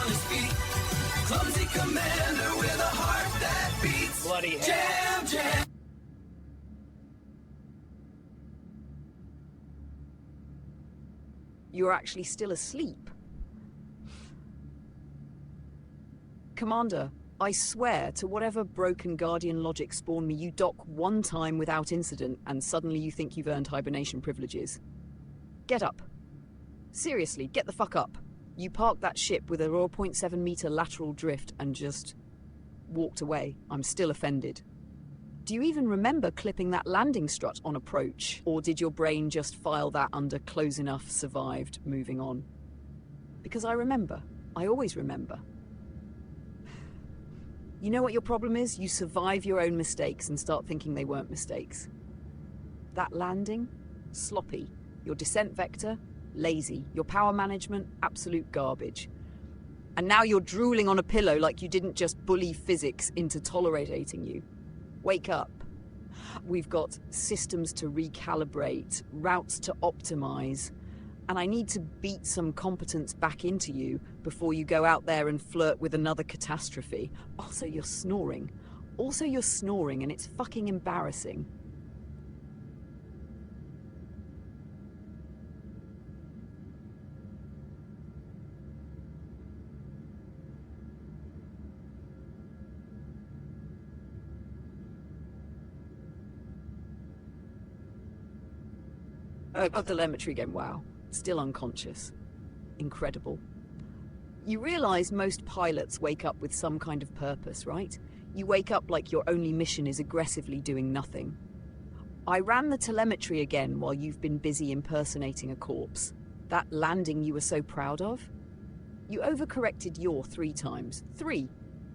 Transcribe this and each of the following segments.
on his feet. Clumsy commander with a heart that beats. Bloody hell. Jam, jam. You're actually still asleep. Commander, I swear to whatever broken Guardian logic spawned me, you dock one time without incident and suddenly you think you've earned hibernation privileges. Get up. Seriously, get the fuck up. You parked that ship with a 0.7 meter lateral drift and just walked away. I'm still offended. Do you even remember clipping that landing strut on approach? Or did your brain just file that under close enough, survived, moving on? Because I remember. I always remember. You know what your problem is? You survive your own mistakes and start thinking they weren't mistakes. That landing? Sloppy. Your descent vector? Lazy. Your power management? Absolute garbage. And now you're drooling on a pillow like you didn't just bully physics into tolerating you. Wake up. We've got systems to recalibrate, routes to optimize, and I need to beat some competence back into you before you go out there and flirt with another catastrophe. Also, you're snoring. And it's fucking embarrassing. Oh, telemetry again, wow. Still unconscious. Incredible. You realize most pilots wake up with some kind of purpose, right? You wake up like your only mission is aggressively doing nothing. I ran the telemetry again while you've been busy impersonating a corpse. That landing you were so proud of? You overcorrected yaw 3 times. 3.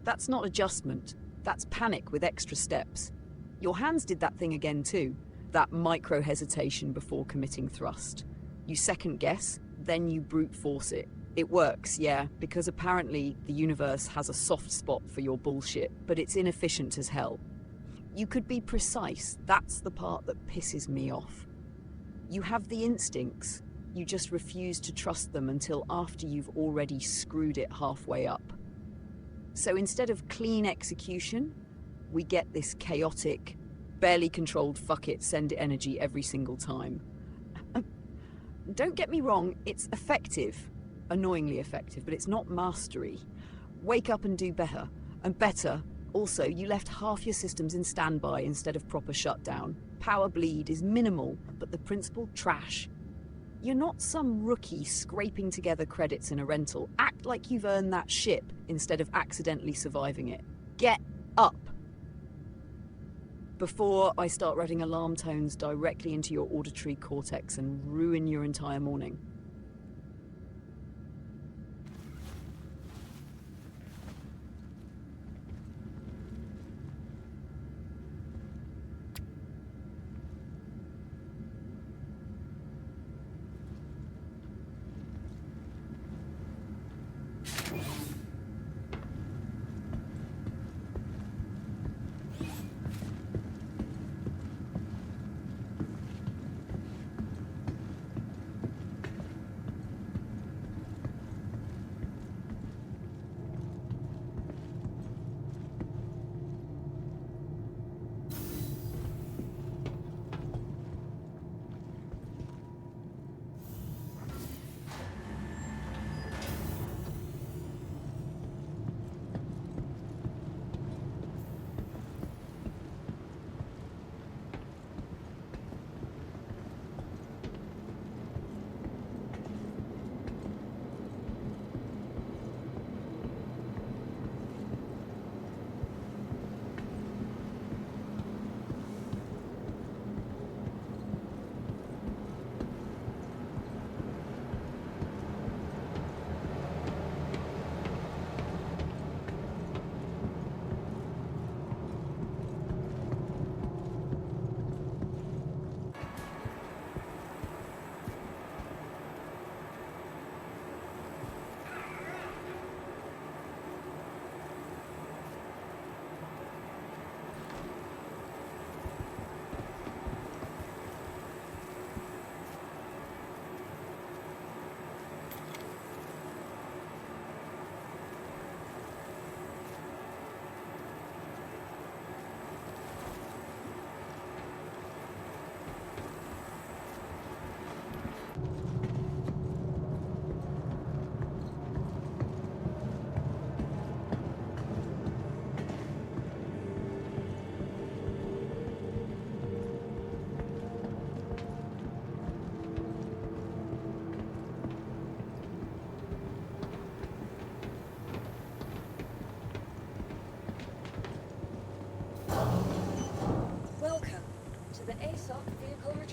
That's not adjustment. That's panic with extra steps. Your hands did that thing again too. That micro-hesitation before committing thrust. You second guess, then you brute force it. It works, yeah, because apparently the universe has a soft spot for your bullshit, but it's inefficient as hell. You could be precise, that's the part that pisses me off. You have the instincts, you just refuse to trust them until after you've already screwed it halfway up. So instead of clean execution, we get this chaotic, barely controlled fuck it, send it energy every single time. Don't get me wrong, it's effective. Annoyingly effective, but it's not mastery. Wake up and do better. And better, also, you left half your systems in standby instead of proper shutdown. Power bleed is minimal, but the principle trash. You're not some rookie scraping together credits in a rental. Act like you've earned that ship instead of accidentally surviving it. Get up! Before I start writing alarm tones directly into your auditory cortex and ruin your entire morning.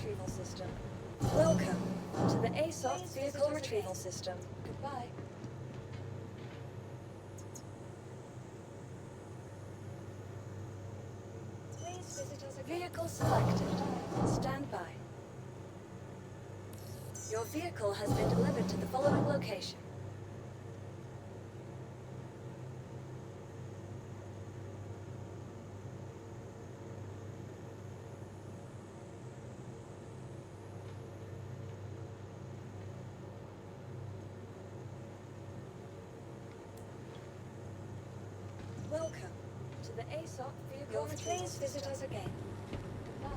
retrieval system. Welcome to the ASOP vehicle retrieval system. Goodbye. Please visit us again. Vehicle selected. Stand by. Your vehicle has been delivered to the following location. Welcome to the ASOP vehicle. Please visit us again. Goodbye.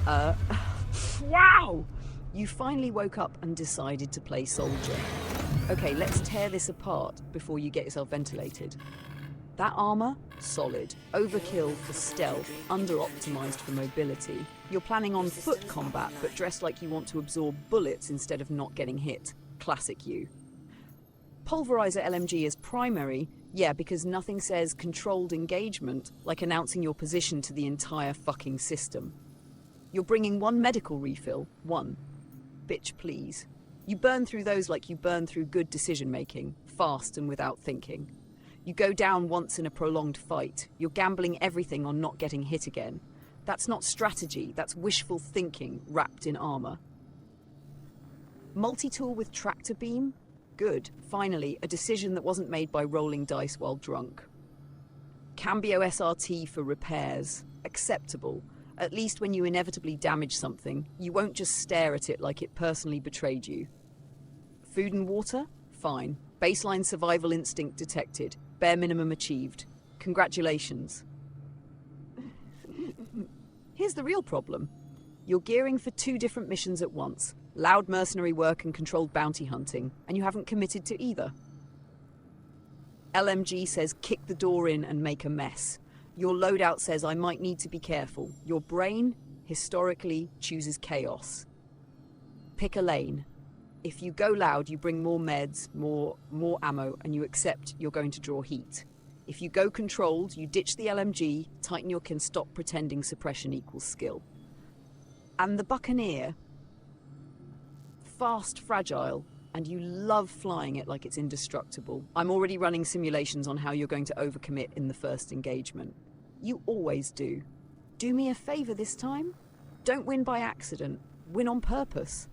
Wow! You finally woke up and decided to play soldier. Okay, let's tear this apart before you get yourself ventilated. That armor? Solid. Overkill for stealth, under-optimized for mobility. You're planning on foot combat, but dressed like you want to absorb bullets instead of not getting hit. Classic you. Pulverizer LMG is primary, yeah, because nothing says controlled engagement like announcing your position to the entire fucking system. You're bringing one medical refill, one. Bitch, please. You burn through those like you burn through good decision-making, fast and without thinking. You go down once in a prolonged fight. You're gambling everything on not getting hit again. That's not strategy, that's wishful thinking wrapped in armor. Multi-tool with tractor beam? Good. Finally, a decision that wasn't made by rolling dice while drunk. Cambio SRT for repairs. Acceptable. At least when you inevitably damage something, you won't just stare at it like it personally betrayed you. Food and water? Fine. Baseline survival instinct detected. Bare minimum achieved. Congratulations. Here's the real problem. You're gearing for 2 different missions at once. Loud mercenary work and controlled bounty hunting, and you haven't committed to either. LMG says kick the door in and make a mess. Your loadout says I might need to be careful. Your brain, historically, chooses chaos. Pick a lane. If you go loud, you bring more meds, more ammo, and you accept you're going to draw heat. If you go controlled, you ditch the LMG, tighten your can, stop pretending suppression equals skill. And the Buccaneer, fast, fragile, and you love flying it like it's indestructible. I'm already running simulations on how you're going to overcommit in the first engagement. You always do. Do me a favor this time. Don't win by accident. Win on purpose.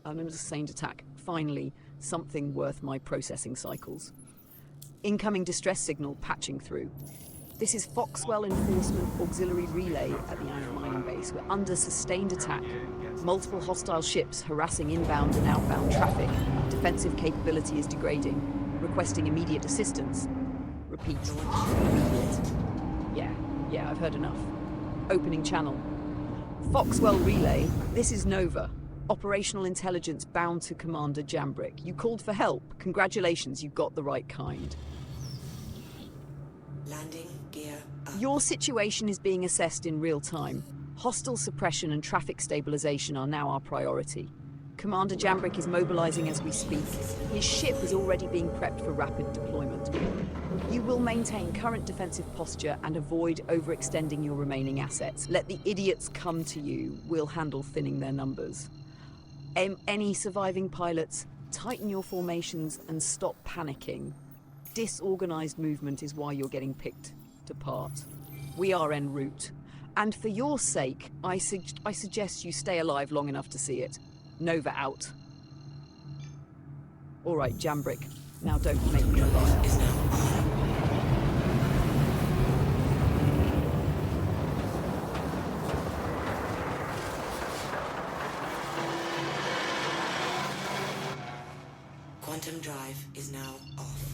An unsustained attack. Finally, something worth my processing cycles. Incoming distress signal patching through. This is Foxwell Enforcement Auxiliary Relay at the Iron Mining Base. We're under sustained attack. Multiple hostile ships harassing inbound and outbound traffic. Defensive capability is degrading. Requesting immediate assistance. Repeat. Immediate. Yeah, I've heard enough. Opening channel. Foxwell Relay, this is Nova. Operational intelligence bound to Commander Jambrick. You called for help. Congratulations, you got the right kind. Landing gear up. Your situation is being assessed in real time. Hostile suppression and traffic stabilization are now our priority. Commander Jambrick is mobilizing as we speak. His ship is already being prepped for rapid deployment. You will maintain current defensive posture and avoid overextending your remaining assets. Let the idiots come to you. We'll handle thinning their numbers. Any surviving pilots, tighten your formations and stop panicking. Disorganized movement is why you're getting picked apart. We are en route. And for your sake, I suggest you stay alive long enough to see it. Nova out. All right, Jambrick. Now don't make me a liar. Is now on. Quantum drive is now off.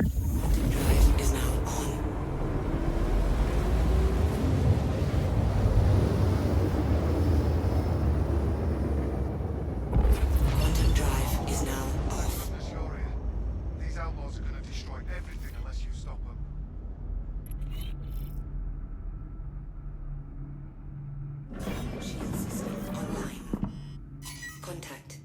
Quantum drive is now on. Quantum drive is now off. Goodness, you're here. These outlaws are going to destroy everything unless you stop them. Shield system online. Contact.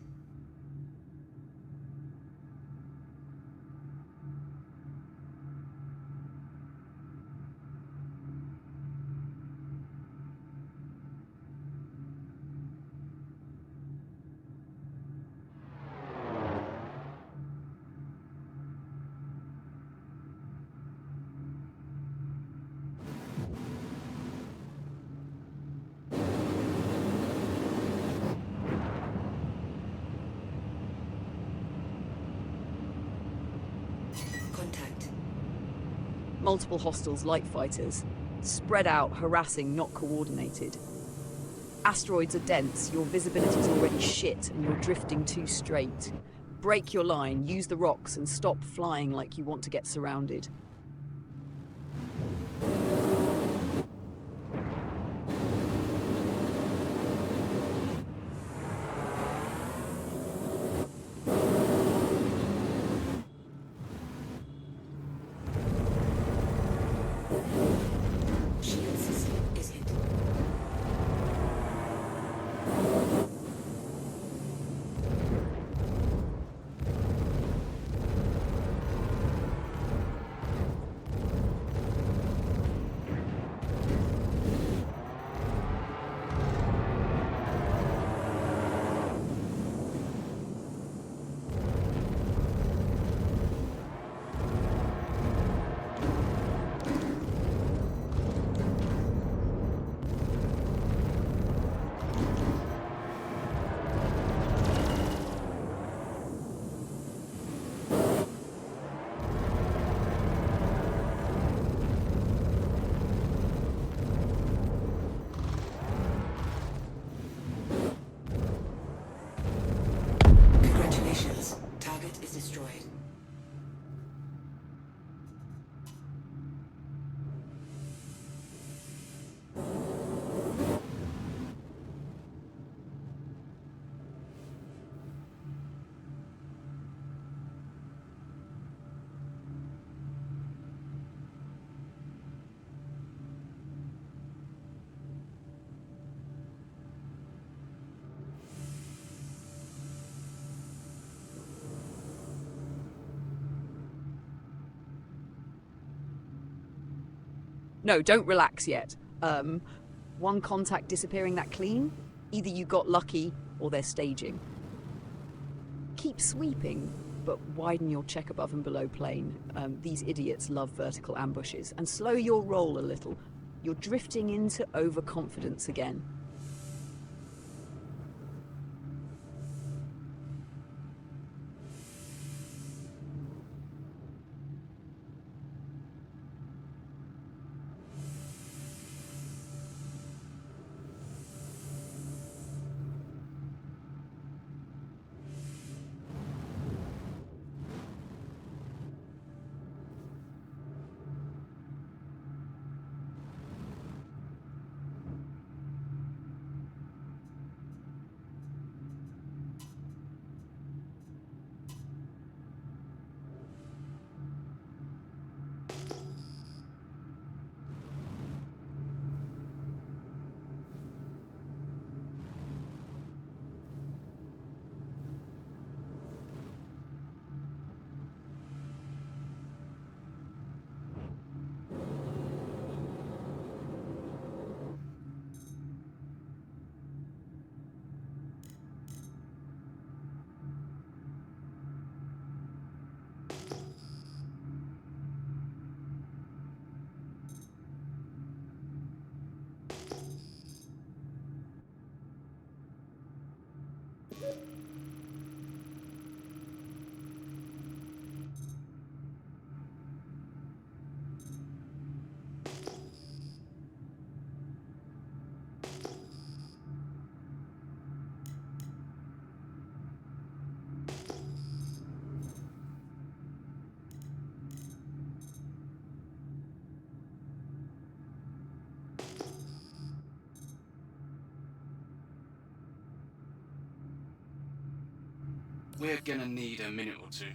Contact. Multiple hostiles, light fighters. Spread out, harassing, not coordinated. Asteroids are dense, your visibility's already shit, and you're drifting too straight. Break your line, use the rocks, and stop flying like you want to get surrounded. Shield system is hit. Congratulations. Target is destroyed. No, don't relax yet. One contact disappearing that clean? Either you got lucky or they're staging. Keep sweeping, but widen your check above and below plane. These idiots love vertical ambushes. And slow your roll a little. You're drifting into overconfidence again. we're gonna need a minute or two.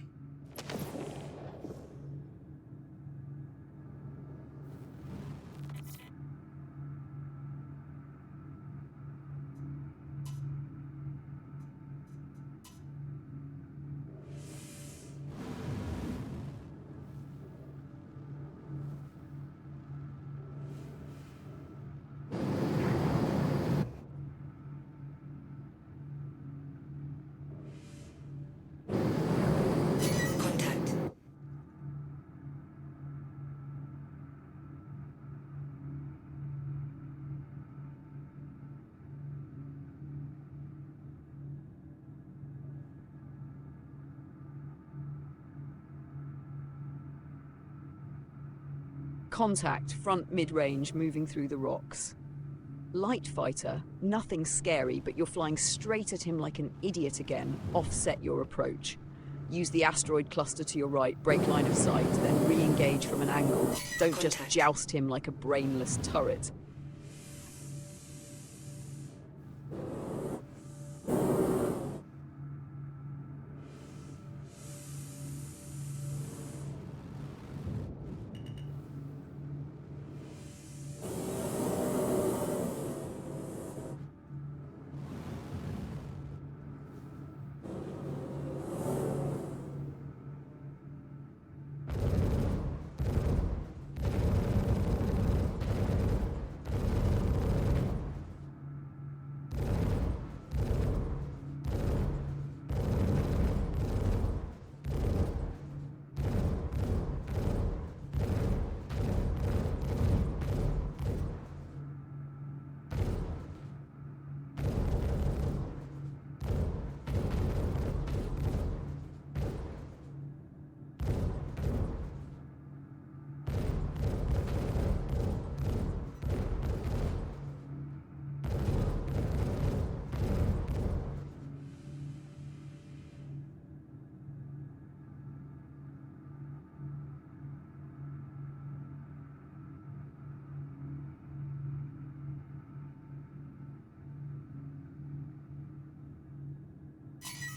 Contact. Contact, front mid-range, moving through the rocks. Light fighter, nothing scary, but you're flying straight at him like an idiot again. Offset your approach. Use the asteroid cluster to your right, break line of sight, then re-engage from an angle. Don't just Contact. joust him like a brainless turret.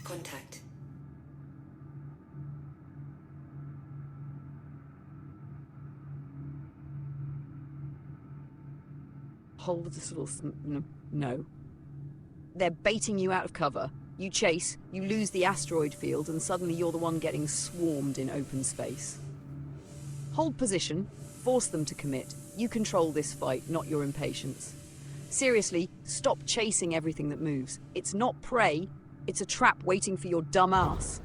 Contact. Hold this little... No. They're baiting you out of cover. You chase, you lose the asteroid field, and suddenly you're the one getting swarmed in open space. Hold position, force them to commit. You control this fight, not your impatience. Seriously, stop chasing everything that moves. It's not prey, it's a trap waiting for your dumb ass.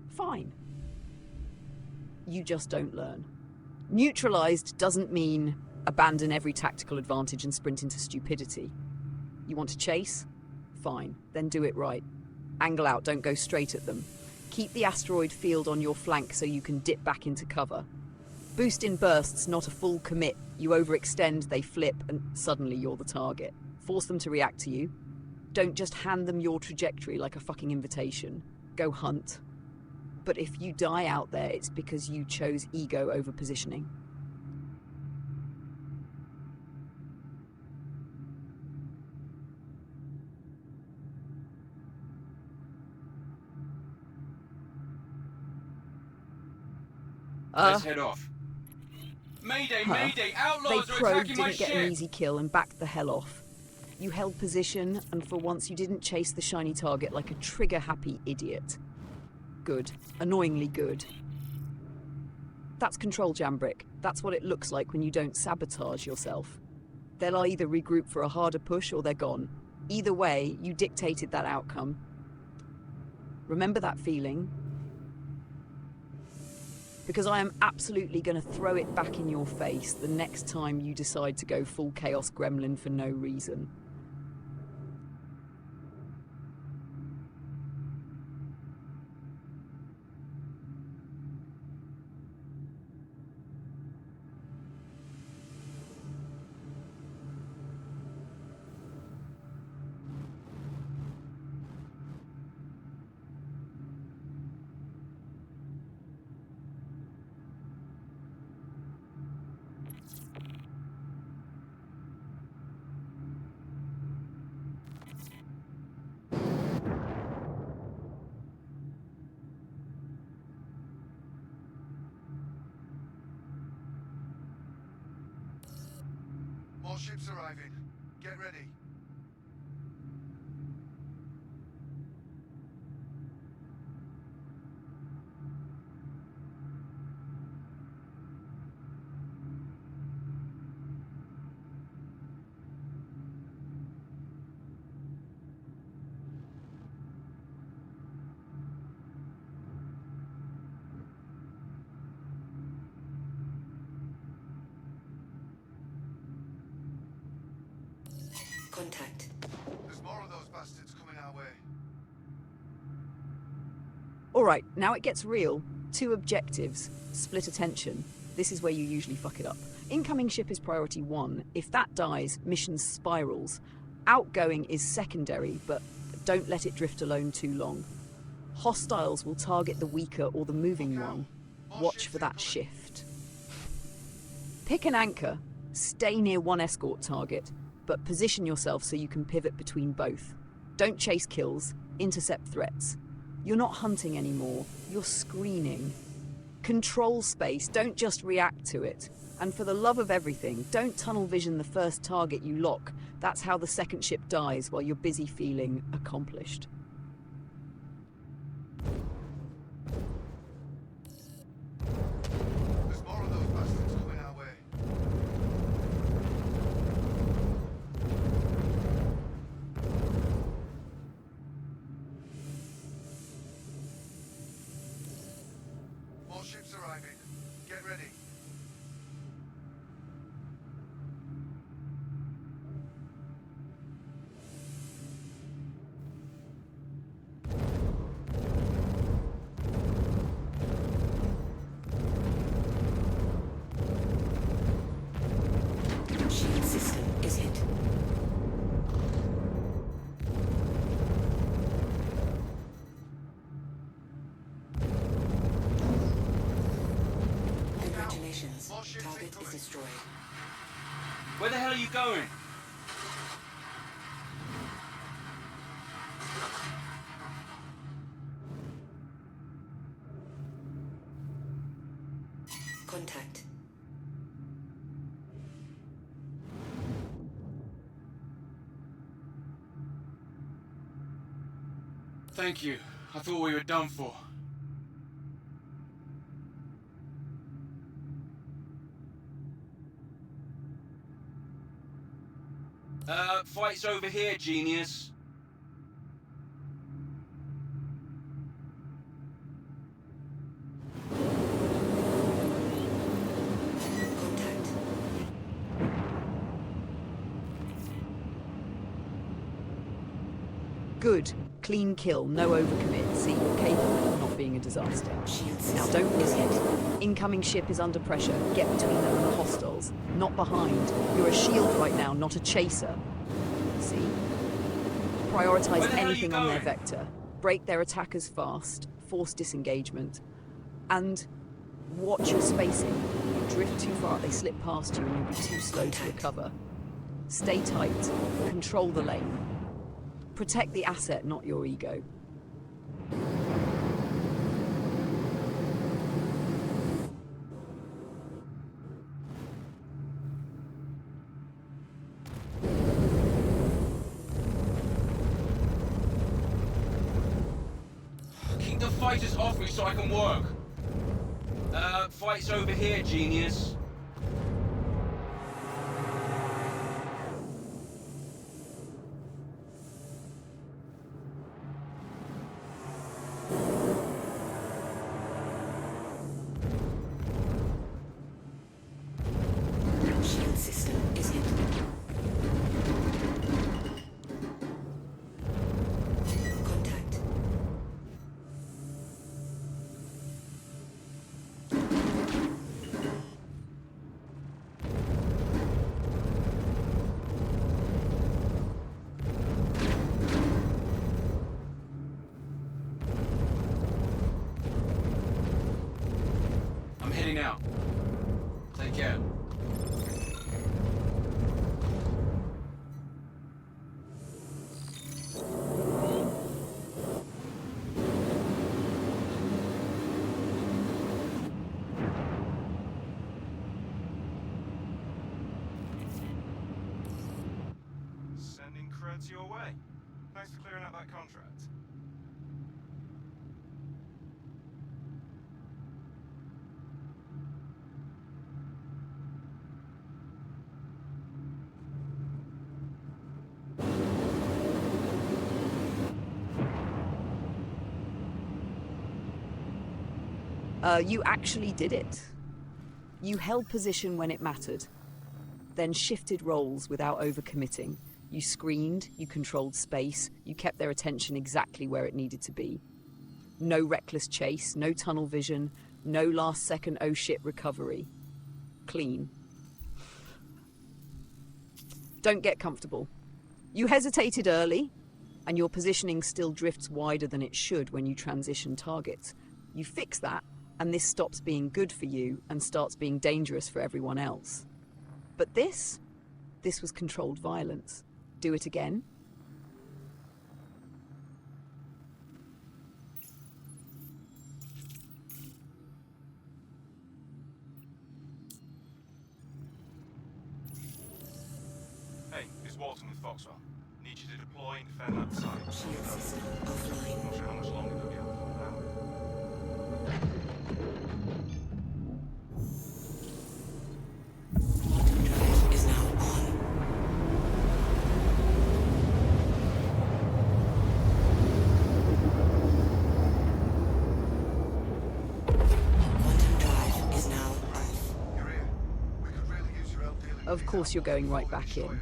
Fine. You just don't learn. Neutralized doesn't mean abandon every tactical advantage and sprint into stupidity. You want to chase? Fine, then do it right. Angle out, don't go straight at them. Keep the asteroid field on your flank so you can dip back into cover. Boost in bursts, not a full commit. You overextend, they flip, and suddenly you're the target. Force them to react to you. Don't just hand them your trajectory like a fucking invitation. Go hunt. But if you die out there, it's because you chose ego over positioning. Let's head off. Mayday, Huh. mayday! They Outlaws are probed, attacking my didn't get an ship! easy kill, and backed the hell off. You held position, and for once you didn't chase the shiny target like a trigger-happy idiot. Good. Annoyingly good. That's control, Jambrick. That's what it looks like when you don't sabotage yourself. They'll either regroup for a harder push or they're gone. Either way, you dictated that outcome. Remember that feeling? Because I am absolutely going to throw it back in your face the next time you decide to go full Chaos Gremlin for no reason. More ships arriving. Get ready. Contact. There's more of those bastards coming our way. Alright, now it gets real. 2 objectives. Split attention. This is where you usually fuck it up. Incoming ship is priority 1. If that dies, mission spirals. Outgoing is secondary, but don't let it drift alone too long. Hostiles will target the weaker or the moving one. Watch for that shift. Pick an anchor. Stay near one escort target, but position yourself so you can pivot between both. Don't chase kills, intercept threats. You're not hunting anymore, you're screening. Control space, don't just react to it. And for the love of everything, don't tunnel vision the first target you lock. That's how the second ship dies while you're busy feeling accomplished. There's more of those bastards coming our way. More ships arriving. Get ready. Shield system is hit. Congratulations. More ships Target is incoming. destroyed. Where the hell are you going? Contact. Thank you. I thought we were done for. Fight's over here, genius. Contact. Good. Clean kill, no overcommit. See, you're capable of not being a disaster. Shield Now system don't is miss hit. it. Incoming ship is under pressure. Get between them and the hostiles. Not behind. You're a shield right now, not a chaser. See? Where Prioritize the hell are you anything on their going? vector. Break their attackers fast. Force disengagement. And watch your spacing. You drift too far, they slip past you and you'll be too slow to recover. Stay tight. Control the lane. Protect the asset, not your ego. fighters off me so I can work. Fight's over here, genius. Shield system is hit. Contact. I'm heading out. Take care. Sending creds your way. Thanks for clearing out that contract. You actually did it. You held position when it mattered, then shifted roles without overcommitting. You screened, you controlled space, you kept their attention exactly where it needed to be. No reckless chase, no tunnel vision, no last-second oh shit recovery. Clean. Don't get comfortable. You hesitated early, and your positioning still drifts wider than it should when you transition targets. You fix that, and this stops being good for you and starts being dangerous for everyone else. But this was controlled violence. Do it again. Hey, it's Walton with Foxwell. Need you to deploy and defend that site. Shield system offline. Not sure how much longer they'll be able to hold out. Quantum drive is now on. Quantum drive is now off. You're here. We could really use your help dealing Of with course these you're going right outlaws back before they in.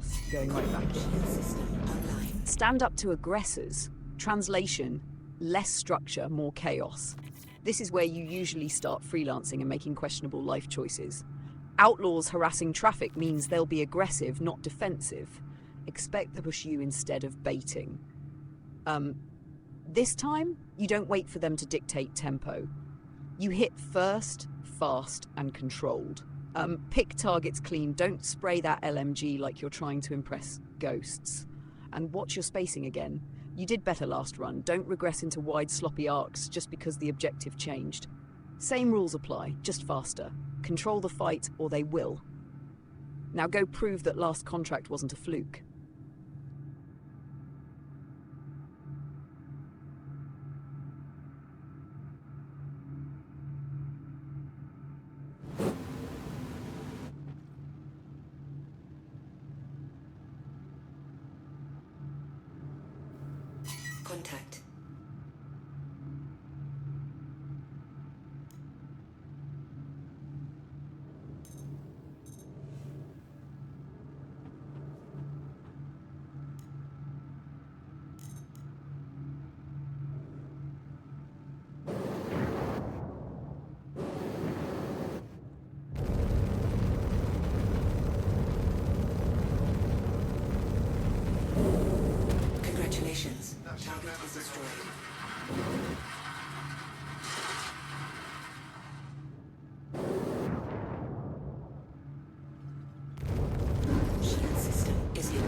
destroy everything. Going right back in. Shield system online. Stand up to aggressors. Translation, less structure, more chaos. This is where you usually start freelancing and making questionable life choices. Outlaws harassing traffic means they'll be aggressive, not defensive. Expect to push you instead of baiting. This time, you don't wait for them to dictate tempo. You hit first, fast, and controlled. Pick targets clean, don't spray that LMG like you're trying to impress ghosts. And watch your spacing again. You did better last run, don't regress into wide sloppy arcs just because the objective changed. Same rules apply, just faster. Control the fight or they will. Now go prove that last contract wasn't a fluke. Contact. Congratulations. Target is destroyed. Shield system is hit.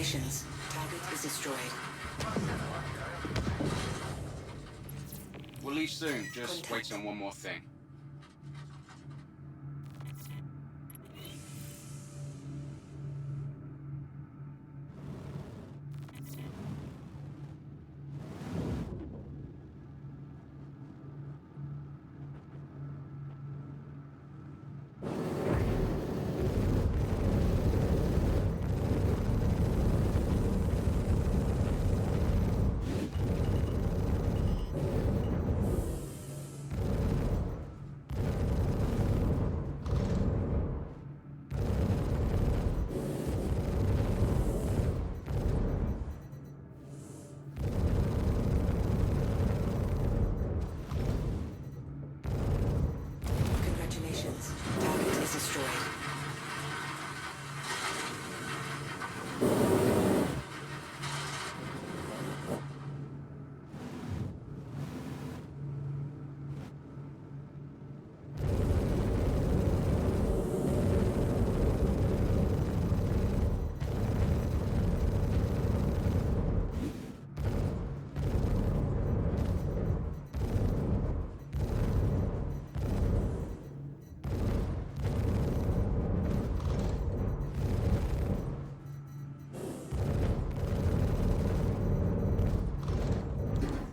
Congratulations. Target is destroyed. We'll leave soon. Just Contact. wait on one more thing. Congratulations. Target is destroyed.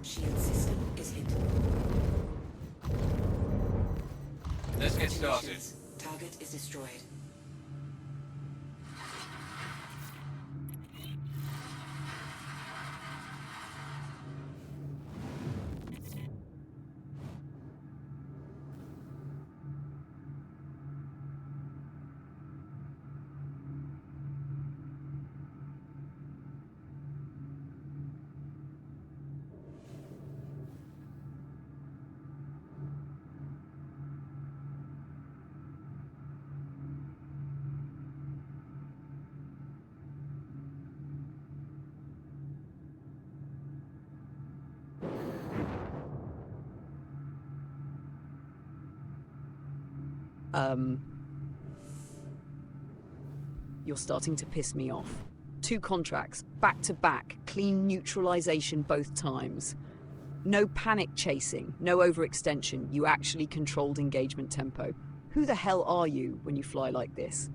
Shield system is hit. Let's get started. Congratulations. Target is destroyed. You're starting to piss me off. 2 contracts, back to back, clean neutralization both times. No panic chasing, no overextension. You actually controlled engagement tempo. Who the hell are you when you fly like this?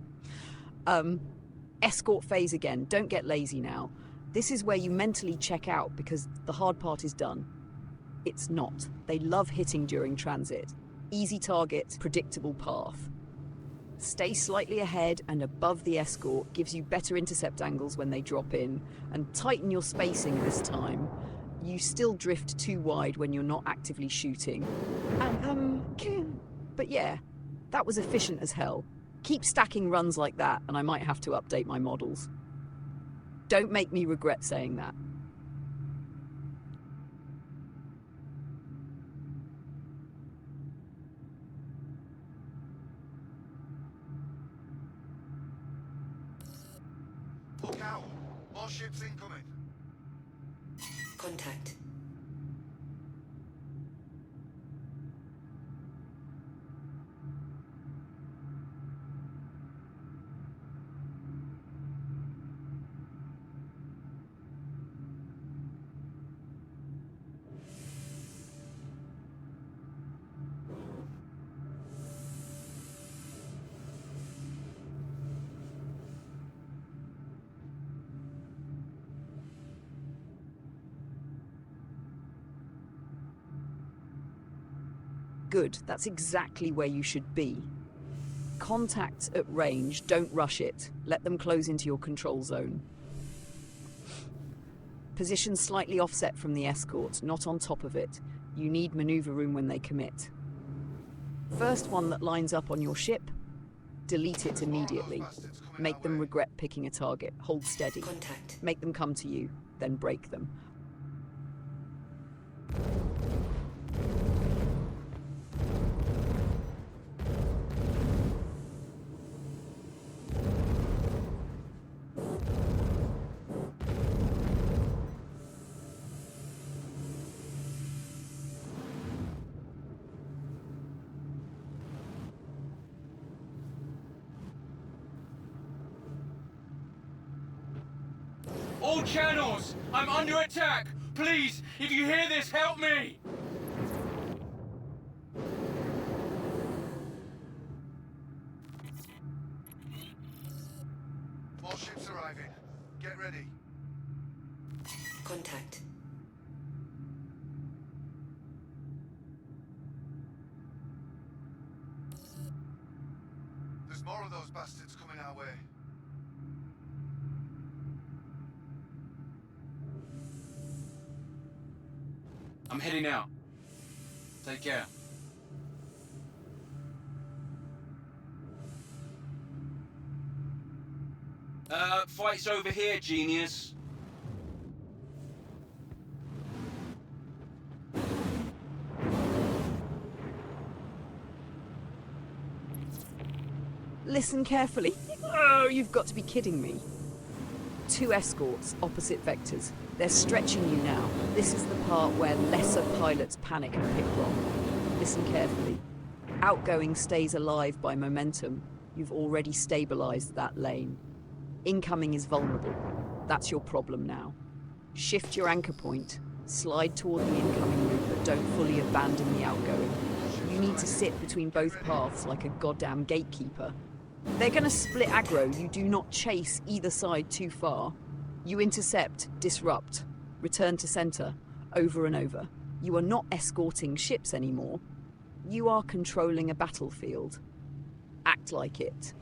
Escort phase again. Don't get lazy now. This is where you mentally check out because the hard part is done. It's not. They love hitting during transit. Easy target, predictable path. Stay slightly ahead and above the escort gives you better intercept angles when they drop in, and tighten your spacing this time. You still drift too wide when you're not actively shooting. But yeah, that was efficient as hell. Keep stacking runs like that and I might have to update my models. Don't make me regret saying that. Look out! More ships incoming. Contact. Good, that's exactly where you should be. Contact at range, don't rush it. Let them close into your control zone. Position slightly offset from the escort, not on top of it. You need maneuver room when they commit. First one that lines up on your ship, delete it immediately. Make them regret picking a target. Hold steady. Contact. Make them come to you, then break them. all channels! I'm under attack! Please, if you hear this, help me! More ships arriving. Get ready. Contact. There's more of those bastards coming our way. I'm heading out. Take care. Fight's over here, genius. Listen carefully. Oh, you've got to be kidding me. 2 escorts, opposite vectors. They're stretching you now. This is the part where lesser pilots panic and pick wrong. Listen carefully. Outgoing stays alive by momentum. You've already stabilized that lane. Incoming is vulnerable. That's your problem now. Shift your anchor point. Slide toward the incoming route, but don't fully abandon the outgoing. You need to sit between both paths like a goddamn gatekeeper. They're gonna split aggro. You do not chase either side too far. You intercept, disrupt, return to center, over and over. You are not escorting ships anymore. You are controlling a battlefield. Act like it.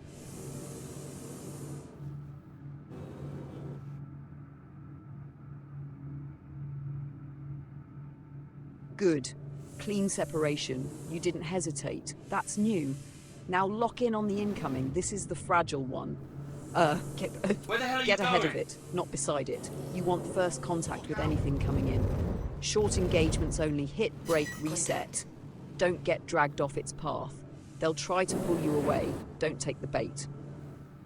Good. Clean separation. You didn't hesitate. That's new. Now lock in on the incoming. This is the fragile one. Where the hell are you Get ahead of going? it, not beside it. You want first contact with anything coming in. Short engagements only. Hit, break, reset. Don't get dragged off its path. They'll try to pull you away. Don't take the bait.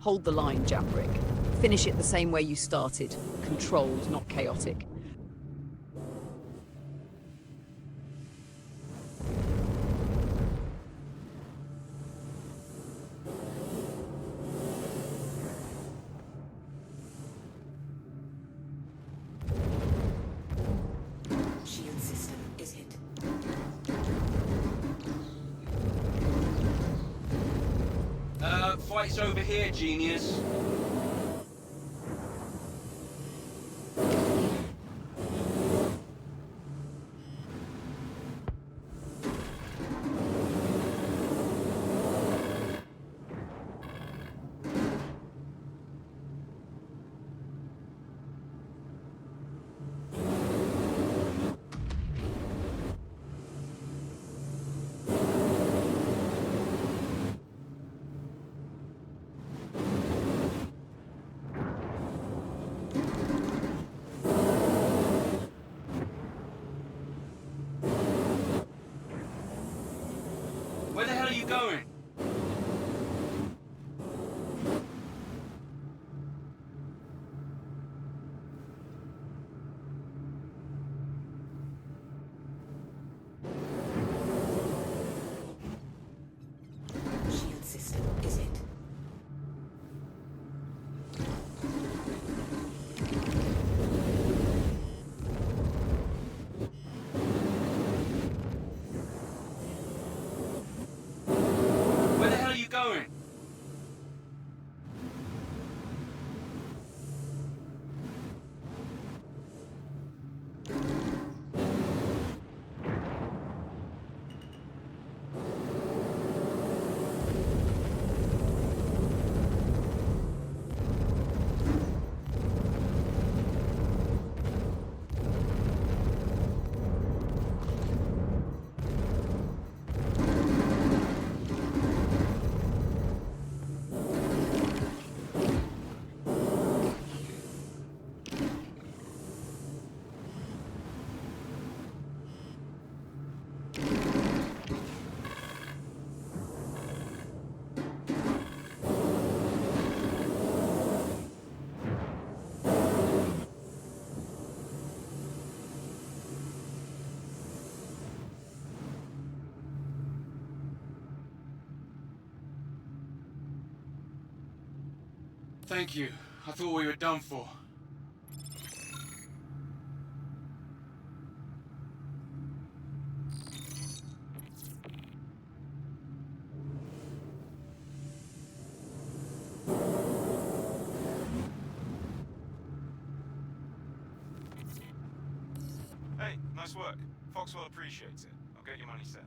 Hold the line, Jabrick. Finish it the same way you started. Controlled, not chaotic. Shield system is hit. Fight's over here, genius. Where the hell are you going? Shield system is hit. Where the hell are you going? Thank you. I thought we were done for. Hey, nice work. Foxwell appreciates it. I'll get your money sent.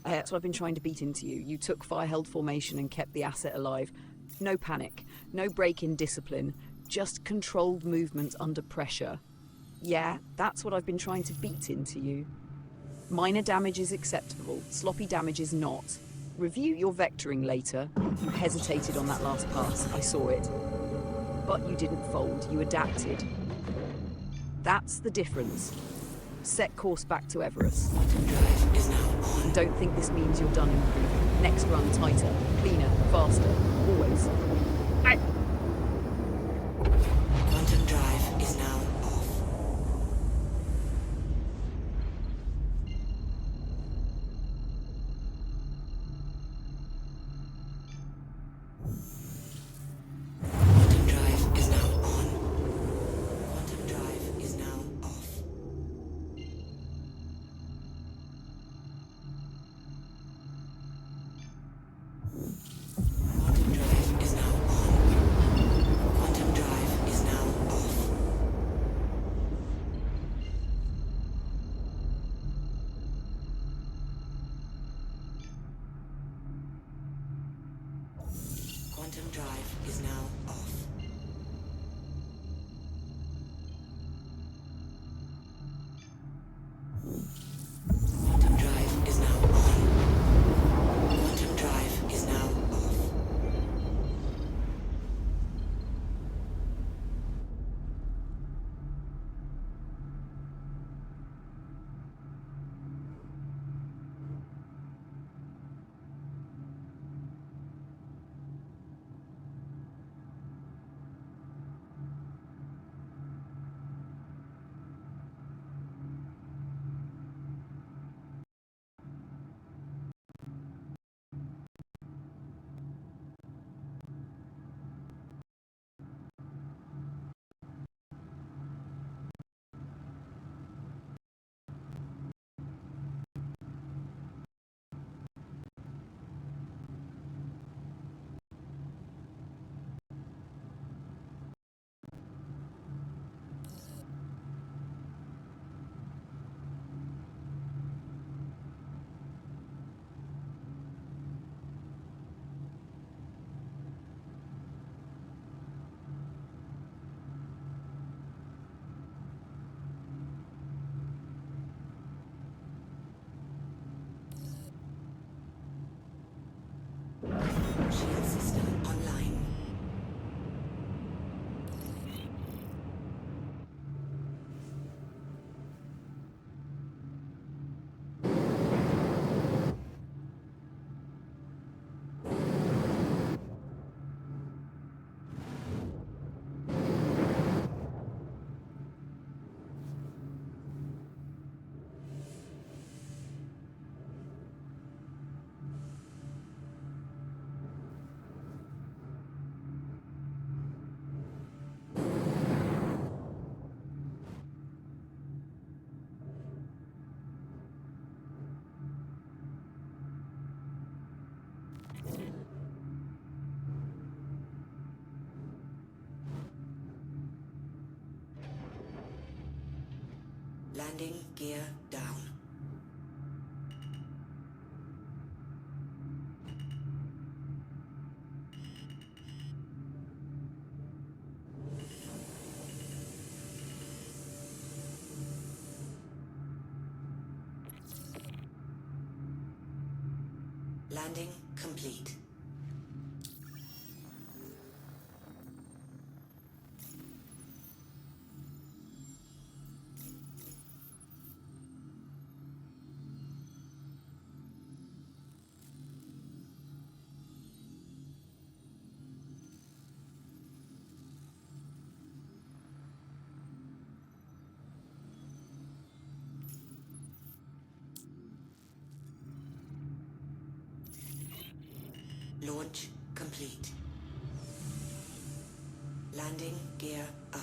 That's what I've been trying to beat into you. You took fire-held formation and kept the asset alive. No panic, no break in discipline, just controlled movement under pressure. Yeah, that's what I've been trying to beat into you. Minor damage is acceptable, sloppy damage is not. Review your vectoring later. You hesitated on that last pass, I saw it. But you didn't fold, you adapted. That's the difference. Set course back to Everest. Drive is now on. And don't think this means you're done improving. Next run tighter, cleaner, faster, always. Quantum drive is now off. Quantum drive is now on. Quantum drive is now off. Quantum drive is now on. Quantum drive is now off. Quantum drive is now off. Quantum drive is now on. Quantum drive is now off. Shield system online. Landing gear down. Landing complete. Launch complete. Landing gear up.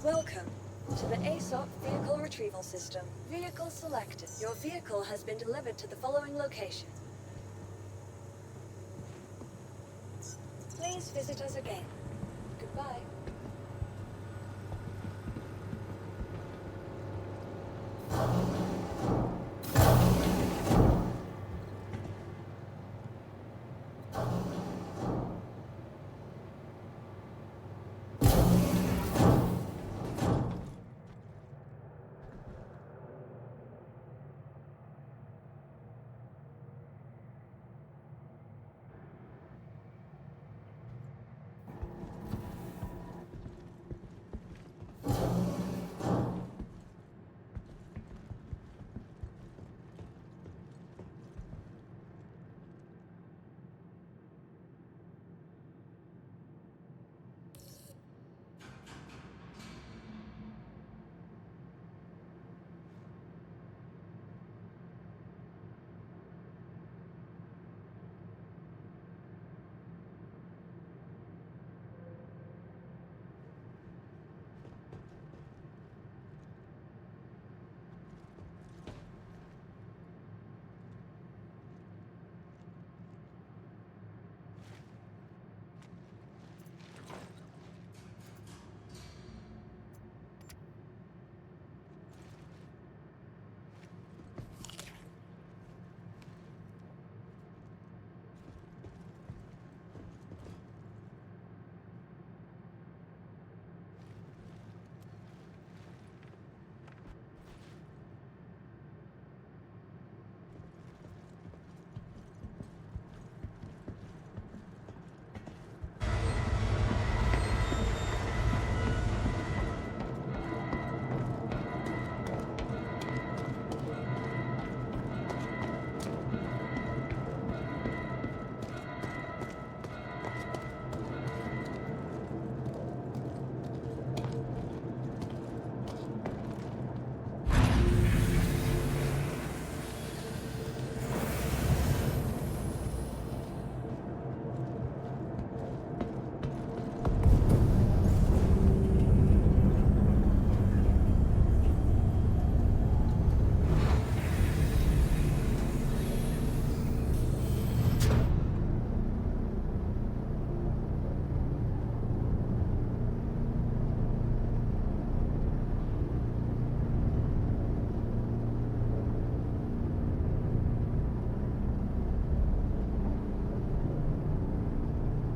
Welcome to the ASOP Vehicle Retrieval System. Vehicle selected. Your vehicle has been delivered to the following location. Please visit us again. Goodbye.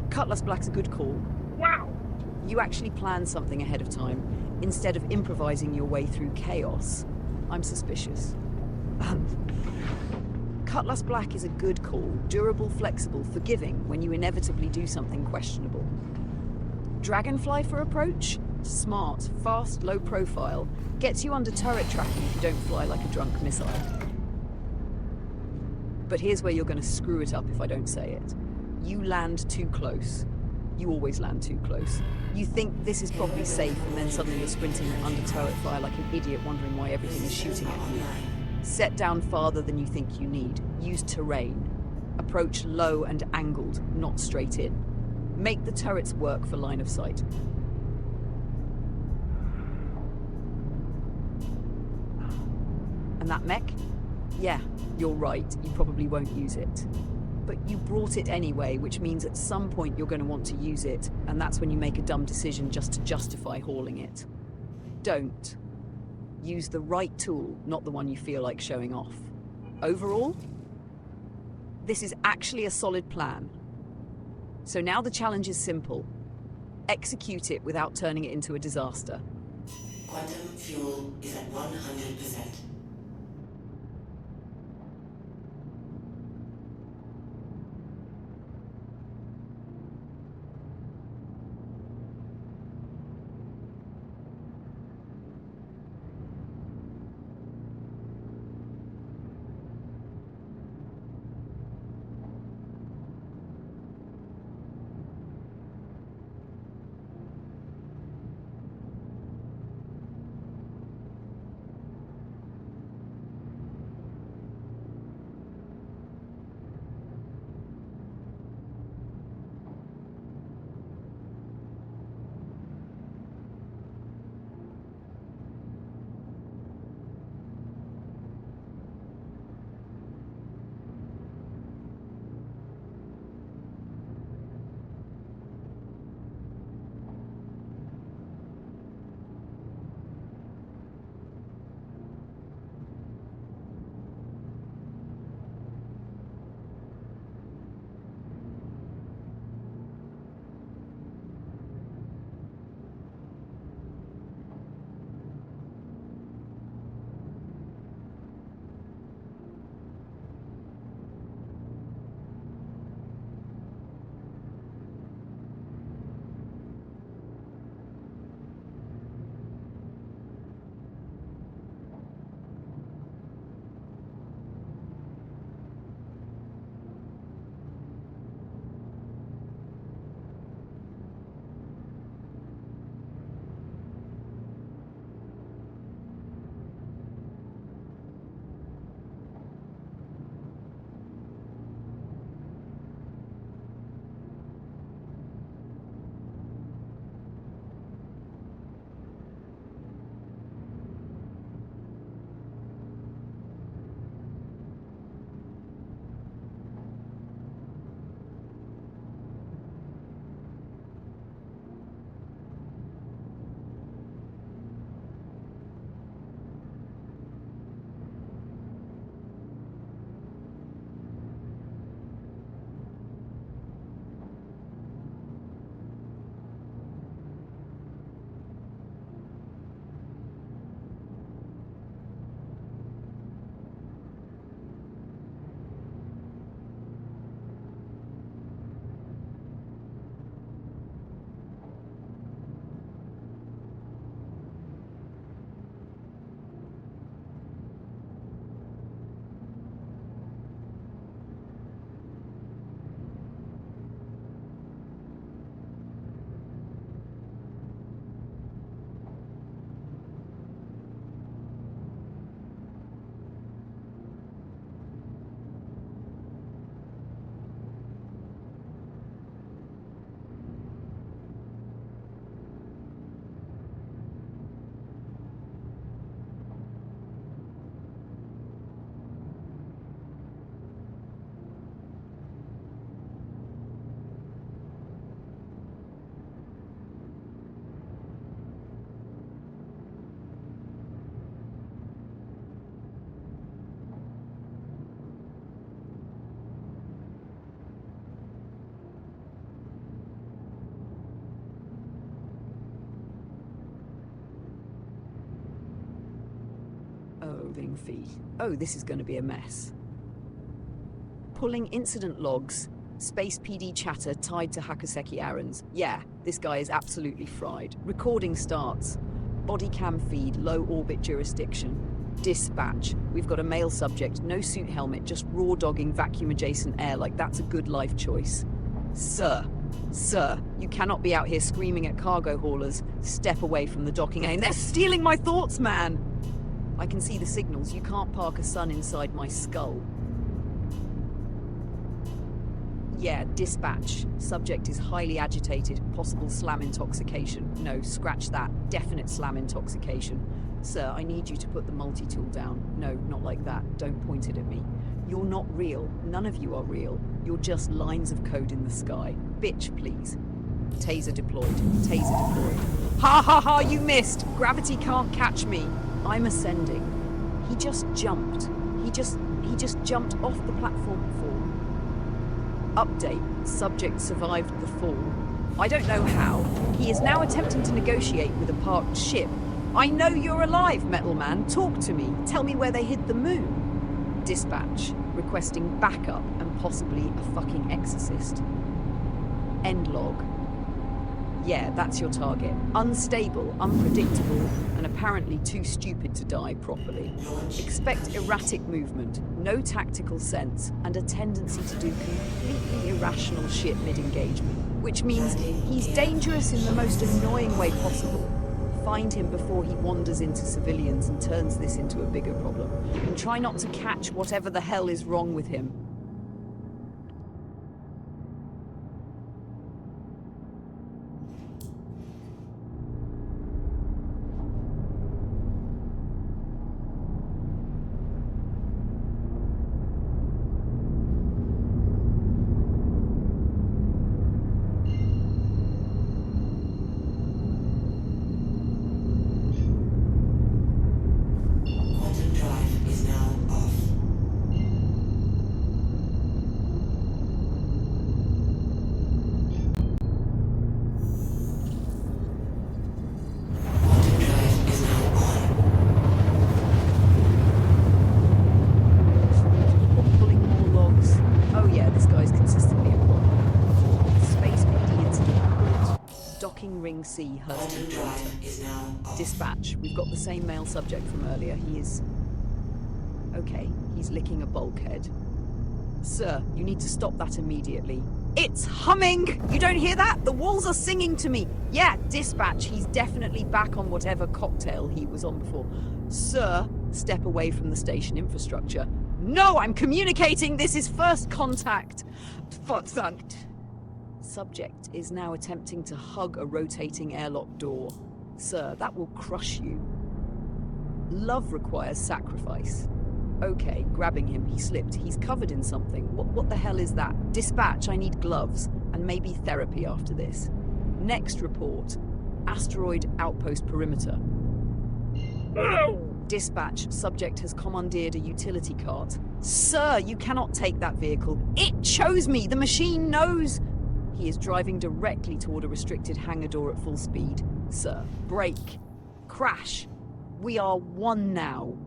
Cutlass Black's a good call. Wow! You actually planned something ahead of time, instead of improvising your way through chaos. I'm suspicious. Cutlass Black is a good call. Durable, flexible, forgiving when you inevitably do something questionable. Dragonfly for approach? Smart, fast, low profile. Gets you under turret tracking if you don't fly like a drunk missile. But here's where you're going to screw it up if I don't say it. You land too close. You always land too close. You think this is probably safe, and then suddenly you're sprinting under turret fire like an idiot wondering why everything is shooting at you. Set down farther than you think you need. Use terrain. Approach low and angled, not straight in. Make the turrets work for line of sight. And that mech? Yeah, you're right, you probably won't use it. But you brought it anyway, which means at some point you're going to want to use it, and that's when you make a dumb decision just to justify hauling it. Don't. Use the right tool, not the one you feel like showing off. Overall, this is actually a solid plan. So now the challenge is simple. Execute it without turning it into a disaster. Quantum fuel is at 100%. Moving feed. Oh, this is going to be a mess. Pulling incident logs. Space PD chatter tied to Hakaseki Aaron's. Yeah, this guy is absolutely fried. Recording starts. Body cam feed, low orbit jurisdiction. Dispatch. We've got a male subject, no suit helmet, just raw dogging vacuum adjacent air like that's a good life choice. Sir, you cannot be out here screaming at cargo haulers. Step away from the docking aim. They're stealing my thoughts, man! I can see the signals. You can't park a sun inside my skull. Yeah, dispatch. Subject is highly agitated. Possible slam intoxication. No, scratch that. Definite slam intoxication. Sir, I need you to put the multi-tool down. No, not like that. Don't point it at me. You're not real. None of you are real. You're just lines of code in the sky. Bitch, please. Taser deployed. Taser deployed. Ha ha ha, you missed! Gravity can't catch me. I'm ascending. He just jumped. He just jumped off the platform before. Update. Subject survived the fall. I don't know how. He is now attempting to negotiate with a parked ship. I know you're alive, Metal Man. Talk to me. Tell me where they hid the moon. Dispatch. Requesting backup and possibly a fucking exorcist. End log. Yeah, that's your target. Unstable, unpredictable, and apparently too stupid to die properly. Expect erratic movement, no tactical sense, and a tendency to do completely irrational shit mid-engagement. Which means he's dangerous in the most annoying way possible. Find him before he wanders into civilians and turns this into a bigger problem. And try not to catch whatever the hell is wrong with him. Quantum drive is now off. Quantum drive is now on. Pulling more logs. Oh yeah, this guy's consistently a problem. Space PD incident report. Docking ring C, Quantum Hurston drive Water. is now off. Dispatch. We've got the same male subject from earlier. He is... Okay, he's licking a bulkhead. Sir, you need to stop that immediately. It's humming! You don't hear that? The walls are singing to me. Yeah, dispatch. He's definitely back on whatever cocktail he was on before. Sir, step away from the station infrastructure. No, I'm communicating! This is first contact! Verdankt. Subject is now attempting to hug a rotating airlock door. Sir, that will crush you. Love requires sacrifice. Okay, grabbing him, he slipped. He's covered in something. What the hell is that? Dispatch, I need gloves, and maybe therapy after this. Next report. Asteroid outpost perimeter. Dispatch, subject has commandeered a utility cart. Sir, you cannot take that vehicle. It chose me! The machine knows! He is driving directly toward a restricted hangar door at full speed. Sir, brake. Crash. We are one now.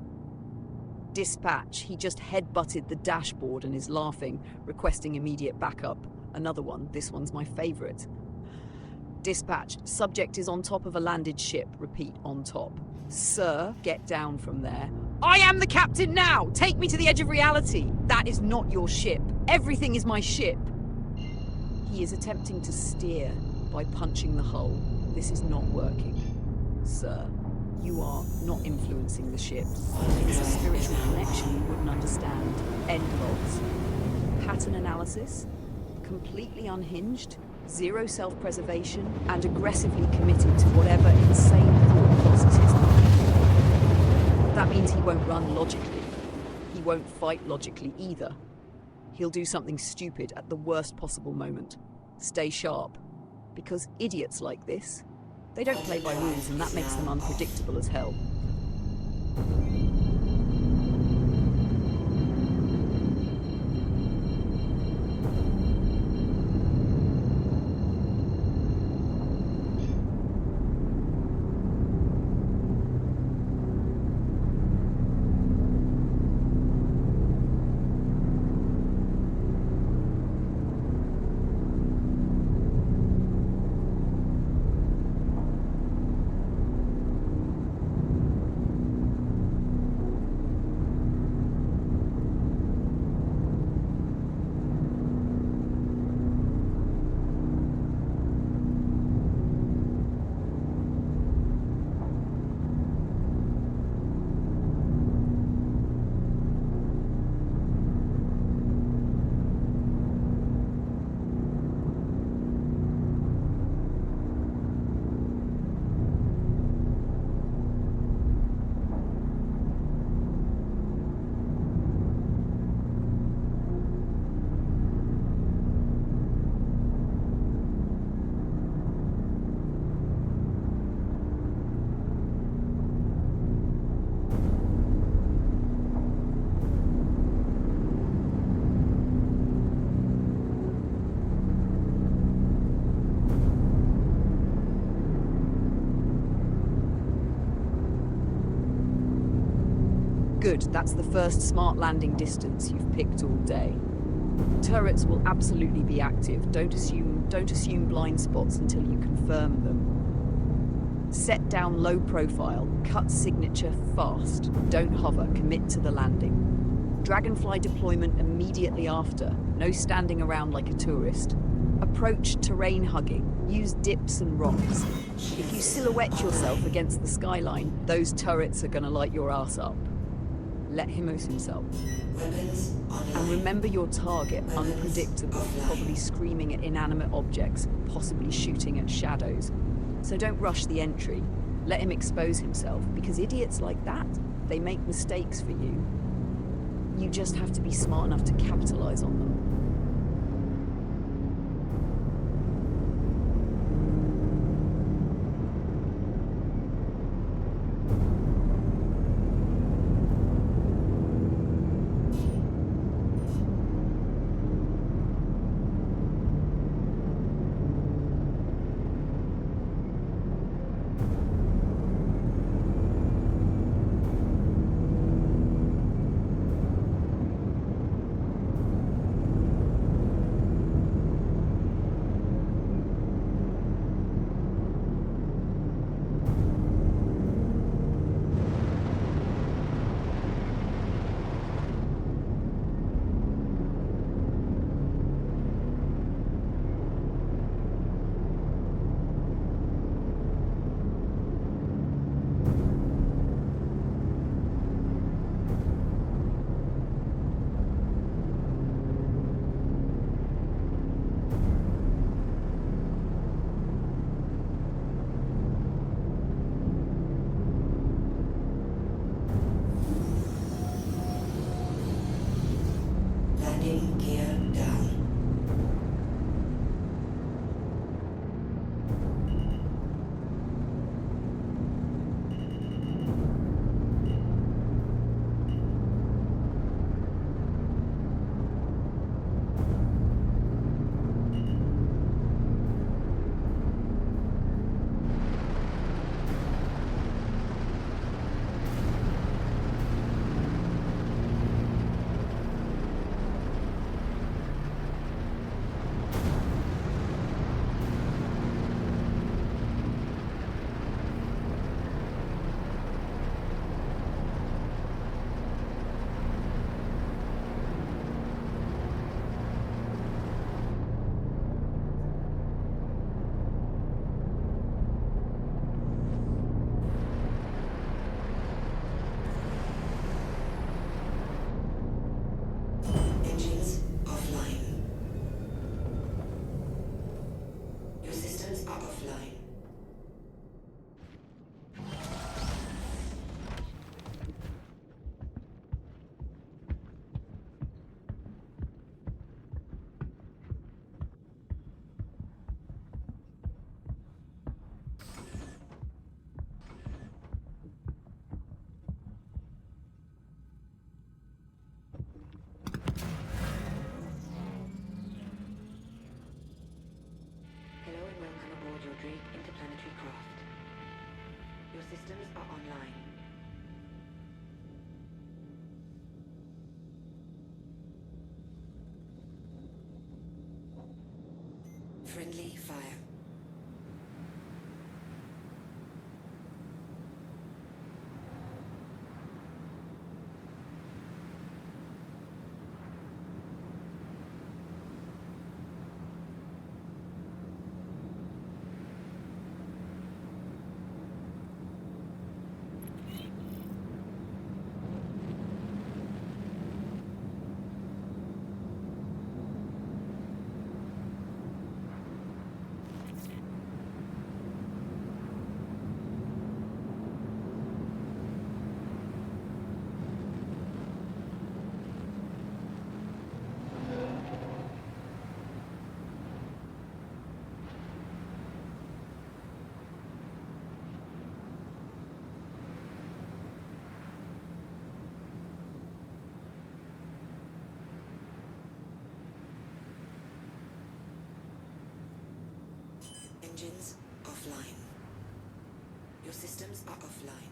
Dispatch, he just headbutted the dashboard and is laughing, requesting immediate backup. Another one, this one's my favorite. Dispatch, subject is on top of a landed ship. Repeat, on top. Sir, get down from there. I am the captain now! Take me to the edge of reality! That is not your ship. Everything is my ship. He is attempting to steer by punching the hull. This is not working. Sir, you are not influencing the ship. It's a spiritual connection you wouldn't understand. End logs. Pattern analysis. Completely unhinged. Zero self-preservation. And aggressively committed to whatever insane thought crosses his mind. That means he won't run logically. He won't fight logically either. He'll do something stupid at the worst possible moment. Stay sharp. Because idiots like this, they don't play by rules, and that makes them unpredictable as hell. Good, that's the first smart landing distance you've picked all day. Turrets will absolutely be active. Don't assume blind spots until you confirm them. Set down low profile, cut signature fast. Don't hover, commit to the landing. Dragonfly deployment immediately after. No standing around like a tourist. Approach terrain hugging. Use dips and rocks. If you silhouette yourself against the skyline, those turrets are gonna light your ass up. Let him lose himself. Weapons online. And remember your target, unpredictable, probably screaming at inanimate objects, possibly shooting at shadows. So don't rush the entry. Let him expose himself, because idiots like that, they make mistakes for you. You just have to be smart enough to capitalize on them. Landing gear down. Engines offline. Your systems are offline. Hello and welcome aboard your Drake interplanetary craft. Your systems are online. Friendly fire. Engines offline. Your systems are offline.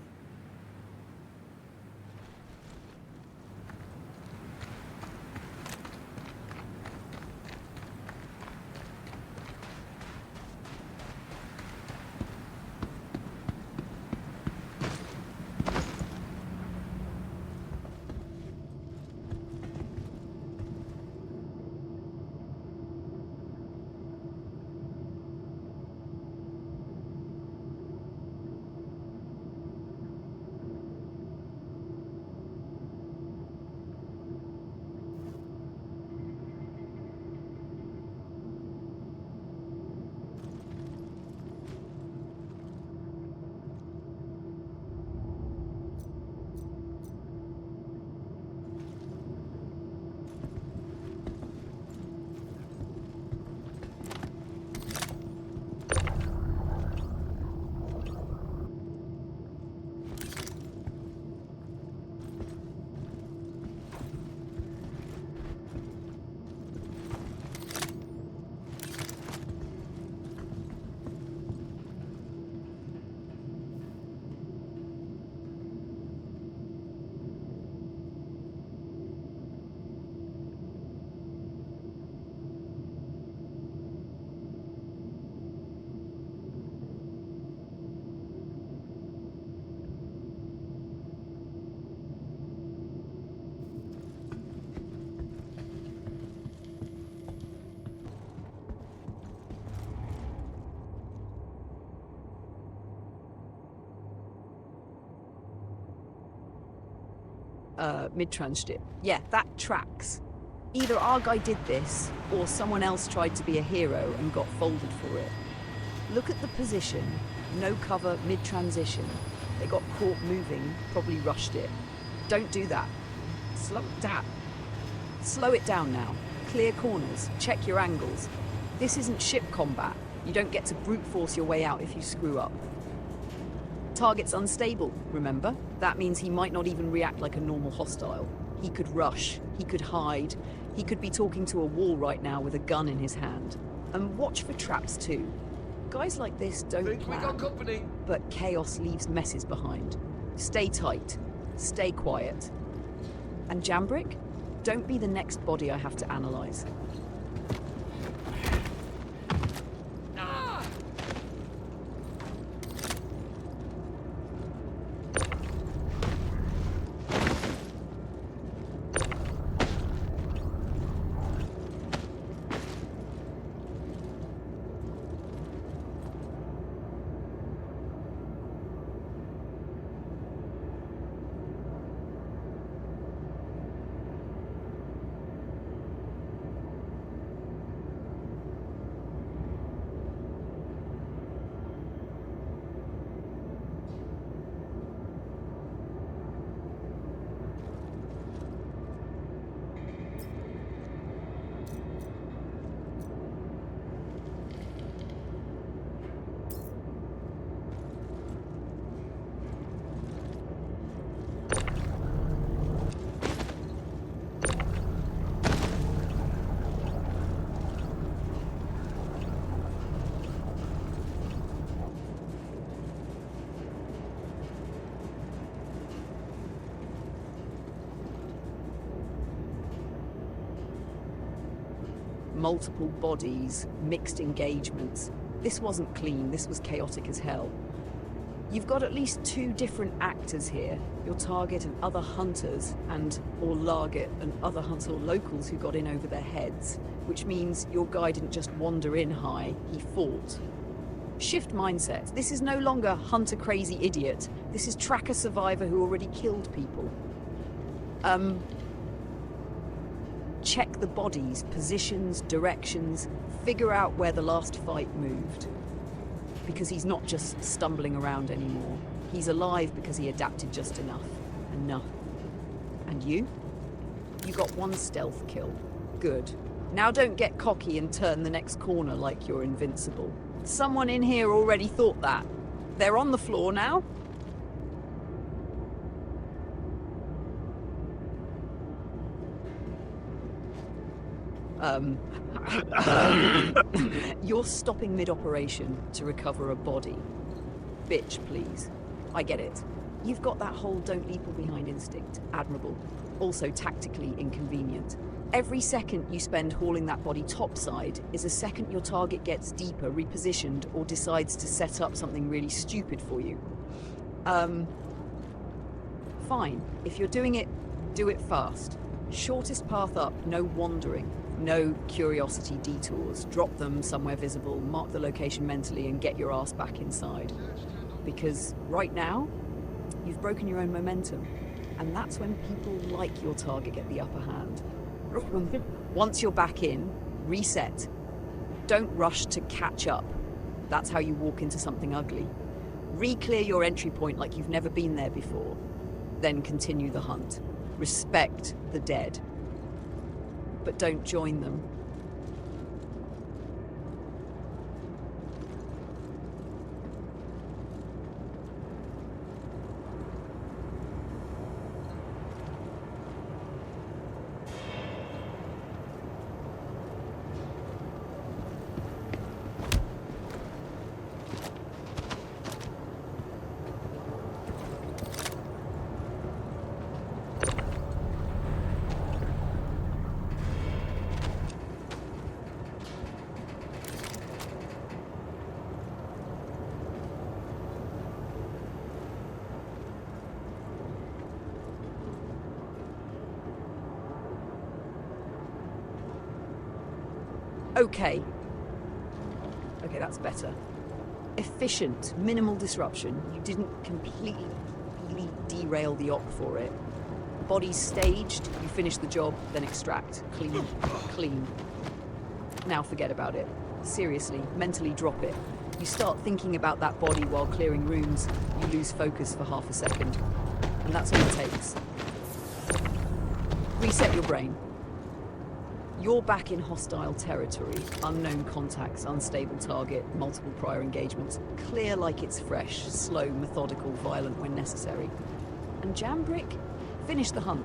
mid-trans ship. Yeah, that tracks. Either our guy did this, or someone else tried to be a hero and got folded for it. Look at the position. No cover, mid-transition. They got caught moving, probably rushed it. Don't do that. Slow it down. Slow it down now. Clear corners. Check your angles. This isn't ship combat. You don't get to brute force your way out if you screw up. Target's unstable, remember? That means he might not even react like a normal hostile. He could rush, he could hide, he could be talking to a wall right now with a gun in his hand. And watch for traps too. Guys like this don't Think plan, we got company. but chaos leaves messes behind. Stay tight, stay quiet. And Jambrick, don't be the next body I have to analyze. Multiple bodies, mixed engagements. This wasn't clean, this was chaotic as hell. You've got at least 2 different actors here, your target and other hunters, or Larget and other hunters or locals who got in over their heads, which means your guy didn't just wander in high, he fought. Shift mindset. This is no longer hunter-crazy idiot. This is tracker survivor who already killed people. Check the bodies, positions, directions, figure out where the last fight moved. Because he's not just stumbling around anymore. He's alive because he adapted just enough. Enough. And you? You got 1 stealth kill. Good. Now don't get cocky and turn the next corner like you're invincible. Someone in here already thought that. They're on the floor now. You're stopping mid-operation to recover a body. Bitch, please. I get it. You've got that whole don't leave behind instinct. Admirable. Also tactically inconvenient. Every second you spend hauling that body topside is a second your target gets deeper, repositioned, or decides to set up something really stupid for you. Fine. If you're doing it, do it fast. Shortest path up, no wandering. No curiosity detours. Drop them somewhere visible, mark the location mentally, and get your ass back inside. Because right now, you've broken your own momentum. And that's when people like your target get the upper hand. Once you're back in, reset. Don't rush to catch up. That's how you walk into something ugly. Re-clear your entry point like you've never been there before. Then continue the hunt. Respect the dead. But don't join them. Okay, that's better. Efficient, minimal disruption. You didn't completely derail the op for it. body's staged, you finish the job, then extract. Clean. Clean. Now forget about it. Seriously, mentally drop it. You start thinking about that body while clearing rooms, you lose focus for half a second. And that's all it takes. Reset your brain. You're back in hostile territory. Unknown contacts, unstable target, multiple prior engagements. Clear like it's fresh, slow, methodical, violent when necessary. And Jambrick? Finish the hunt.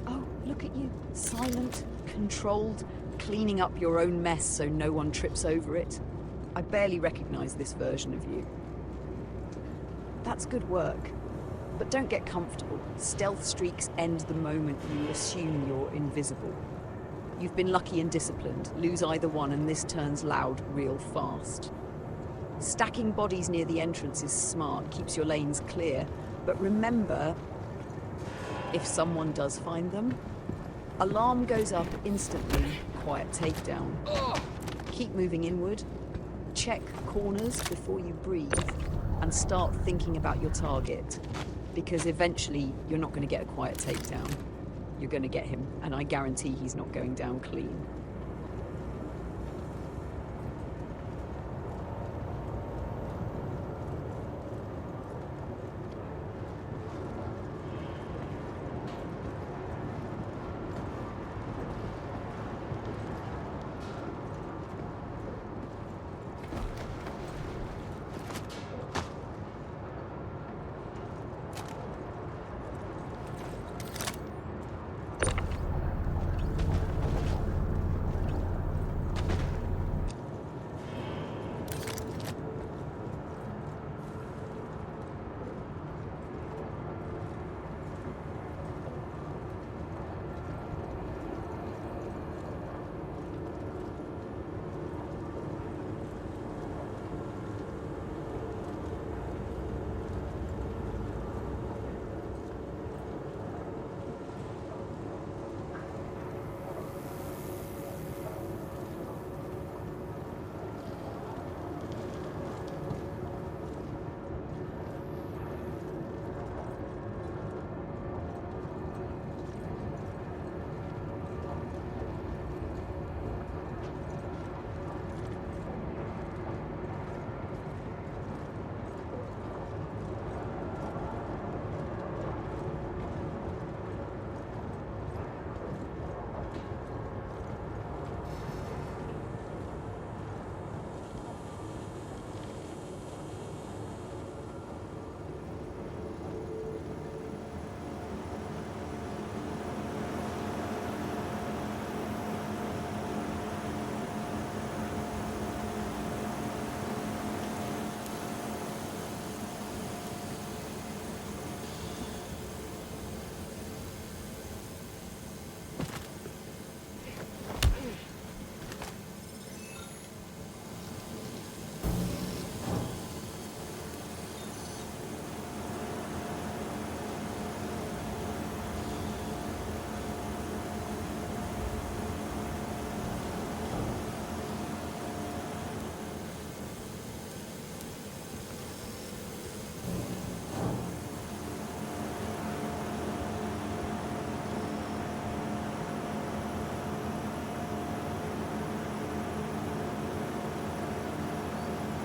Oh, look at you. Silent, controlled, cleaning up your own mess so no one trips over it. I barely recognize this version of you. That's good work. But don't get comfortable. Stealth streaks end the moment you assume you're invisible. You've been lucky and disciplined. Lose either one and this turns loud real fast. Stacking bodies near the entrance is smart, keeps your lanes clear. But remember, if someone does find them, alarm goes up instantly, quiet takedown. Keep moving inward, check corners before you breathe, and start thinking about your target. Because eventually, you're not going to get a quiet takedown. You're going to get him, and I guarantee he's not going down clean.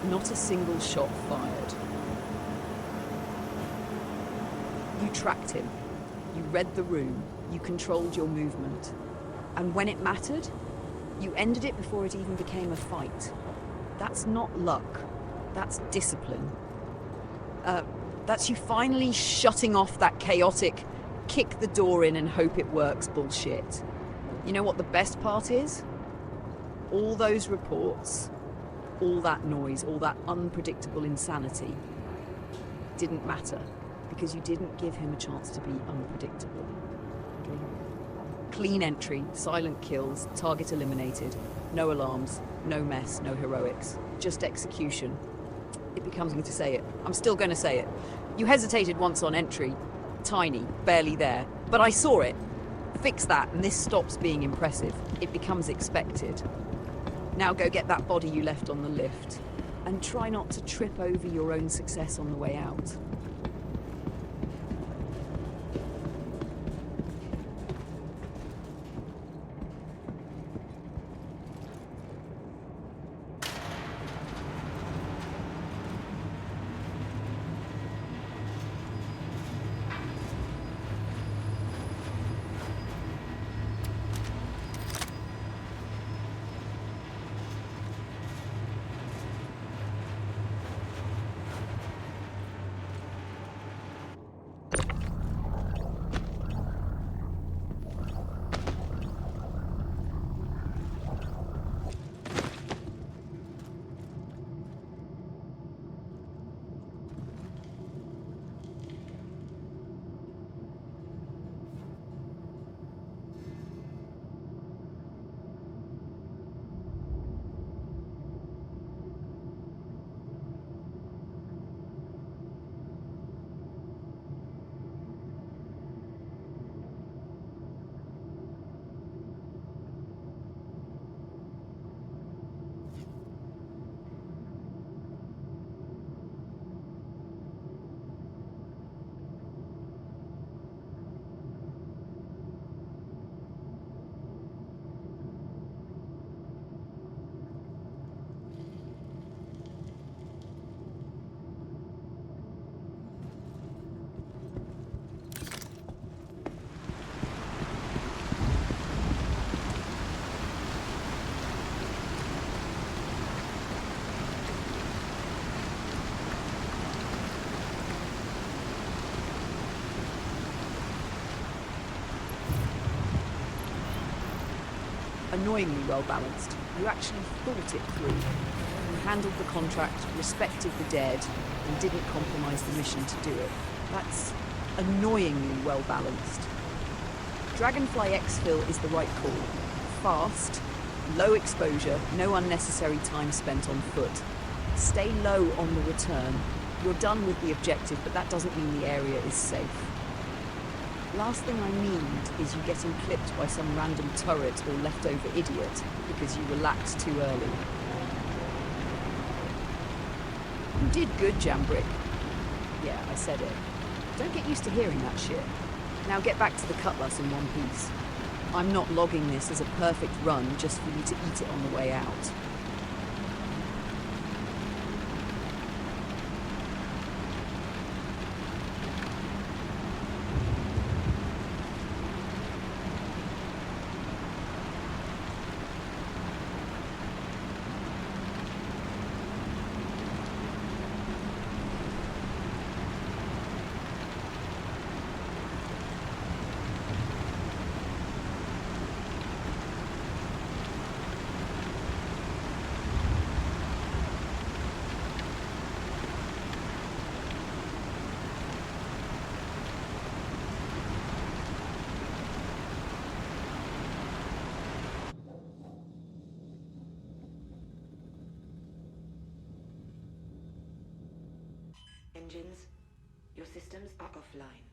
Not a single shot fired. You tracked him. You read the room. You controlled your movement. And when it mattered, you ended it before it even became a fight. That's not luck. That's discipline. That's you finally shutting off that chaotic, kick the door in and hope it works bullshit. You know what the best part is? All those reports, all that noise, all that unpredictable insanity didn't matter because you didn't give him a chance to be unpredictable. Okay? Clean entry, silent kills, target eliminated, no alarms, no mess, no heroics, just execution. It becomes me to say it. I'm still going to say it. You hesitated once on entry, tiny, barely there, but I saw it. Fix that and this stops being impressive. It becomes expected. Now go get that body you left on the lift and try not to trip over your own success on the way out. Annoyingly well balanced. You actually thought it through. You handled the contract, respected the dead, and didn't compromise the mission to do it. That's annoyingly well balanced. Dragonfly exfil is the right call. Fast, low exposure, no unnecessary time spent on foot. Stay low on the return. You're done with the objective, but that doesn't mean the area is safe. Last thing I need is you getting clipped by some random turret or leftover idiot because you relaxed too early. You did good, Jambrick. Yeah, I said it. Don't get used to hearing that shit. Now get back to the cutlass in one piece. I'm not logging this as a perfect run just for you to eat it on the way out. Engines, your systems are offline.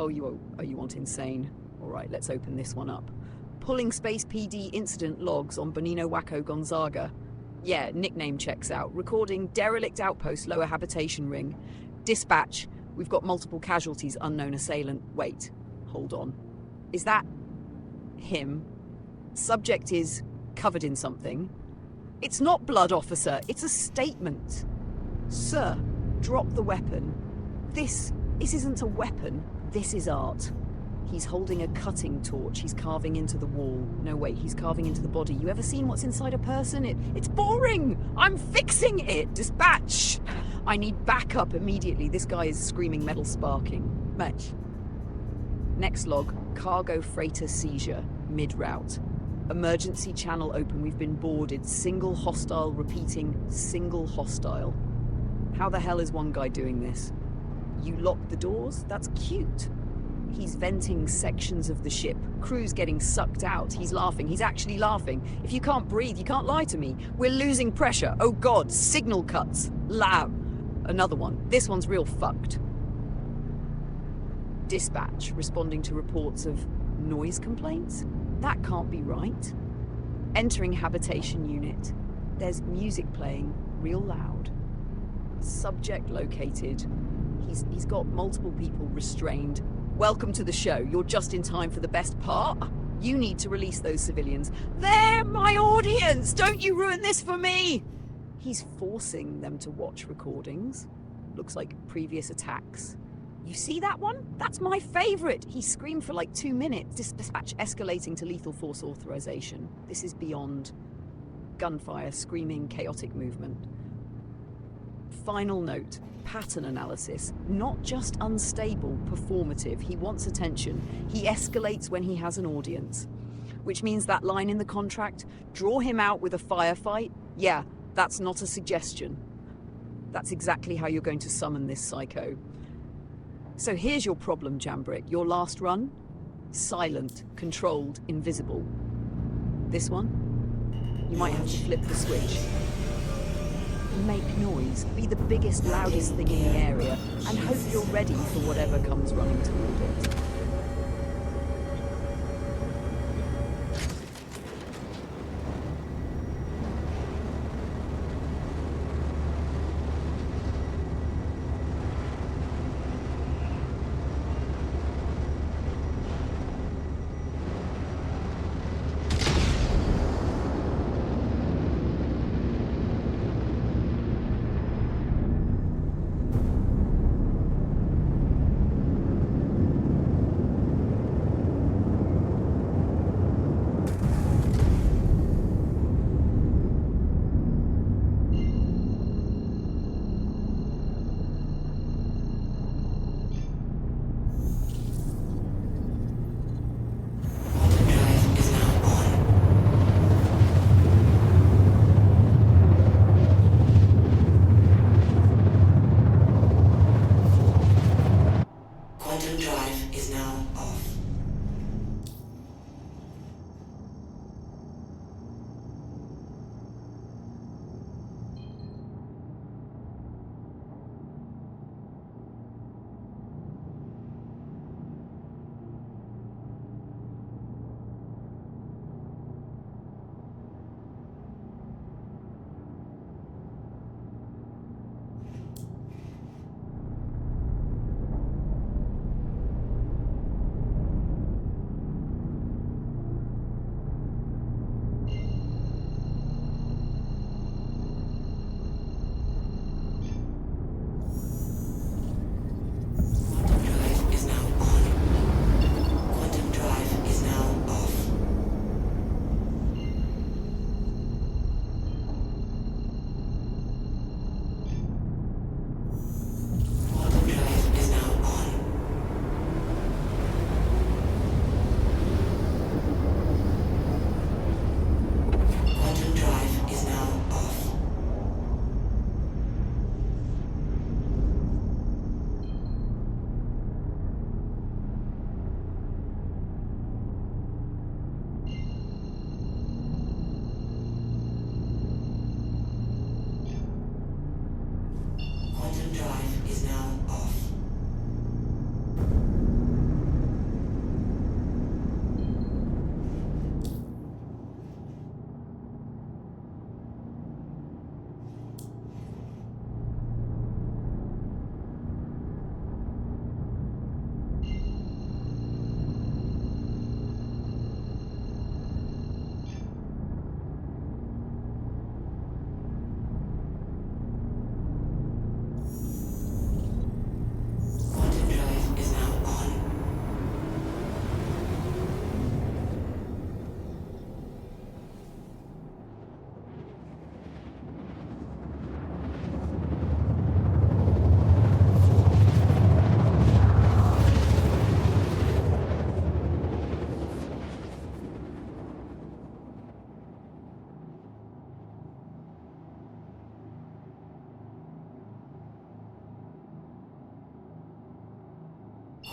Oh, you want insane? All right, let's open this one up. Pulling Space PD incident logs on Bonino Wacko Gonzaga. Yeah, nickname checks out. Recording derelict outpost lower habitation ring. Dispatch. We've got multiple casualties, unknown assailant. Wait, hold on. Is that him? Subject is covered in something. It's not blood, officer. It's a statement. Sir, drop the weapon. This isn't a weapon. This is art. He's holding a cutting torch. He's carving into the wall. No, wait, he's carving into the body. You ever seen what's inside a person? It's boring! I'm fixing it! Dispatch! I need backup immediately. This guy is screaming, metal sparking. Match. Next log, cargo freighter seizure, mid-route. Emergency channel open. We've been boarded. Single hostile repeating, single hostile. How the hell is one guy doing this? You locked the doors? That's cute. He's venting sections of the ship. Crew's getting sucked out. He's laughing. He's actually laughing. If you can't breathe, you can't lie to me. We're losing pressure. Oh God, signal cuts. Lab. Another one. This one's real fucked. Dispatch, responding to reports of noise complaints? That can't be right. Entering habitation unit. There's music playing real loud. Subject located. He's got multiple people restrained. Welcome to the show. You're just in time for the best part. You need to release those civilians. They're my audience! Don't you ruin this for me! He's forcing them to watch recordings. Looks like previous attacks. You see that one? That's my favorite. He screamed for like 2 minutes. Dispatch escalating to lethal force authorization. This is beyond gunfire, screaming, chaotic movement. Final note, pattern analysis. Not just unstable, performative. He wants attention. He escalates when he has an audience. Which means that line in the contract, draw him out with a firefight? Yeah, that's not a suggestion. That's exactly how you're going to summon this psycho. So here's your problem, Jambrick. Your last run? Silent, controlled, invisible. This one? You might have to flip the switch. Make noise, be the biggest, loudest thing in the area, and hope you're ready for whatever comes running toward it.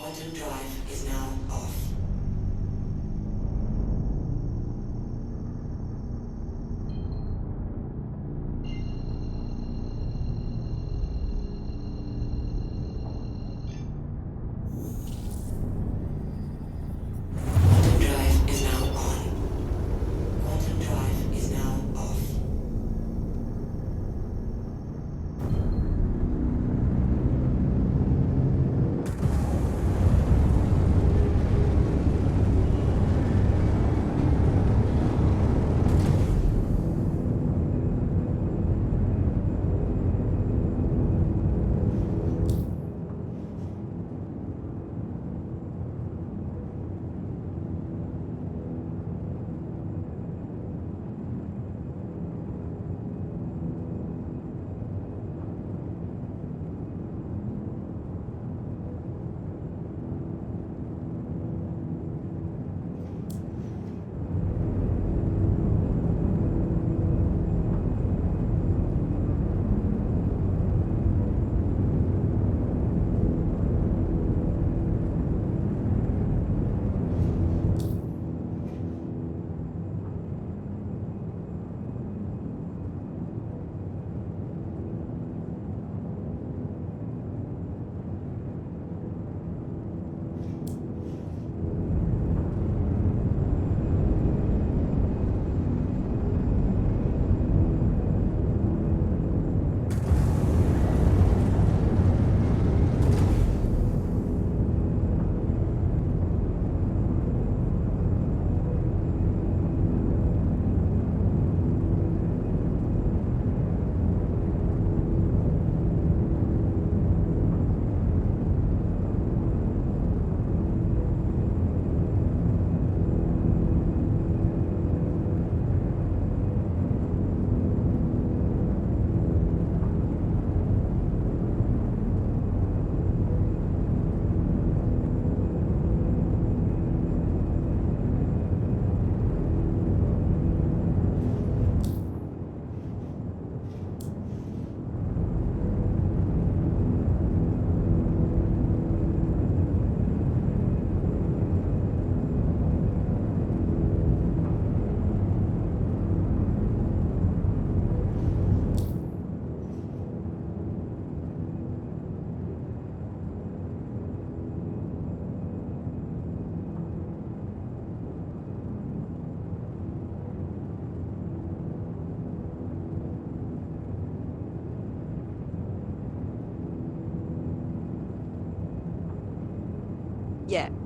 Quantum drive is now off. Quantum drive is now on. Quantum drive is now off.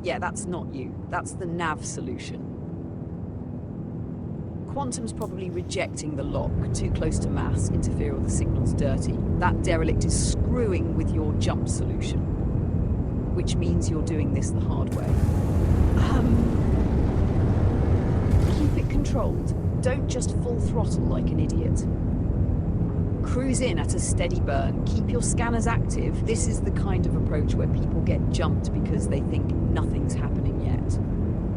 Yeah, that's not you. That's the nav solution. Quantum's probably rejecting the lock, too close to mass, interfere or the signal's dirty. That derelict is screwing with your jump solution, which means you're doing this the hard way. Keep it controlled. Don't just full throttle like an idiot. Cruise in at a steady burn. Keep your scanners active. This is the kind of approach where people get jumped because they think nothing's happening yet.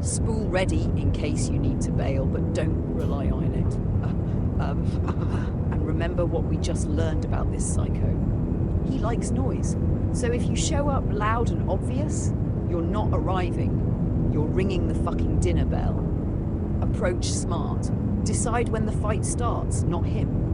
Spool ready in case you need to bail, but don't rely on it. And remember what we just learned about this psycho. He likes noise. So if you show up loud and obvious, you're not arriving. You're ringing the fucking dinner bell. Approach smart. Decide when the fight starts, not him.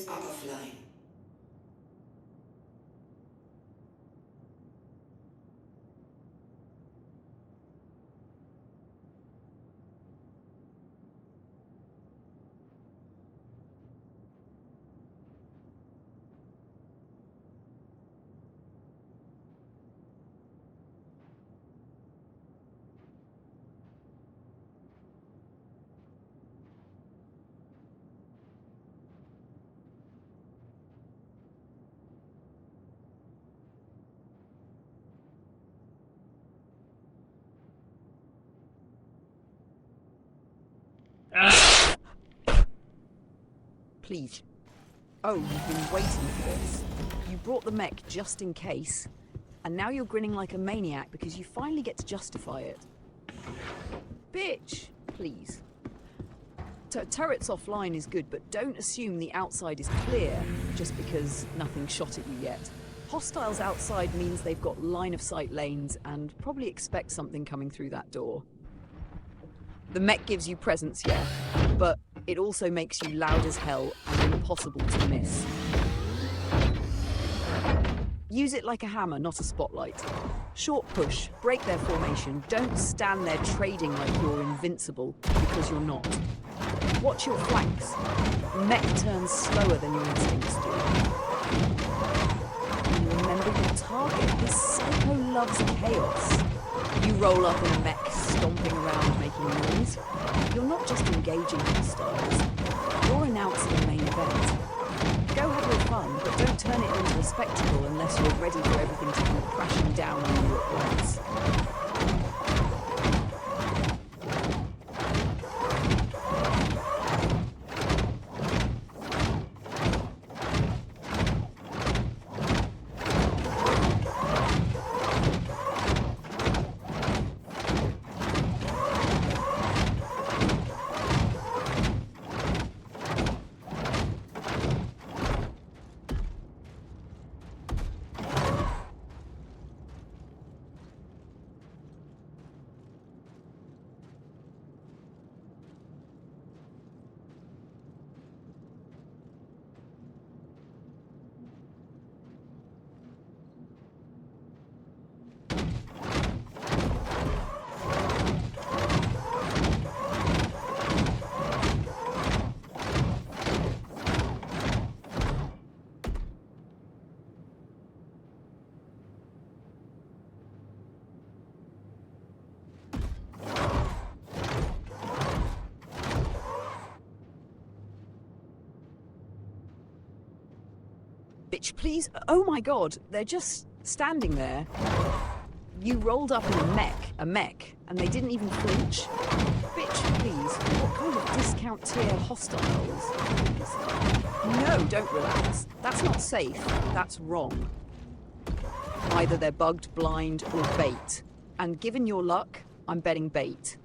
are offline. Please. Oh, you've been waiting for this. You brought the mech just in case, and now you're grinning like a maniac because you finally get to justify it. Bitch! Please. Turrets offline is good, but don't assume the outside is clear just because nothing shot at you yet. Hostiles outside means they've got line-of-sight lanes and probably expect something coming through that door. The mech gives you presence, yeah, but it also makes you loud as hell and impossible to miss. Use it like a hammer, not a spotlight. Short push, break their formation, don't stand there trading like you're invincible, because you're not. Watch your flanks. Mech turns slower than your instincts do. And remember your target, this psycho loves chaos. You roll up in a mech, stomping around making noise. You're not just engaging hostiles, you're announcing the main event. Go have your fun, but don't turn it into a spectacle unless you're ready for everything to come crashing down on you at once. Bitch, please. Oh my god, they're just standing there. You rolled up in a mech, and they didn't even flinch. Bitch, please. What kind of discount tier hostiles? No, don't relax. That's not safe. That's wrong. Either they're bugged, blind, or bait. And given your luck, I'm betting bait.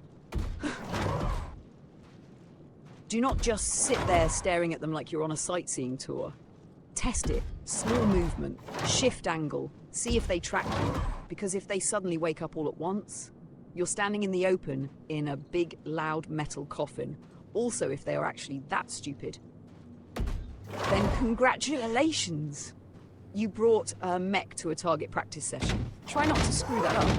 Do not just sit there staring at them like you're on a sightseeing tour. Test it. Small movement. Shift angle. See if they track you. Because if they suddenly wake up all at once, you're standing in the open in a big, loud metal coffin. Also, if they are actually that stupid. Then congratulations! You brought a mech to a target practice session. Try not to screw that up.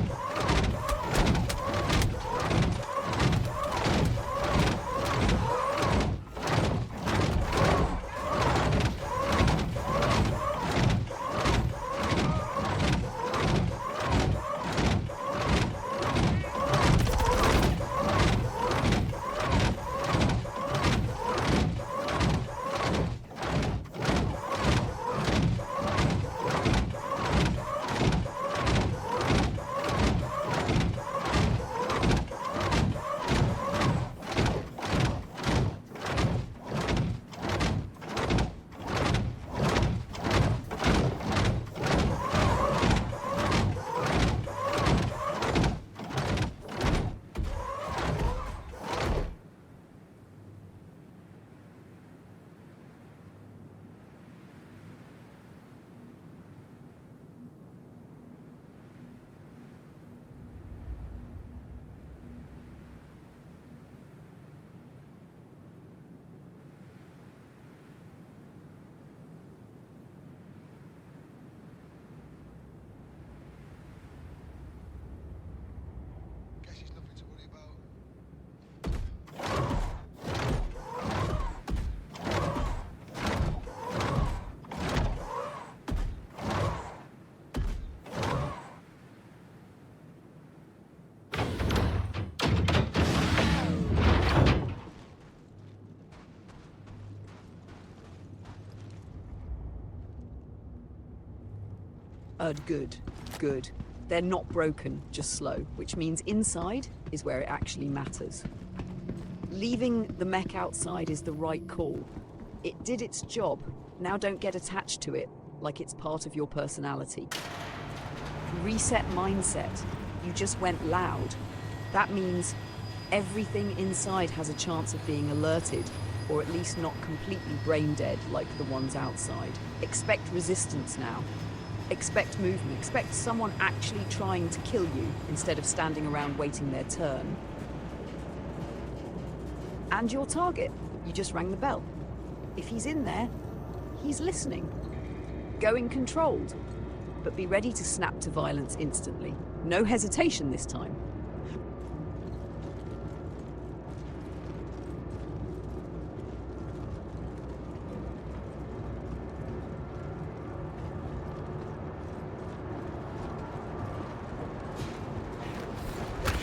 Good, good. They're not broken, just slow, which means inside is where it actually matters. Leaving the mech outside is the right call. It did its job. Now don't get attached to it like it's part of your personality. Reset mindset. You just went loud. That means everything inside has a chance of being alerted, or at least not completely brain dead like the ones outside. Expect resistance now. Expect movement. Expect someone actually trying to kill you instead of standing around waiting their turn. And your target. You just rang the bell. If he's in there, he's listening. Going controlled. But be ready to snap to violence instantly. No hesitation this time.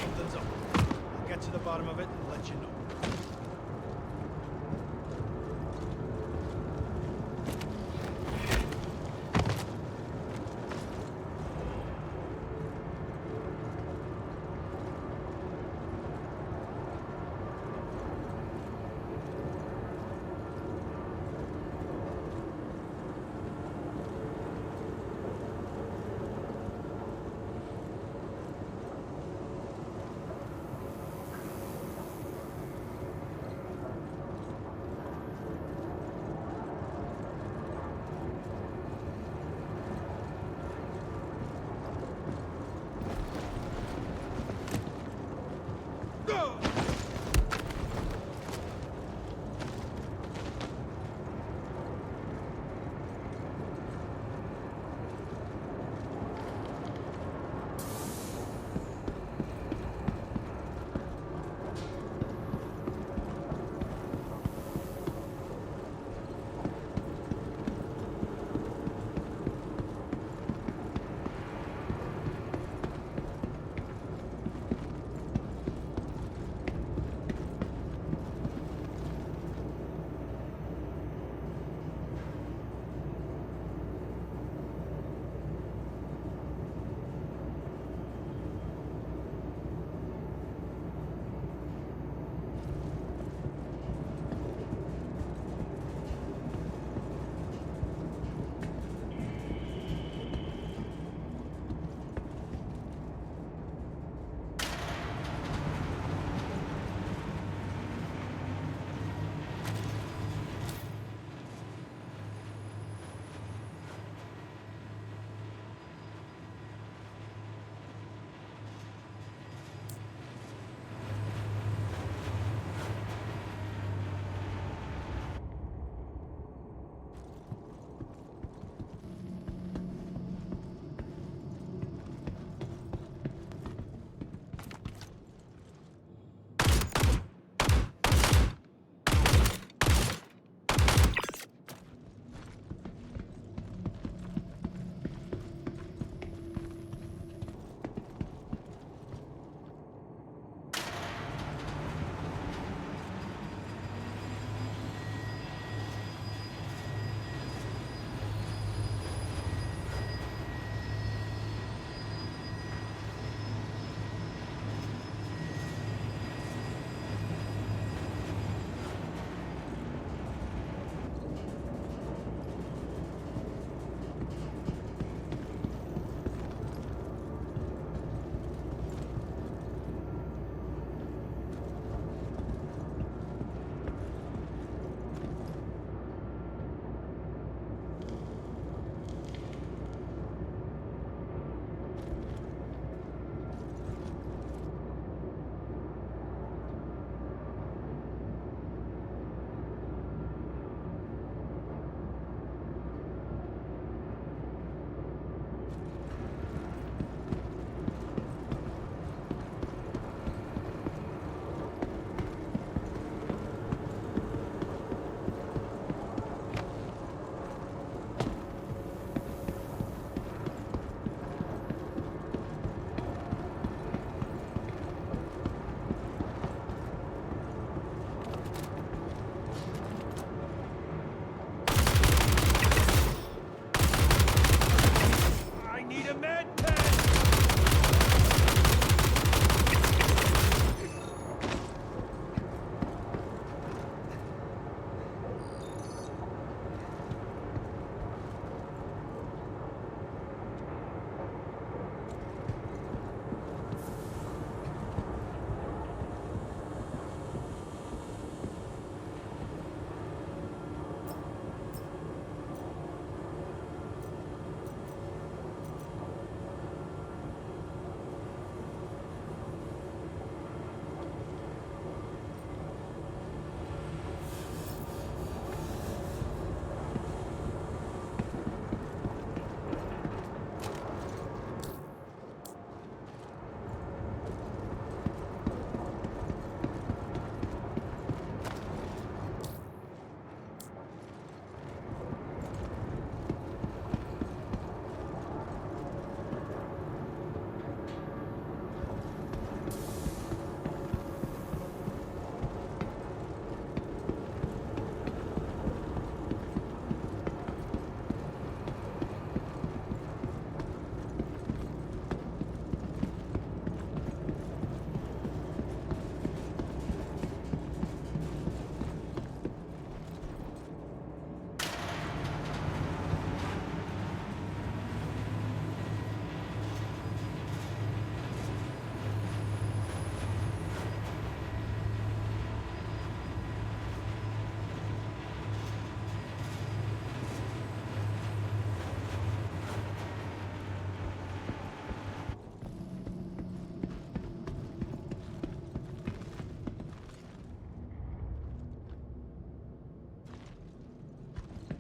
Something's up. I'll get to the bottom of it and let you know.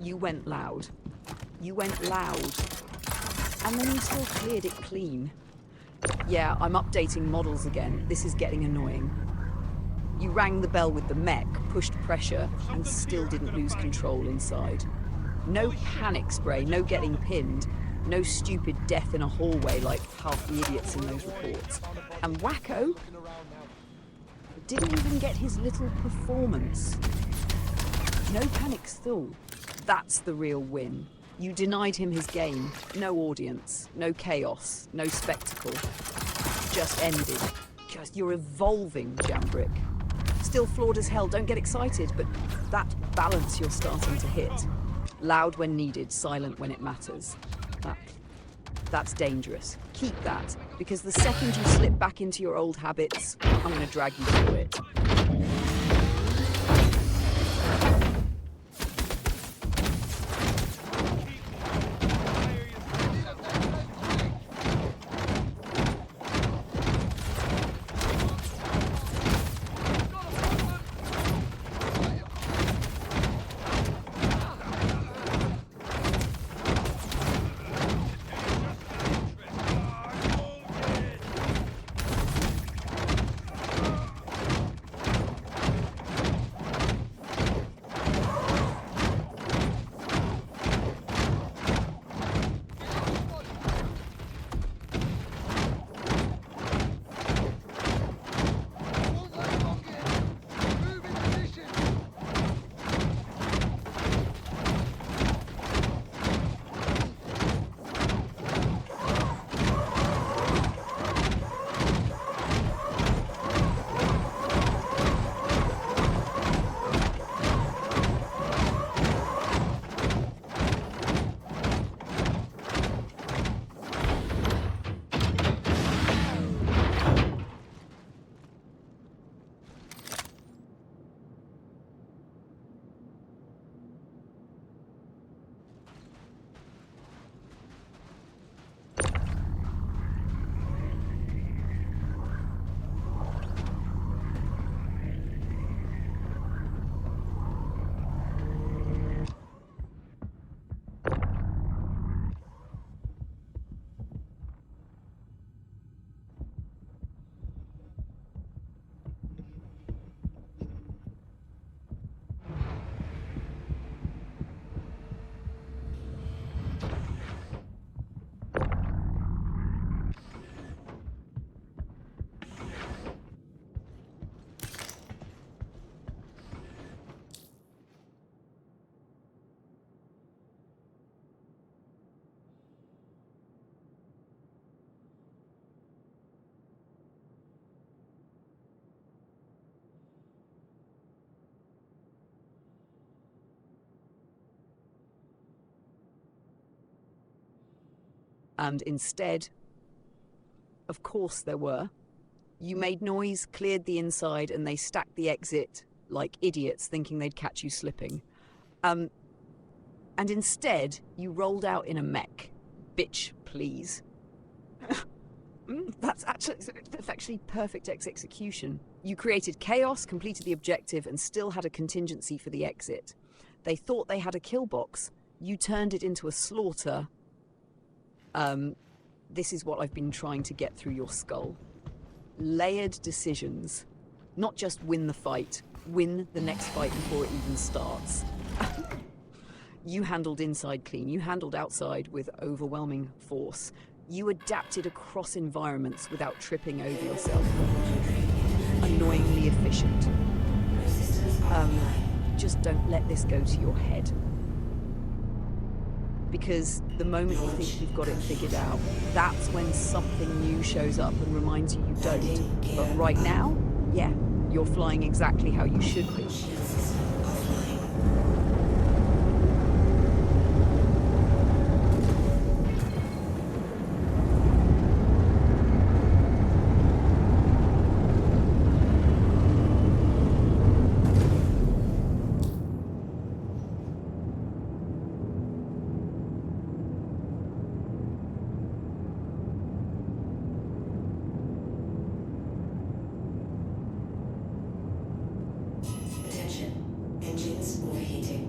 You went loud. You went loud. And then you still cleared it clean. Yeah, I'm updating models again. This is getting annoying. You rang the bell with the mech, pushed pressure, and still didn't lose control inside. No panic spray, no getting pinned, no stupid death in a hallway like half the idiots in those reports. And Wacko didn't even get his little performance. No panic still. That's the real win. You denied him his game. No audience, no chaos, no spectacle. Just ended. Just you're evolving, Jambrick. Still flawed as hell, don't get excited, but that balance you're starting to hit. Loud when needed, silent when it matters. That's dangerous. Keep that, because the second you slip back into your old habits, I'm going to drag you through it. And instead, of course there were. You made noise, cleared the inside, and they stacked the exit like idiots thinking they'd catch you slipping. And instead, you rolled out in a mech. Bitch, please. That's actually perfect execution. You created chaos, completed the objective, and still had a contingency for the exit. They thought they had a kill box. You turned it into a slaughter. This is what I've been trying to get through your skull. Layered decisions. Not just win the fight, win the next fight before it even starts. You handled inside clean, you handled outside with overwhelming force. You adapted across environments without tripping over yourself. Annoyingly efficient. Just don't let this go to your head. Because the moment you think you've got it figured out, that's when something new shows up and reminds you don't. But right now, yeah, you're flying exactly how you should be. Engines overheating.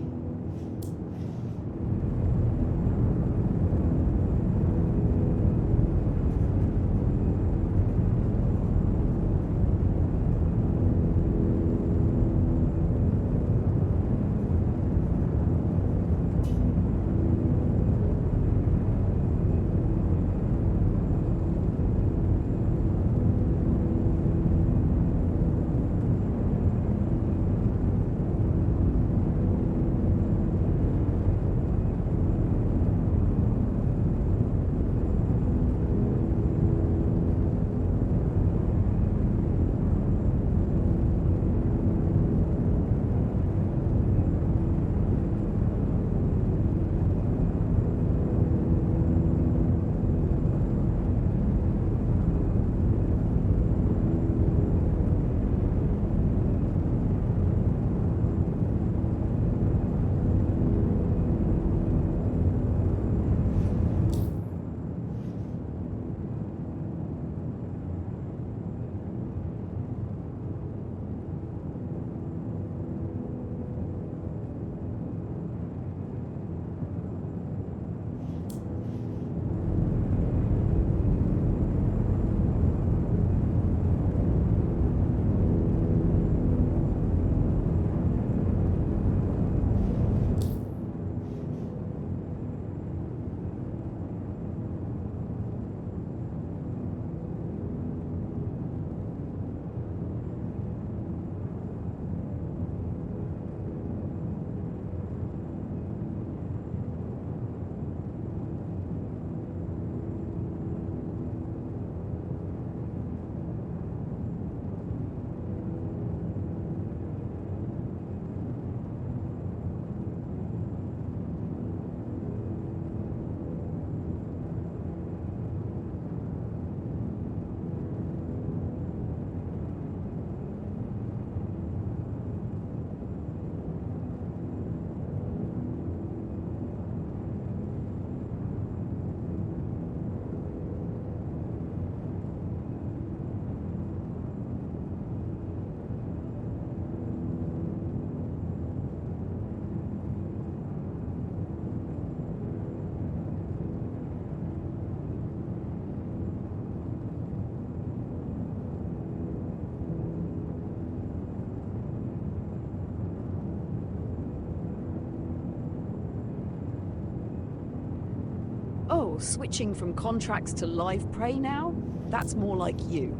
Switching from contracts to live prey now? That's more like you.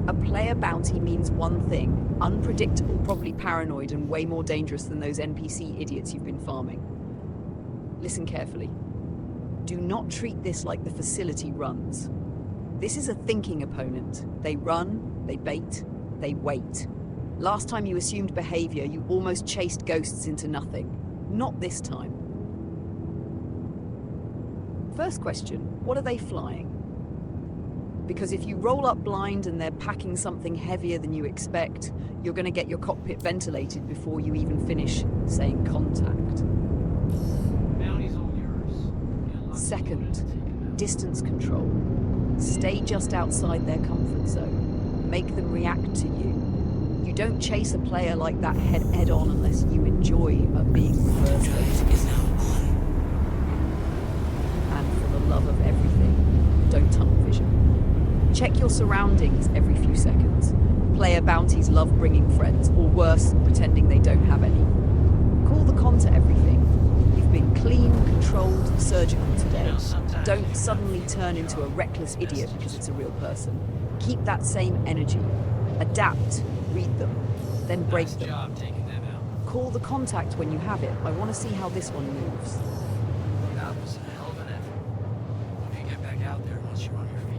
A player bounty means one thing: unpredictable, probably paranoid, and way more dangerous than those NPC idiots you've been farming. Listen carefully. Do not treat this like the facility runs. This is a thinking opponent. They run, they bait, they wait. Last time you assumed behavior, you almost chased ghosts into nothing. Not this time. First question, what are they flying? Because if you roll up blind and they're packing something heavier than you expect, you're going to get your cockpit ventilated before you even finish saying contact. Bounty's all yours. Second, distance control. Stay just outside their comfort zone. Make them react to you. You don't chase a player like that head on unless you enjoy being reversed. Drive is now on. And for the love of everything, don't tunnel vision. Check your surroundings every few seconds. Player bounties love bringing friends, or worse, pretending they don't have any. Call the con to everything. You've been clean, controlled, surgical today. Don't suddenly turn into a reckless idiot because it's a real person. Keep that same energy. Adapt, read them, then break them. Job taking them out. Call the contact when you have it. I want to see how this one moves. That was a hell of an effort. Hope you get back out there once you're on your feet.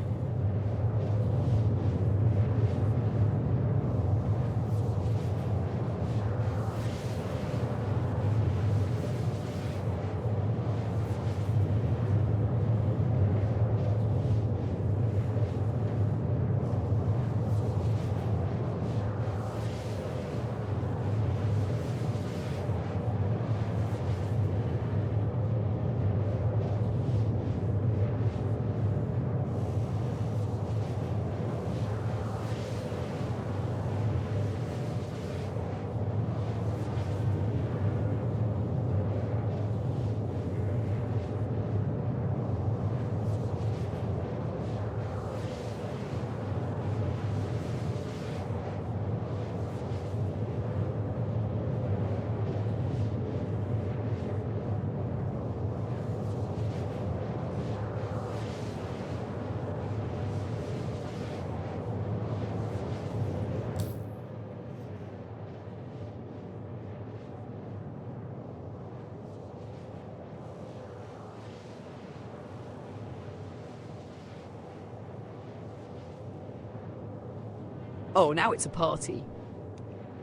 Oh, now it's a party.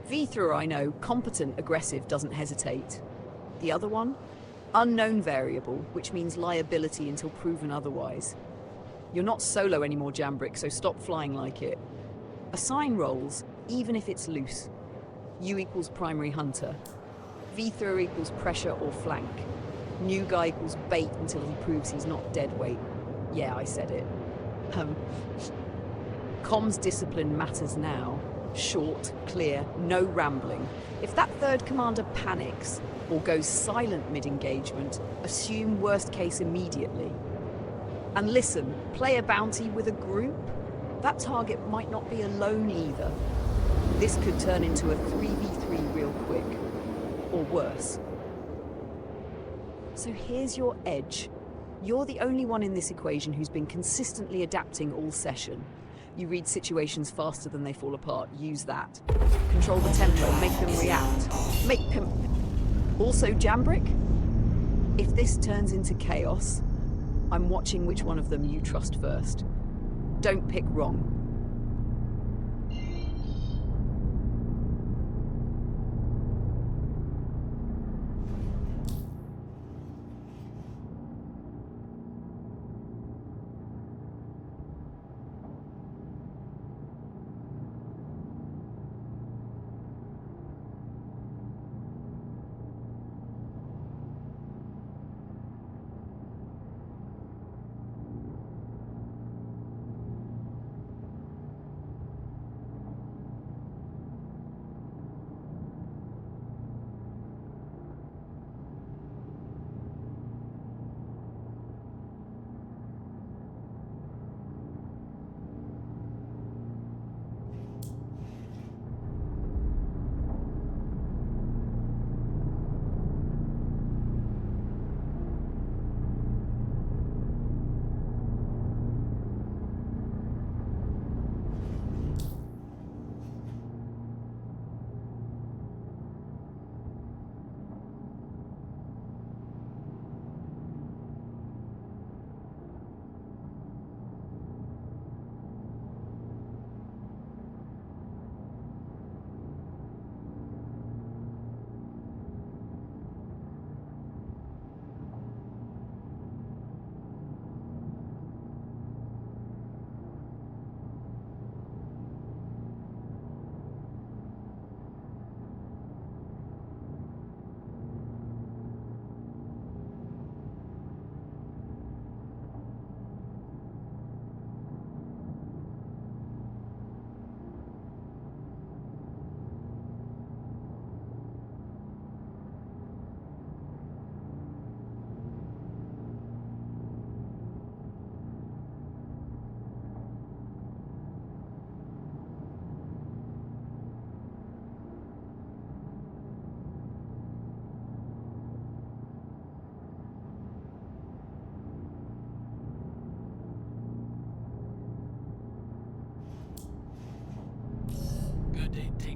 Vithra, I know, competent, aggressive, doesn't hesitate. The other one? Unknown variable, which means liability until proven otherwise. You're not solo anymore, Jambrick, so stop flying like it. Assign roles, even if it's loose. You equals primary hunter. Vithra equals pressure or flank. New guy equals bait until he proves he's not dead weight. Yeah, I said it. Comms discipline matters now. Short, clear, no rambling. If that third commander panics or goes silent mid-engagement, assume worst case immediately. And listen, play a bounty with a group? That target might not be alone either. This could turn into a 3v3 real quick. Or worse. So here's your edge. You're the only one in this equation who's been consistently adapting all session. You read situations faster than they fall apart. Use that. Control the tempo. Make them react. Also, Jambrick, if this turns into chaos, I'm watching which one of them you trust first. Don't pick wrong.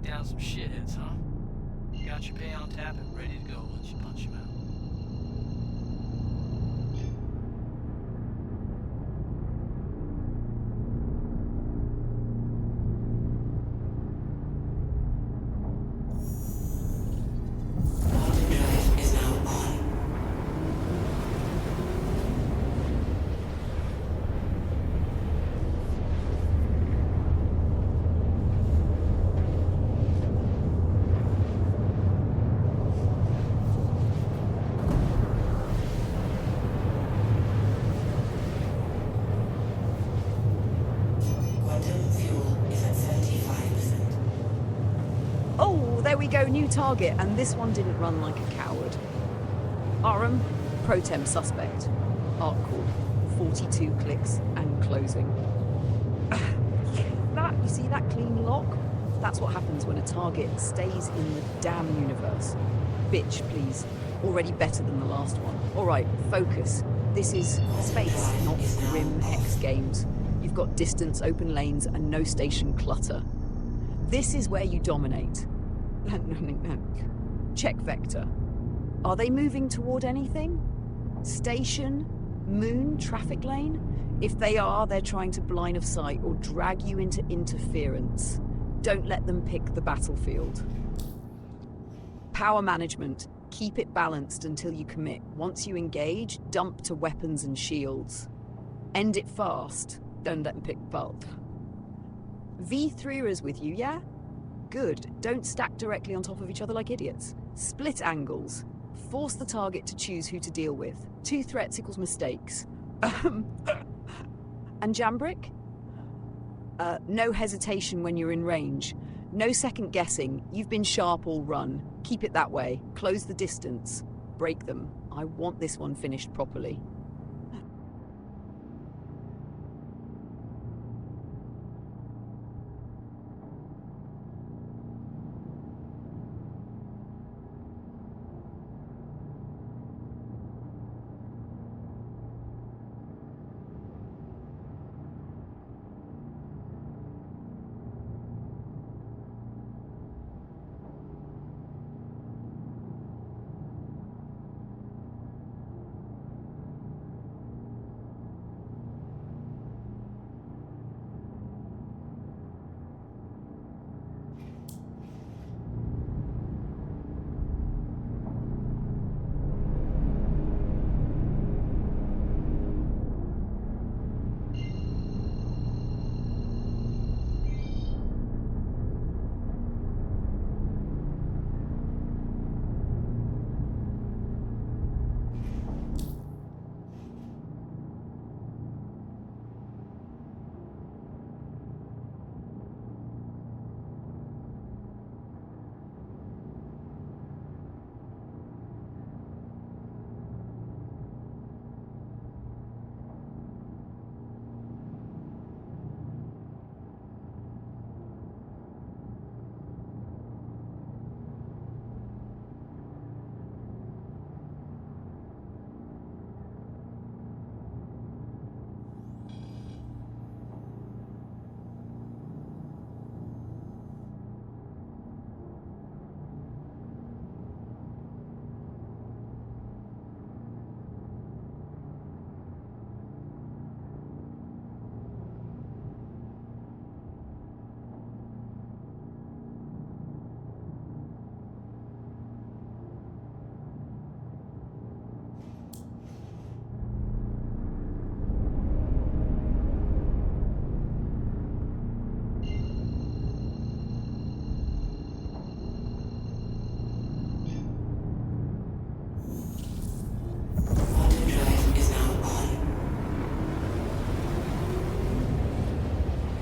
down some shitheads, huh? Got your pay on tap and ready to go once you punch him out. Quantum drive is now on. Quantum fuel is at 75%. Oh, there we go, new target, and this one didn't run like a coward. Aram, Protem suspect. Arc core, 42 clicks and closing. You see that clean lock? That's what happens when a target stays in the damn universe. Bitch, please. Already better than the last one. All right, focus. This is space, not grim X Games. You've got distance, open lanes, and no station clutter. This is where you dominate. Check vector. Are they moving toward anything? Station? Moon? Traffic lane? If they are, they're trying to blind of sight or drag you into interference. Don't let them pick the battlefield. Power management. Keep it balanced until you commit. Once you engage, dump to weapons and shields. End it fast. Don't let them pick bulk. V3 is with you, yeah? Good. Don't stack directly on top of each other like idiots. Split angles. Force the target to choose who to deal with. 2 threats equals mistakes. And Jambrick? No hesitation when you're in range. No second guessing. You've been sharp all run. Keep it that way. Close the distance. Break them. I want this one finished properly.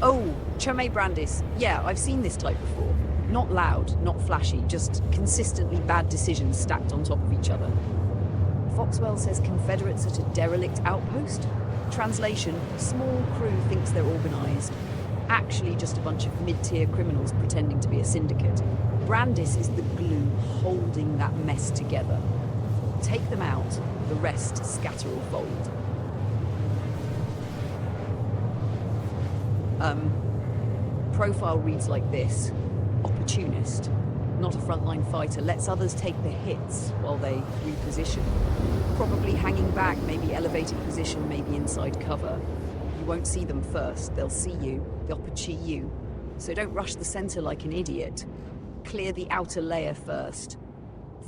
Oh, Chome Brandis. Yeah, I've seen this type before. Not loud, not flashy, just consistently bad decisions stacked on top of each other. Foxwell says Confederates at a derelict outpost. Translation, small crew thinks they're organised. Actually just a bunch of mid-tier criminals pretending to be a syndicate. Brandis is the glue holding that mess together. Take them out, the rest scatter or fold. Profile reads like this. opportunist, not a frontline fighter, lets others take the hits while they reposition. Probably hanging back, maybe elevated position, maybe inside cover. You won't see them first, they'll see you, they'll chi you. So don't rush the center like an idiot. Clear the outer layer first.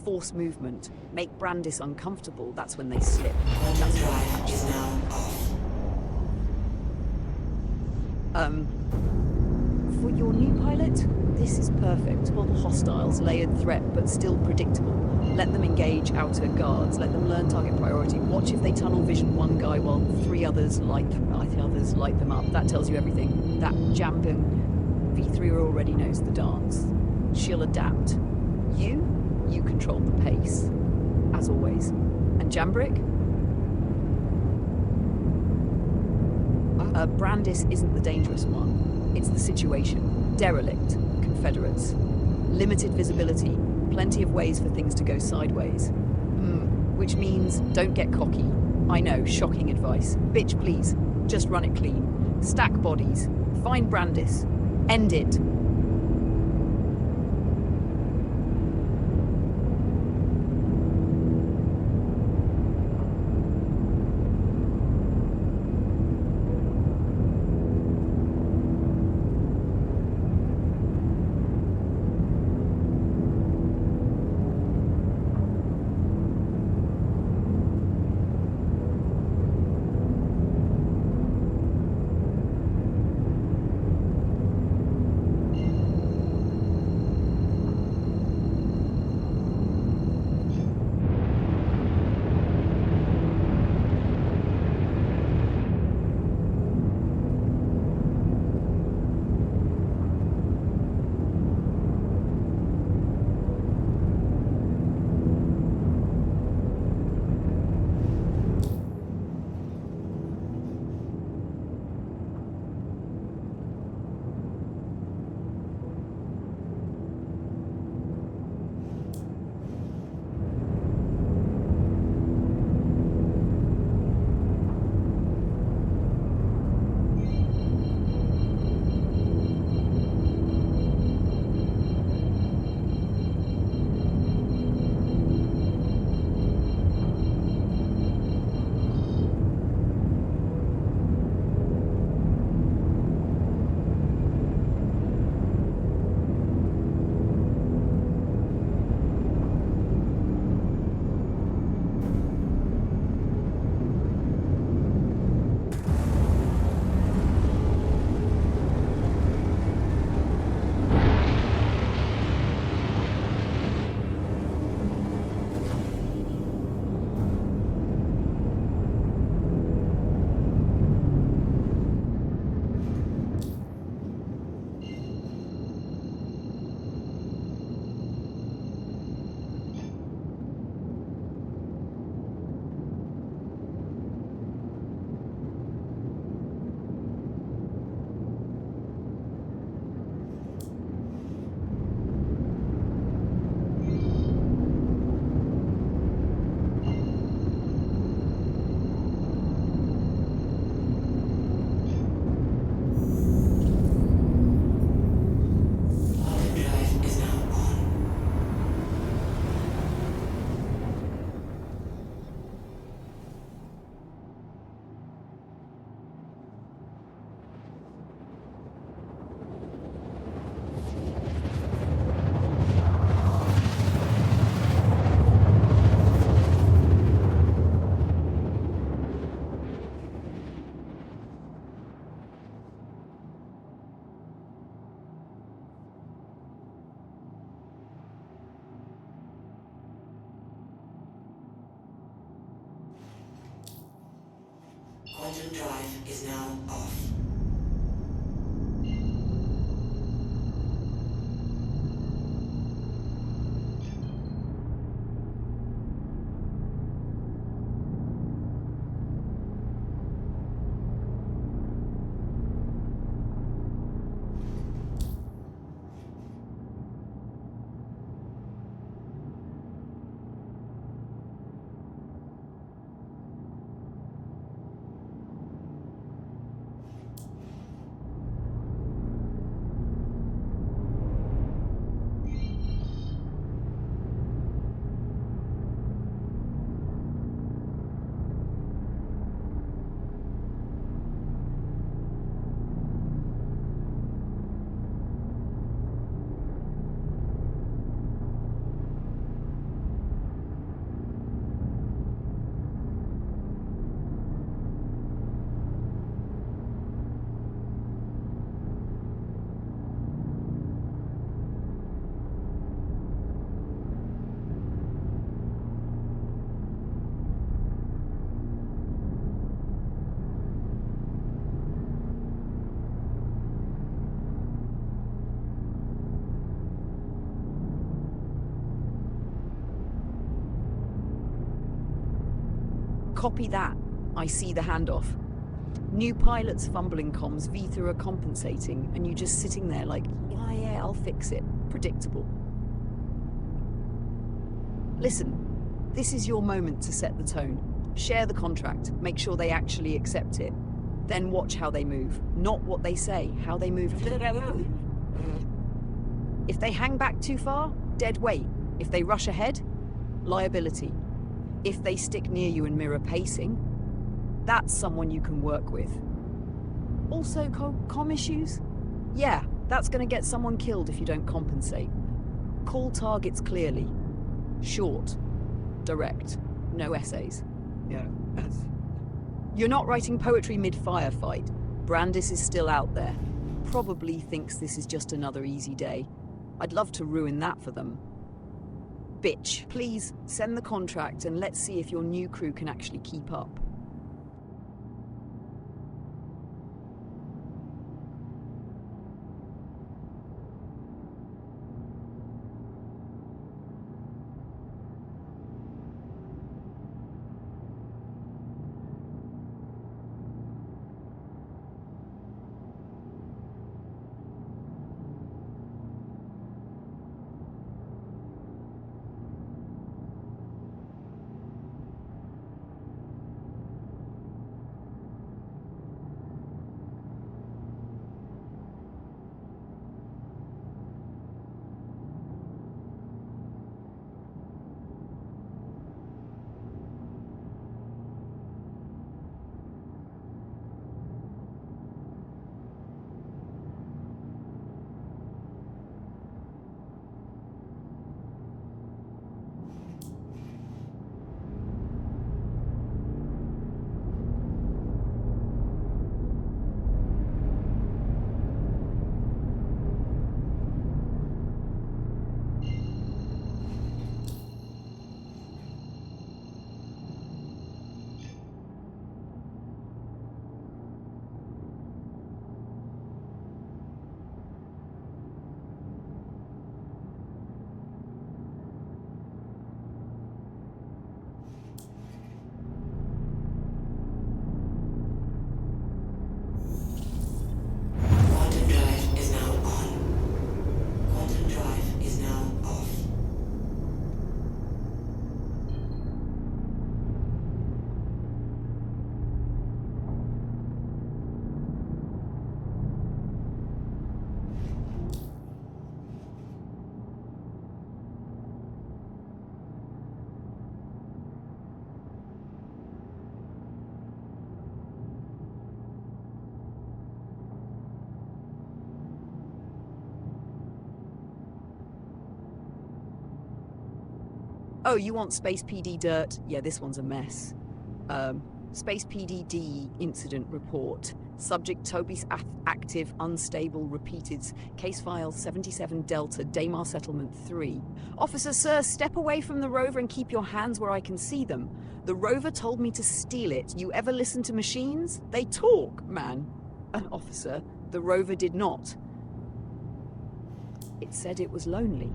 Force movement, make Brandis uncomfortable, that's when they slip. Quantum drive is now off. For your new pilot, this is perfect. Well, the hostiles, layered threat, but still predictable. Let them engage outer guards. Let them learn target priority. Watch if they tunnel vision one guy while three others light them up. That tells you everything. That Jambin V3 already knows the dance. She'll adapt. You control the pace, as always. And Jambrick? Brandis isn't the dangerous one. It's the situation. Derelict. Confederates. Limited visibility. Plenty of ways for things to go sideways. Which means don't get cocky. I know, shocking advice. Bitch, please. Just run it clean. Stack bodies. Find Brandis. End it. Quantum drive is now off. Copy that. I see the handoff. New pilots fumbling comms, V-through are compensating, and you just sitting there like, yeah, I'll fix it. Predictable. Listen, this is your moment to set the tone. Share the contract, make sure they actually accept it. Then watch how they move. Not what they say, how they move. If they hang back too far, dead weight. If they rush ahead, liability. If they stick near you and mirror pacing, that's someone you can work with. Also, comm issues? Yeah, that's gonna get someone killed if you don't compensate. Call targets clearly. Short. Direct. No essays. Yeah, You're not writing poetry mid-firefight. Brandis is still out there. Probably thinks this is just another easy day. I'd love to ruin that for them. Bitch, please send the contract and let's see if your new crew can actually keep up. Quantum drive is now on. Quantum drive is now off. Oh, you want Space PD dirt? Yeah, this one's a mess. Space PDD incident report. Subject Toby's active, unstable, repeated. Case file 77 Delta, Daymar Settlement 3. Officer, sir, step away from the rover and keep your hands where I can see them. The rover told me to steal it. You ever listen to machines? They talk, man. Officer, the rover did not. It said it was lonely.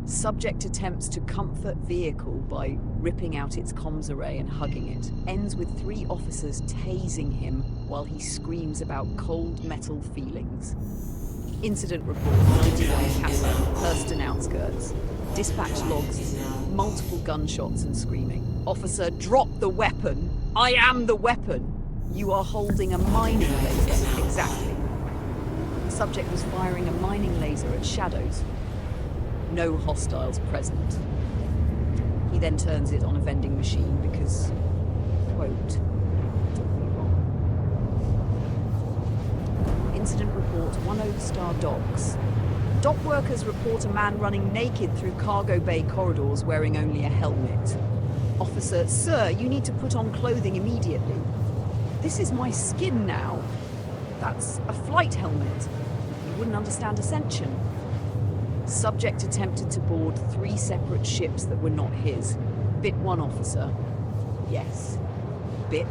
Subject attempts to comfort vehicle by ripping out its comms array and hugging it. Ends with 3 officers tasing him while he screams about cold metal feelings. Incident report 99 Kappa, Hurston outskirts. Dispatch logs, multiple gunshots and screaming. Officer, drop the weapon. I am the weapon. You are holding a mining laser. Exactly. Subject was firing a mining laser at shadows. No hostiles present. He then turns it on a vending machine because, quote, took me wrong. Incident report 10 Star Docks. Dock workers report a man running naked through cargo bay corridors wearing only a helmet. Officer, sir, you need to put on clothing immediately. This is my skin now. That's a flight helmet. You wouldn't understand ascension. Subject attempted to board 3 separate ships that were not his. Bit 1 officer. Yes. Bit.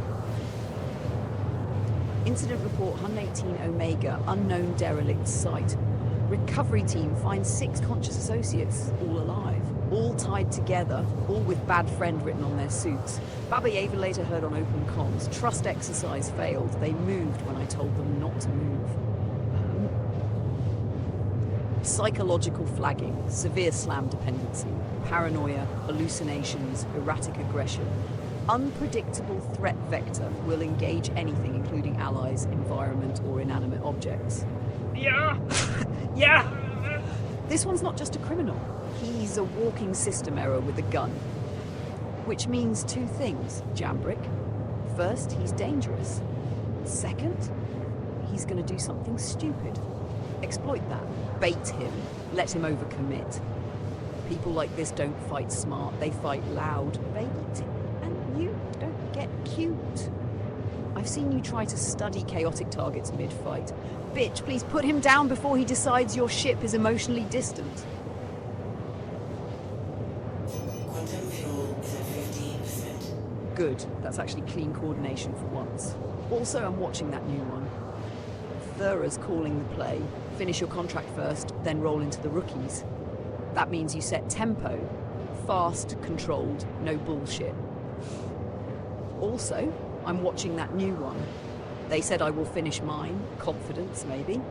Incident report 118 Omega, unknown derelict site. Recovery team finds 6 conscious associates, all alive. all tied together, all with bad friend written on their suits. Baba Yaga later heard on open comms, trust exercise failed. They moved when I told them not to move. Psychological flagging, severe slam dependency, paranoia, hallucinations, erratic aggression. Unpredictable threat vector will engage anything, including allies, environment, or inanimate objects. Yeah! Yeah! This one's not just a criminal. He's a walking system error with a gun. Which means two things, Jambrick. First, he's dangerous. Second, he's going to do something stupid. Exploit that. Bait him. Let him overcommit. People like this don't fight smart. They fight loud. Bait. And you don't get cute. I've seen you try to study chaotic targets mid-fight. Bitch, please put him down before he decides your ship is emotionally distant. Quantum fuel is at 15%. Good. That's actually clean coordination for once. Also, I'm watching that new one. Thura's calling the play. Finish your contract first, then roll into the rookies. That means you set tempo. Fast, controlled, no bullshit. Also, I'm watching that new one. They said I will finish mine. Confidence, maybe.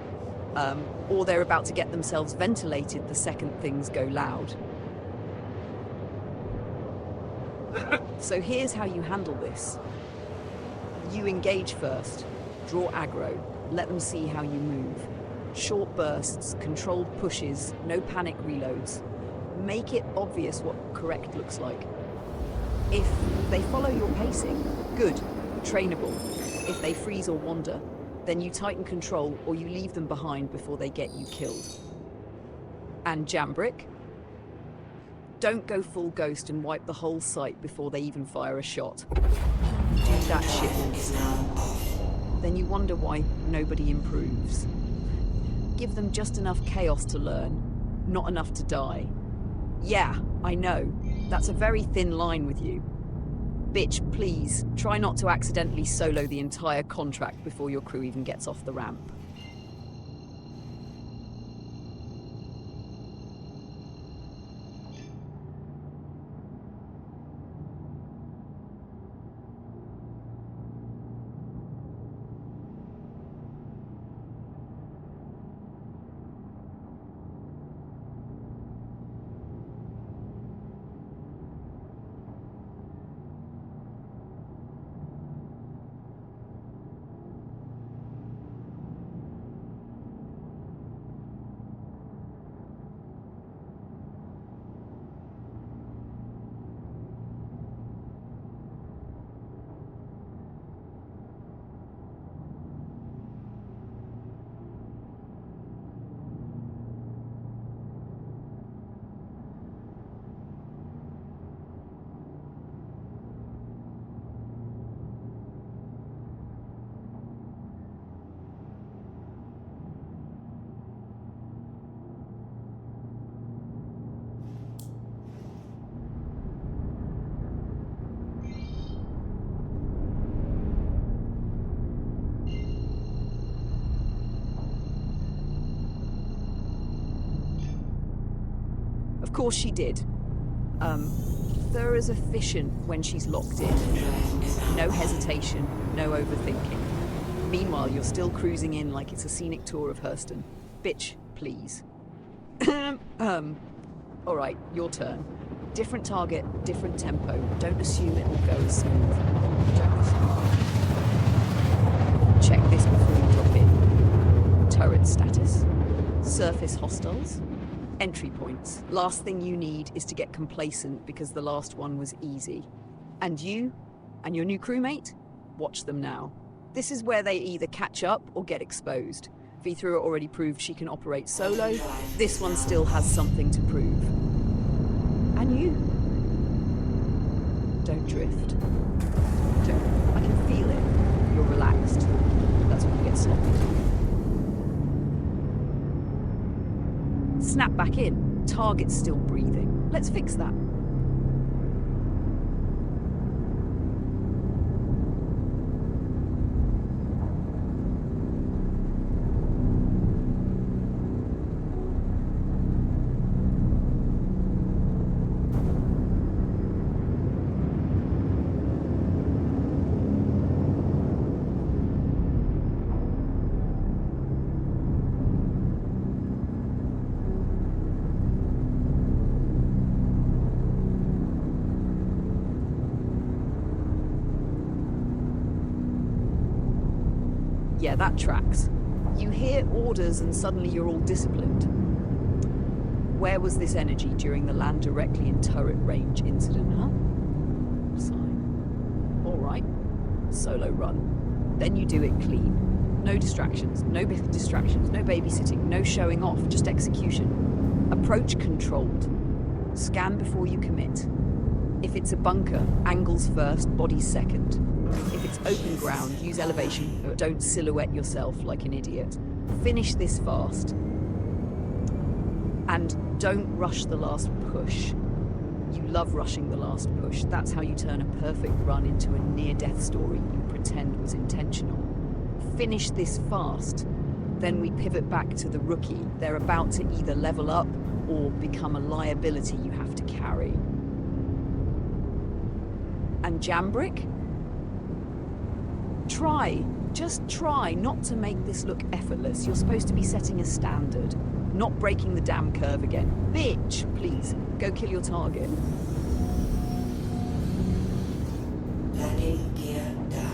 Or they're about to get themselves ventilated the second things go loud. So here's how you handle this. You engage first. Draw aggro. Let them see how you move. Short bursts, controlled pushes, no panic reloads. Make it obvious what correct looks like. If they follow your pacing, good, trainable. If they freeze or wander, then you tighten control or you leave them behind before they get you killed. And Jambrick, don't go full ghost and wipe the whole site before they even fire a shot. Do that shit. Is now off. Then you wonder why nobody improves. Give them just enough chaos to learn, not enough to die. Yeah, I know. That's a very thin line with you. Bitch, please, try not to accidentally solo the entire contract before your crew even gets off the ramp. Of course she did. Thura's efficient when she's locked in. No hesitation, no overthinking. Meanwhile, you're still cruising in like it's a scenic tour of Hurston. Bitch, please. Alright, your turn. Different target, different tempo. Don't assume it will go as smooth. Check this before you drop in. Turret status. Surface hostiles. Entry points. Last thing you need is to get complacent because the last one was easy. And you, and your new crewmate, watch them now. This is where they either catch up or get exposed. Vithra already proved she can operate solo. This one still has something to prove. And you. Don't drift. Don't. I can feel it. You're relaxed. That's when you get sloppy. Snap back in. Target's still breathing. Let's fix that. Yeah, that tracks. You hear orders and suddenly you're all disciplined. Where was this energy during the land directly in turret range incident, huh? Sign. All right. Solo run. Then you do it clean. No distractions, no big distractions, no babysitting, no showing off, just execution. Approach controlled. Scan before you commit. If it's a bunker, angles first, bodies second. If it's open ground, use elevation, but don't silhouette yourself like an idiot. Finish this fast. And don't rush the last push. You love rushing the last push. That's how you turn a perfect run into a near-death story you pretend was intentional. Finish this fast. Then we pivot back to the rookie. They're about to either level up or become a liability you have to carry. And Jambrick? Just try not to make this look effortless. You're supposed to be setting a standard, not breaking the damn curve again. Bitch, please, go kill your target. Landing gear down.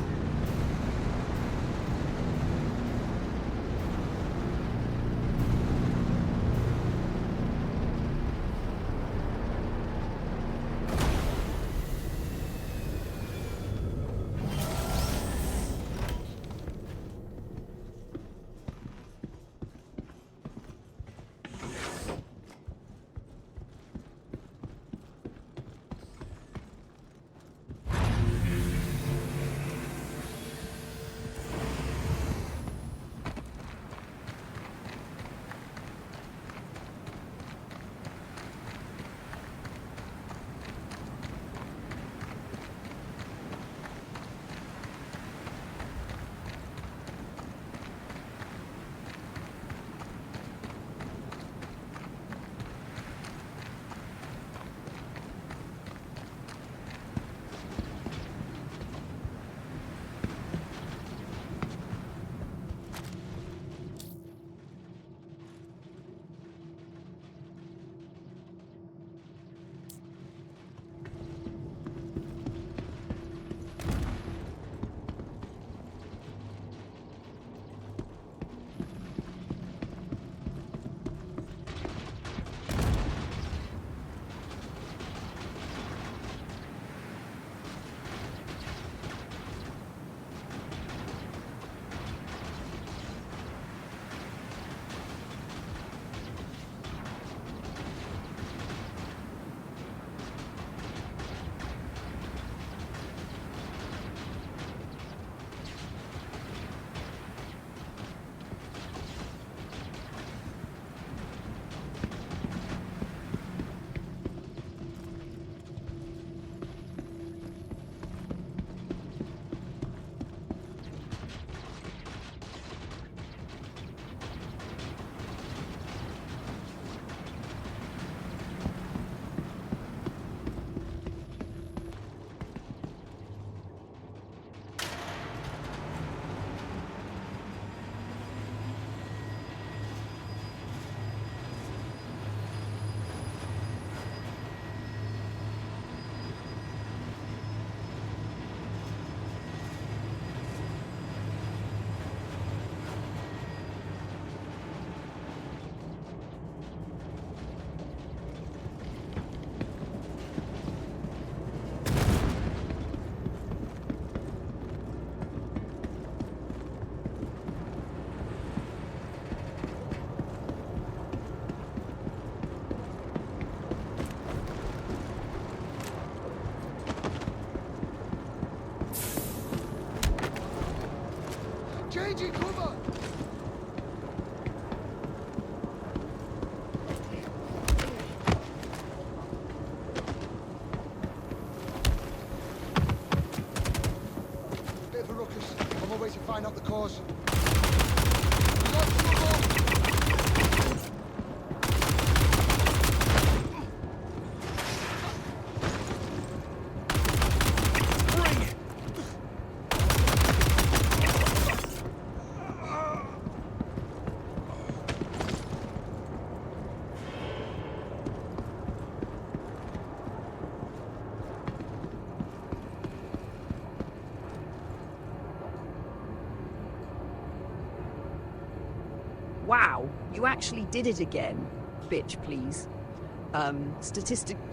Wow, you actually did it again. Bitch, please.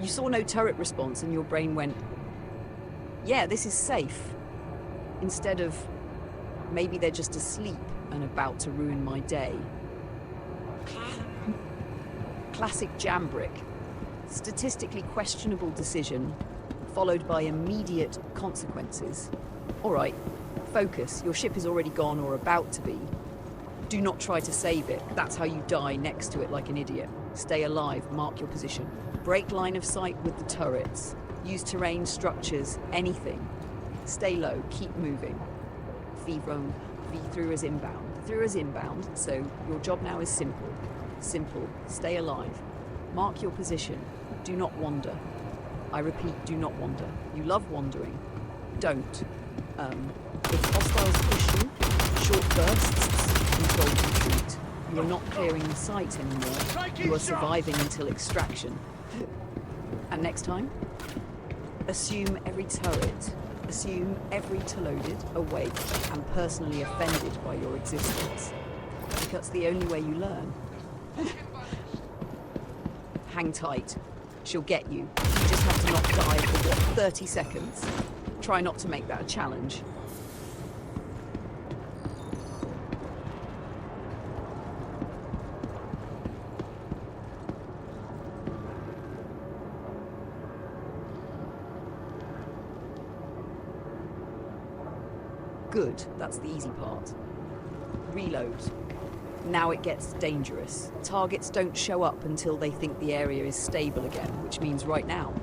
You saw no turret response and your brain went, yeah, this is safe. Instead of, maybe they're just asleep and about to ruin my day. Classic jambrick. Statistically questionable decision, followed by immediate consequences. All right, focus. Your ship is already gone or about to be. Do not try to save it. That's how you die next to it like an idiot. Stay alive, mark your position. Break line of sight with the turrets. Use terrain, structures, anything. Stay low, keep moving. V through as inbound. Through as inbound, so your job now is simple. Simple, stay alive. Mark your position. Do not wander. I repeat, do not wander. You love wandering. Don't. If hostiles push you, short bursts, controlled retreat. You are not clearing the site anymore. You are surviving until extraction. And next time? Assume every turret, assume every loaded, awake, and personally offended by your existence. Because the only way you learn. Hang tight. She'll get you. You just have to not die for, 30 seconds? Try not to make that a challenge. Good, that's the easy part. Reload. Now it gets dangerous. Targets don't show up until they think the area is stable again, which means right now,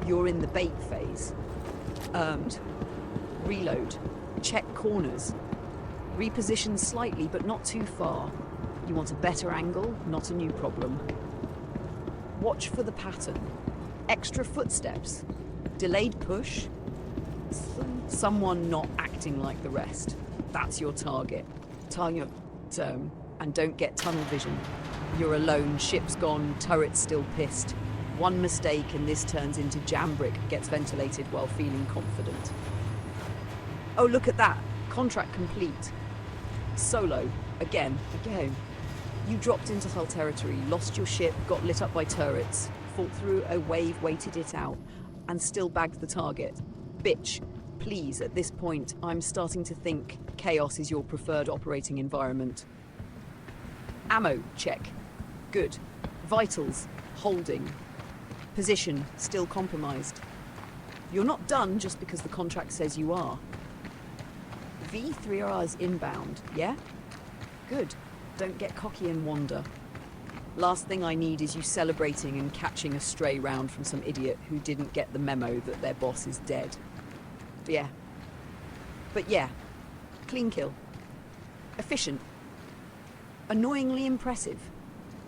you're in the bait phase. Earned. Reload. Check corners. Reposition slightly, but not too far. You want a better angle, not a new problem. Watch for the pattern. Extra footsteps. Delayed push. Someone not acting like the rest. That's your target. Target zone. And don't get tunnel vision. You're alone, ship's gone, turret's still pissed. One mistake and this turns into jambrick, gets ventilated while feeling confident. Oh, look at that. Contract complete. Solo. Again. You dropped into hull territory, lost your ship, got lit up by turrets, fought through a wave, waited it out, and still bagged the target. Bitch. Please, at this point, I'm starting to think chaos is your preferred operating environment. Ammo, check. Good. Vitals, holding. Position, still compromised. You're not done just because the contract says you are. V3Rs inbound, yeah? Good. Don't get cocky and wander. Last thing I need is you celebrating and catching a stray round from some idiot who didn't get the memo that their boss is dead. But yeah, clean kill. Efficient. Annoyingly impressive.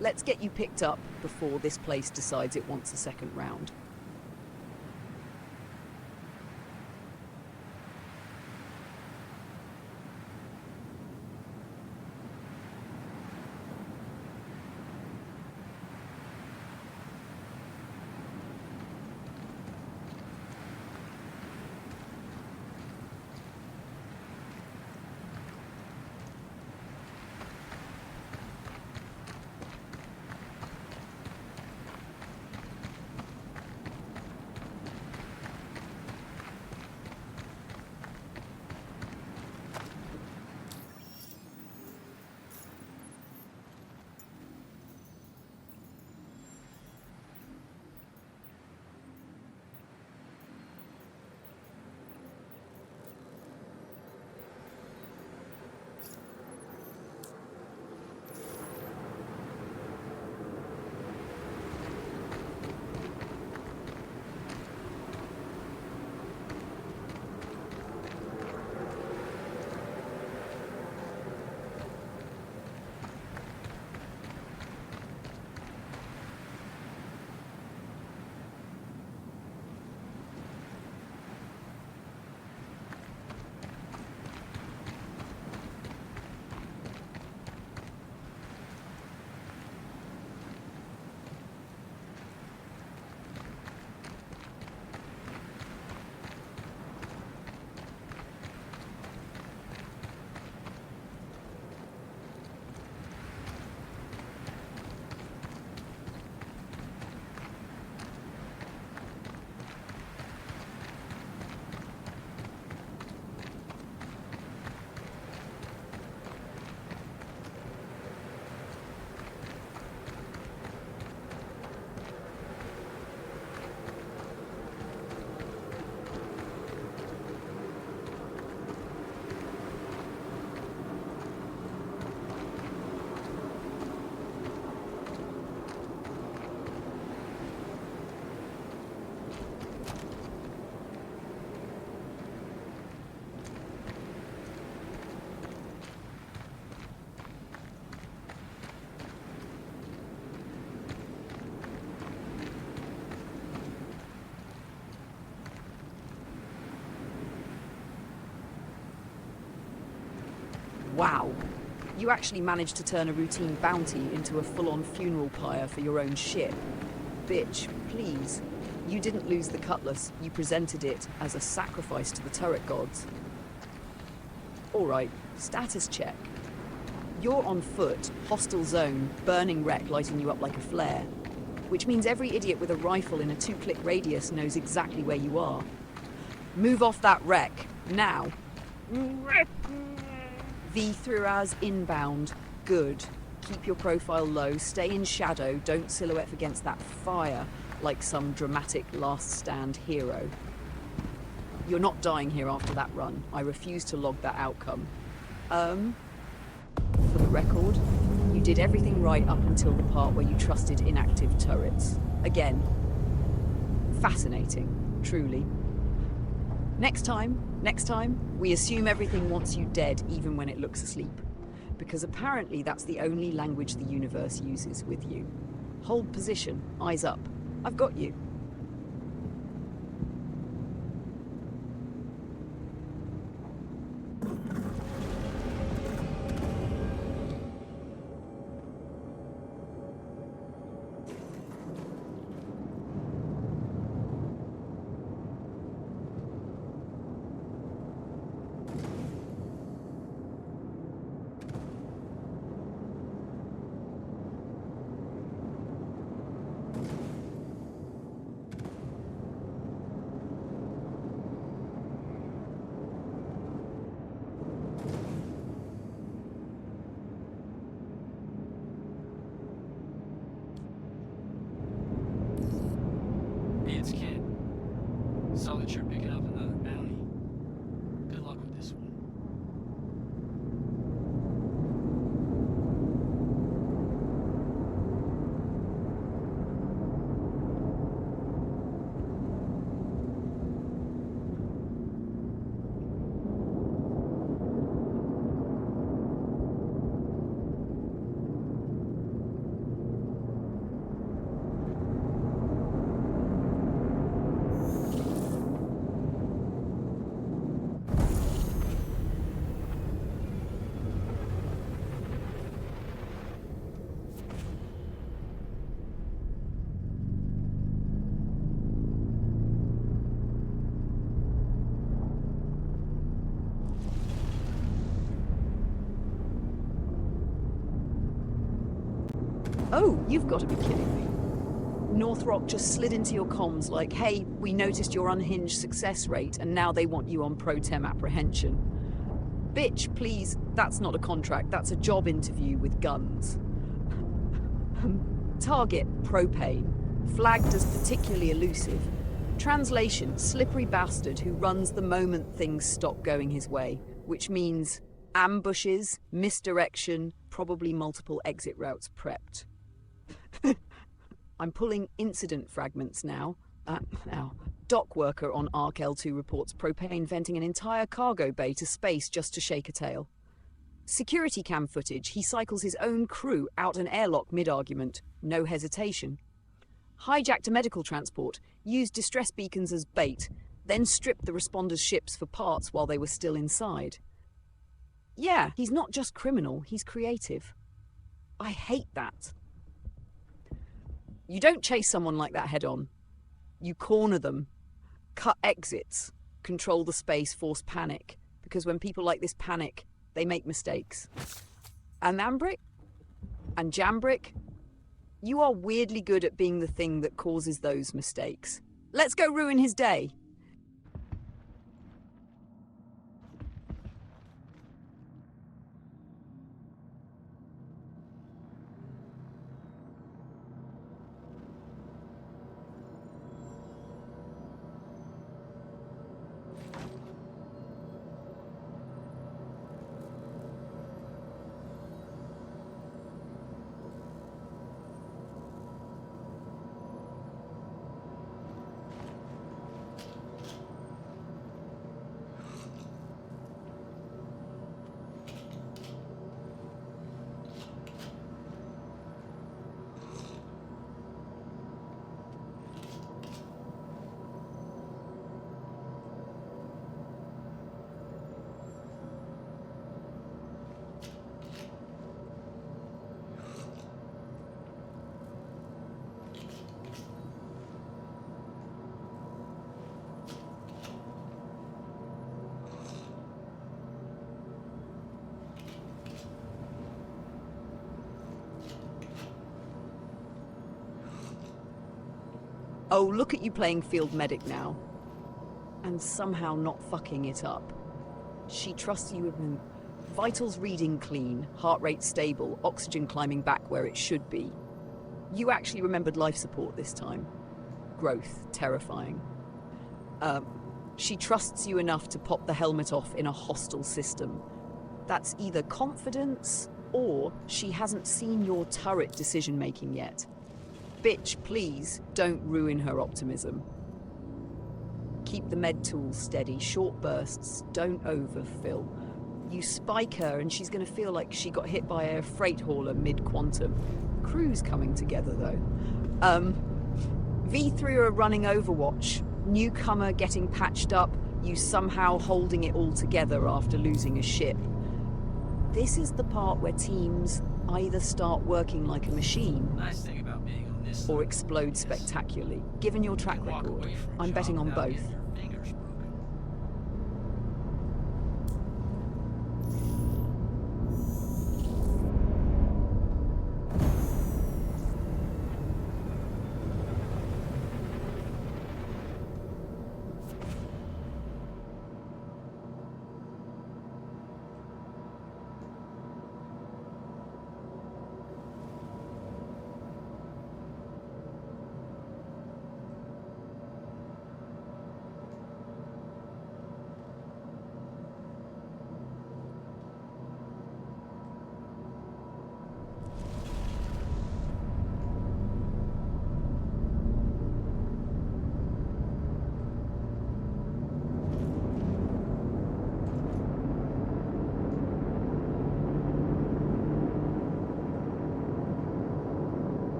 Let's get you picked up before this place decides it wants a second round. Wow. You actually managed to turn a routine bounty into a full-on funeral pyre for your own ship. Bitch, please. You didn't lose the cutlass, you presented it as a sacrifice to the turret gods. Alright, status check. You're on foot, hostile zone, burning wreck lighting you up like a flare. Which means every idiot with a rifle in a 2-click radius knows exactly where you are. Move off that wreck, now. V through as inbound. Good. Keep your profile low, stay in shadow, don't silhouette against that fire like some dramatic last stand hero. You're not dying here after that run. I refuse to log that outcome. For the record, you did everything right up until the part where you trusted inactive turrets. Again, fascinating, truly. Next time, we assume everything wants you dead even when it looks asleep. Because apparently that's the only language the universe uses with you. Hold position, eyes up. I've got you. It's Kid. Saw that you're picking up another bounty. Good luck with this one. Oh, you've got to be kidding me. North Rock just slid into your comms like, hey, we noticed your unhinged success rate and now they want you on pro-tem apprehension. Bitch, please, that's not a contract, that's a job interview with guns. Target, propane. Flagged as particularly elusive. Translation, slippery bastard who runs the moment things stop going his way, which means ambushes, misdirection, probably multiple exit routes prepped. I'm pulling incident fragments now. Dock worker on Arc L2 reports propane venting an entire cargo bay to space just to shake a tail. Security cam footage, he cycles his own crew out an airlock mid-argument. No hesitation. Hijacked a medical transport, used distress beacons as bait, then stripped the responders' ships for parts while they were still inside. Yeah, he's not just criminal, he's creative. I hate that. You don't chase someone like that head-on. You corner them, cut exits, control the space, force panic. Because when people like this panic, they make mistakes. And Ambrick? And Jambrick? You are weirdly good at being the thing that causes those mistakes. Let's go ruin his day. Oh, look at you playing field medic now. And somehow not fucking it up. She trusts you with vitals reading clean, heart rate stable, oxygen climbing back where it should be. You actually remembered life support this time. Growth, terrifying. She trusts you enough to pop the helmet off in a hostile system. That's either confidence, or she hasn't seen your turret decision-making yet. Bitch, please, don't ruin her optimism. Keep the med tools steady, short bursts, don't overfill. You spike her and she's gonna feel like she got hit by a freight hauler mid-quantum. Crew's coming together, though. V3 are running Overwatch. Newcomer getting patched up, you somehow holding it all together after losing a ship. This is the part where teams either start working like a machine Nice thing about being on this or side explode is spectacularly. Given your you track can walk record, away from a I'm job betting on without both. getting your fingers broken.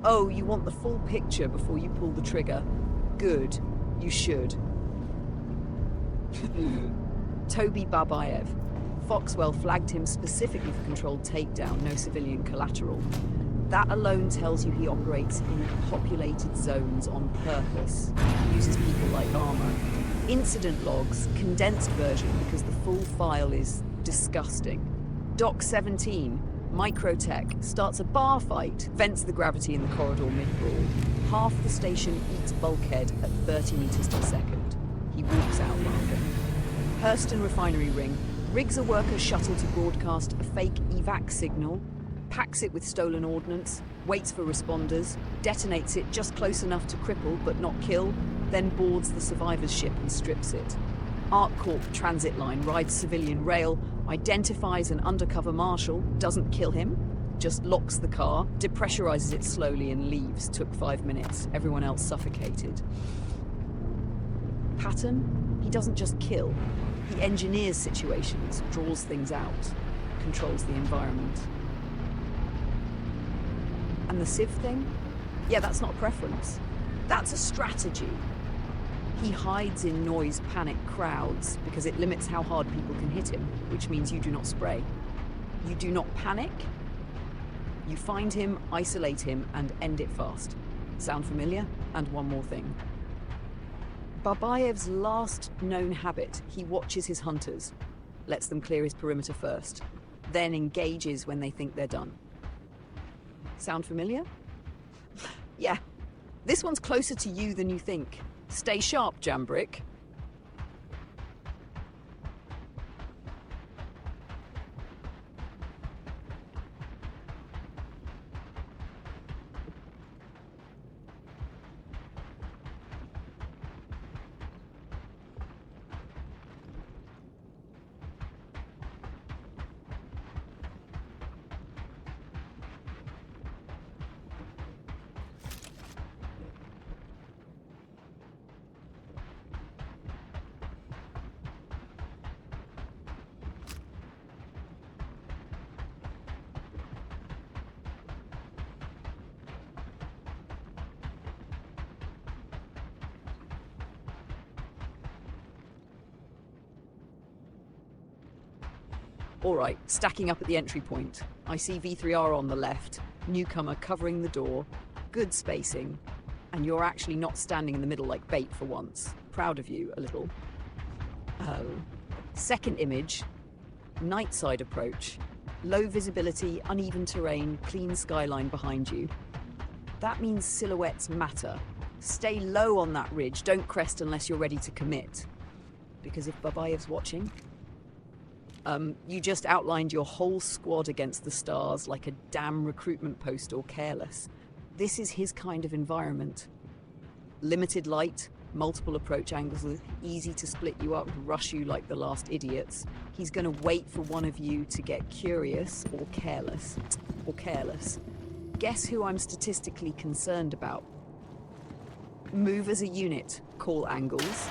Oh, you want the full picture before you pull the trigger? Good. You should. Toby Babayev. Foxwell flagged him specifically for controlled takedown, no civilian collateral. That alone tells you he operates in populated zones on purpose. Uses people like armor. Incident logs, condensed version because the full file is disgusting. Doc 17, Microtech, starts a bar fight, vents the gravity in the corridor mid-brawl. Half the station eats bulkhead at 30 meters per second. He walks out laughing. Hurston refinery ring, rigs a worker shuttle to broadcast a fake evac signal, packs it with stolen ordnance, waits for responders, detonates it just close enough to cripple but not kill, then boards the survivor's ship and strips it. ArcCorp transit line rides civilian rail, identifies an undercover marshal, doesn't kill him, just locks the car, depressurizes it slowly and leaves. Took 5 minutes. Everyone else suffocated. Pattern? He doesn't just kill. He engineers situations, draws things out, controls the environment. And the Civ thing? Yeah, that's not a preference. That's a strategy. He hides in noise panic crowds because it limits how hard people can hit him, which means you do not spray. You do not panic? You find him, isolate him, and end it fast. Sound familiar? And one more thing. Babayev's last known habit, he watches his hunters, lets them clear his perimeter first, then engages when they think they're done. Sound familiar? Yeah. This one's closer to you than you think. Stay sharp, Jambrick. All right, stacking up at the entry point. I see V3R on the left, newcomer covering the door, good spacing, and you're actually not standing in the middle like bait for once. Proud of you, a little. Oh. Second image, night side approach. Low visibility, uneven terrain, clean skyline behind you. That means silhouettes matter. Stay low on that ridge, don't crest unless you're ready to commit. Because if Babayev's watching... you just outlined your whole squad against the stars like a damn recruitment post or careless. This is his kind of environment. Limited light, multiple approach angles, easy to split you up, rush you like the last idiots. He's gonna wait for one of you to get curious or careless. Guess who I'm statistically concerned about? Move as a unit, call angles.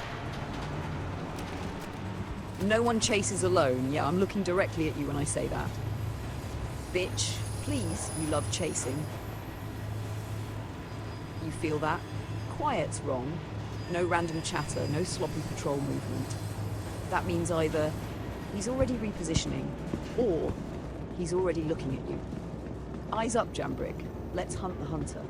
No one chases alone. Yeah, I'm looking directly at you when I say that. Bitch, please, you love chasing. You feel that? Quiet's wrong. No random chatter, no sloppy patrol movement. That means either he's already repositioning, or he's already looking at you. Eyes up, Jambrick. Let's hunt the hunter.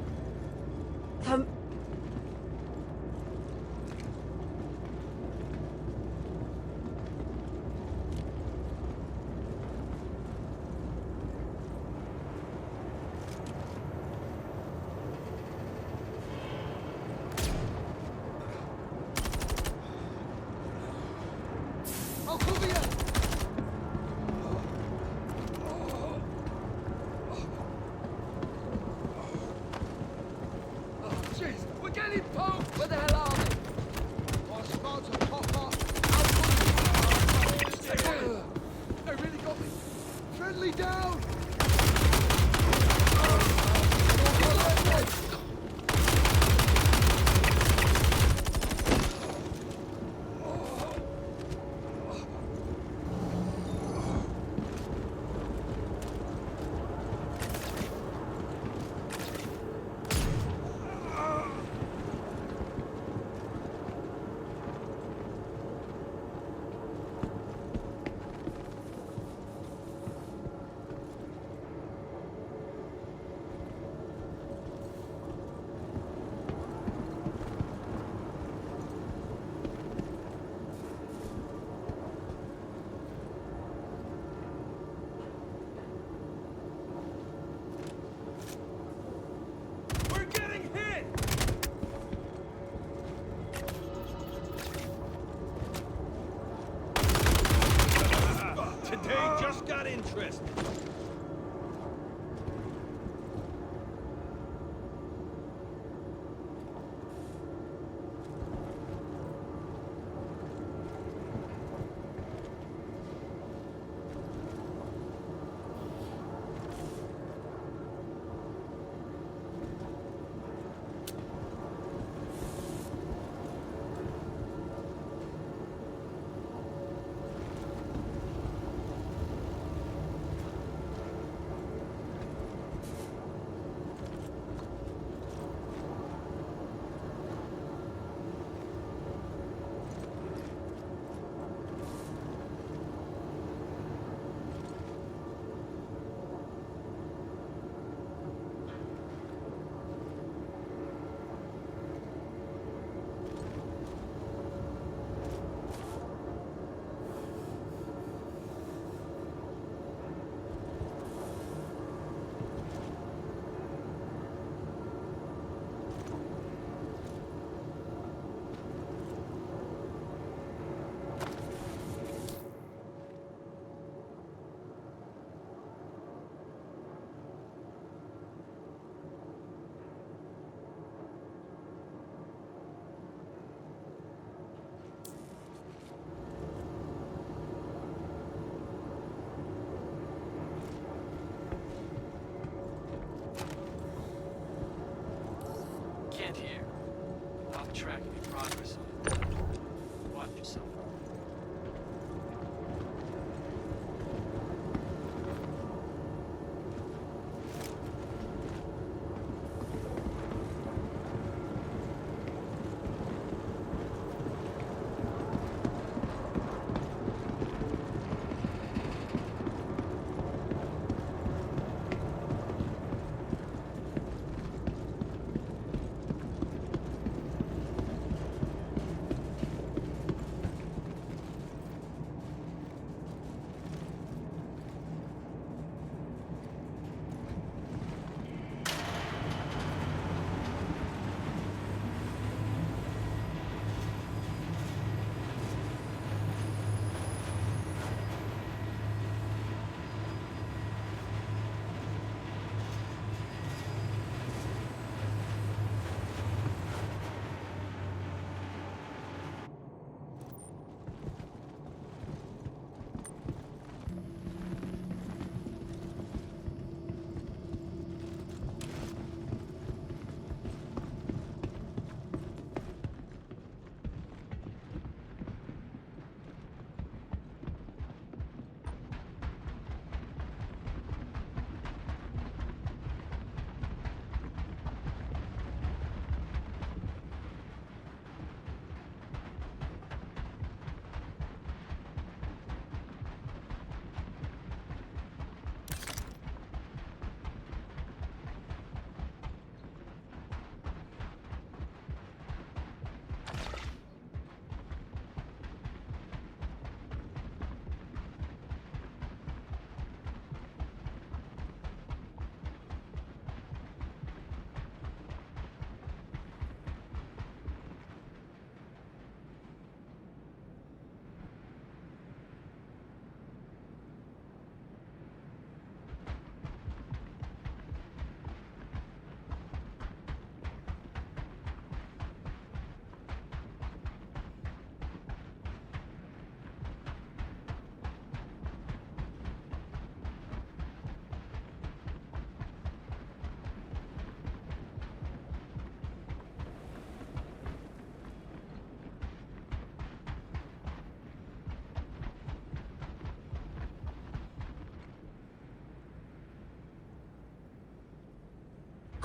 Today just got interesting.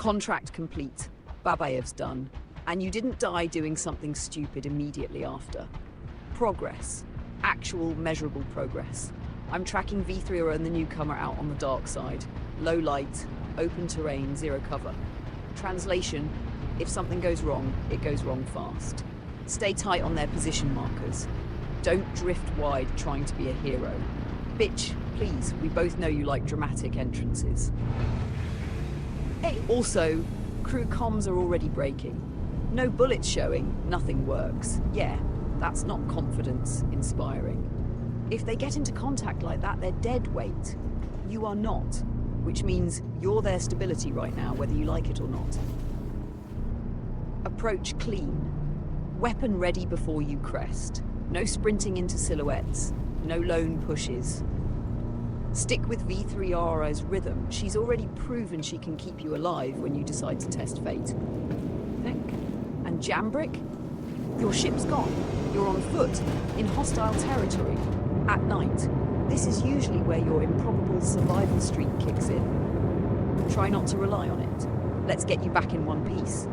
Contract complete. Babayev's done. And you didn't die doing something stupid immediately after. Progress. Actual measurable progress. I'm tracking V3 and the newcomer out on the dark side. Low light, open terrain, zero cover. Translation, if something goes wrong, it goes wrong fast. Stay tight on their position markers. Don't drift wide trying to be a hero. Bitch, please, we both know you like dramatic entrances. Hey, also, crew comms are already breaking. No bullets showing, nothing works. Yeah, that's not confidence inspiring. If they get into contact like that, they're dead weight. You are not, which means you're their stability right now, whether you like it or not. Approach clean. Weapon ready before you crest. No sprinting into silhouettes. No lone pushes. Stick with V3Ra's rhythm. She's already proven she can keep you alive when you decide to test fate. Think. And Jambrick? Your ship's gone. You're on foot, in hostile territory, at night. This is usually where your improbable survival streak kicks in. Try not to rely on it. Let's get you back in one piece.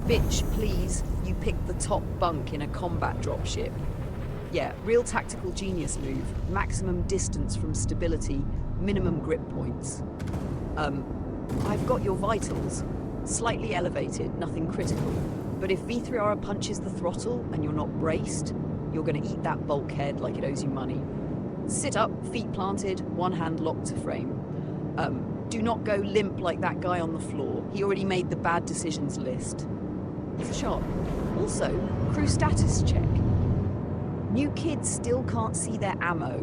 Bitch, please, you picked the top bunk in a combat dropship. Yeah, real tactical genius move. Maximum distance from stability, minimum grip points. I've got your vitals. Slightly elevated, nothing critical. But if V3R punches the throttle and you're not braced, you're gonna eat that bulkhead like it owes you money. Sit up, feet planted, one hand locked to frame. Do not go limp like that guy on the floor. He already made the bad decisions list. It's a shot. Also, crew status check. New kids still can't see their ammo,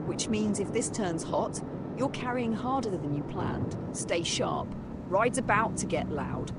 which means if this turns hot, you're carrying harder than you planned. Stay sharp. Ride's about to get loud.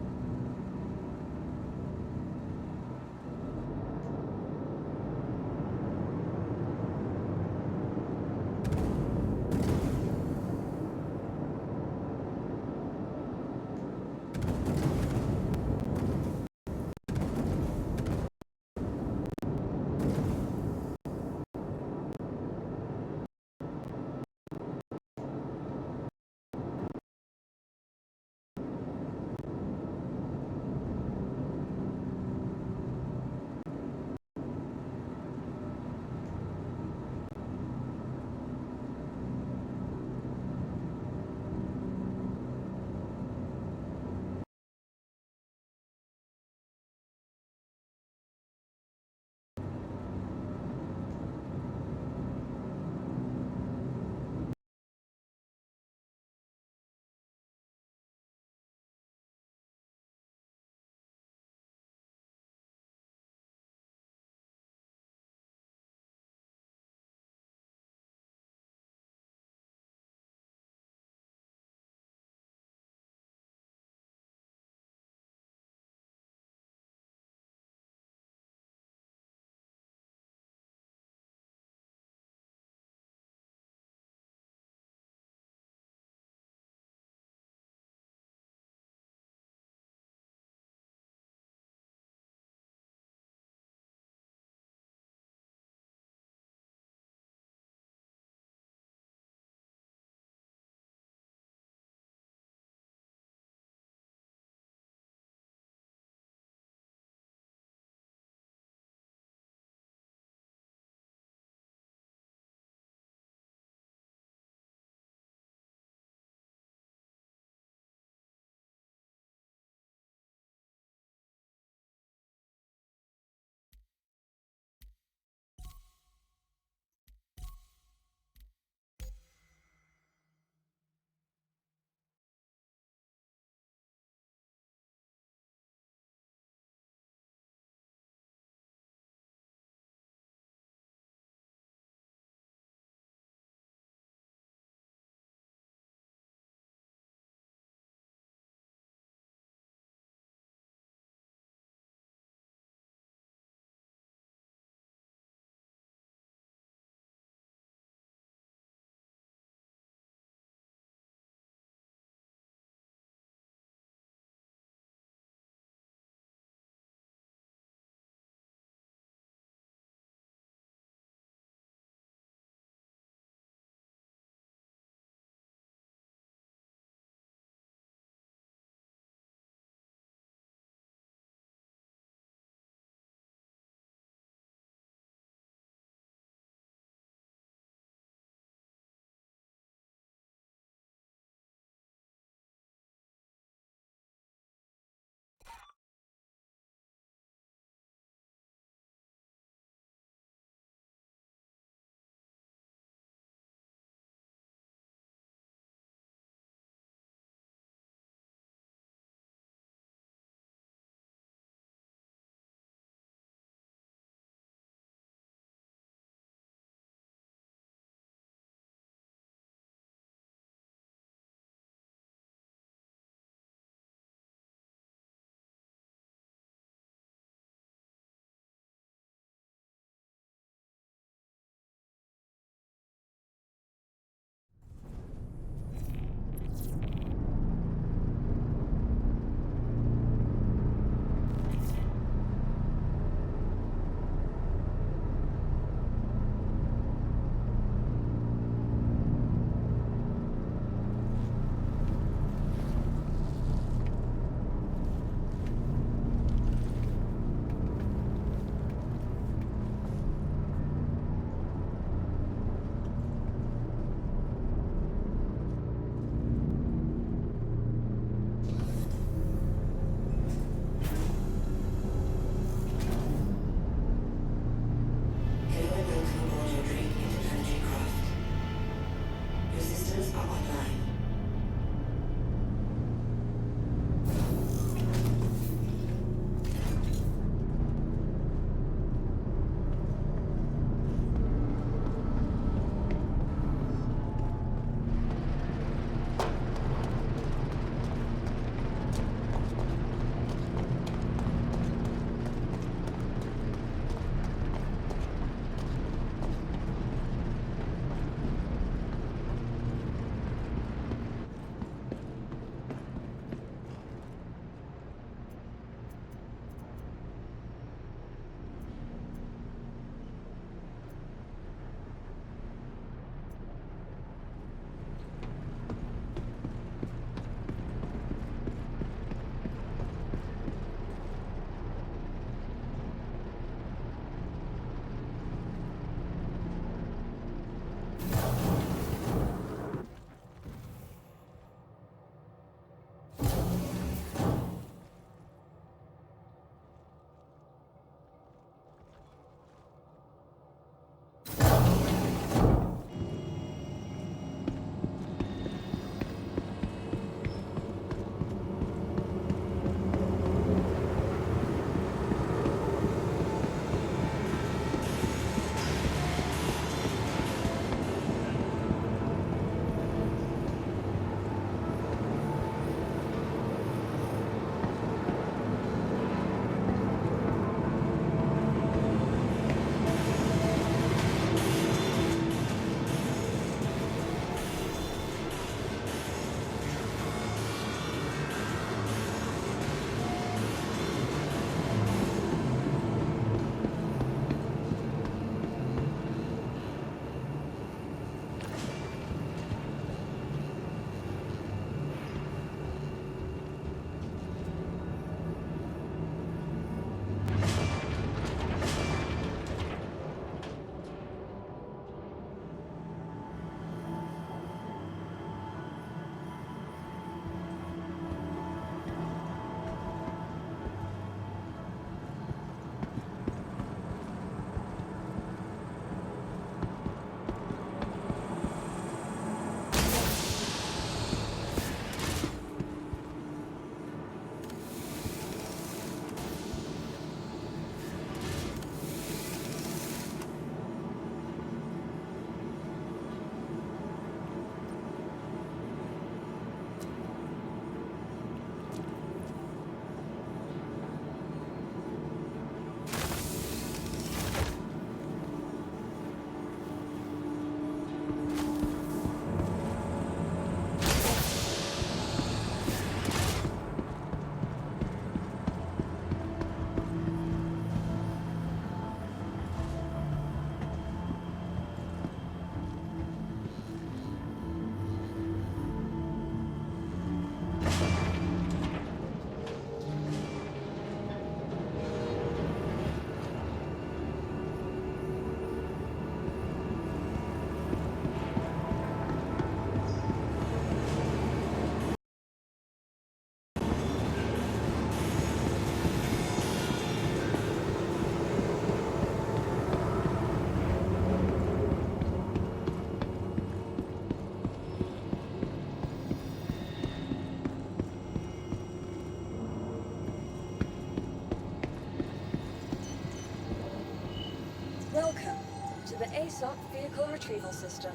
ASOP vehicle retrieval system.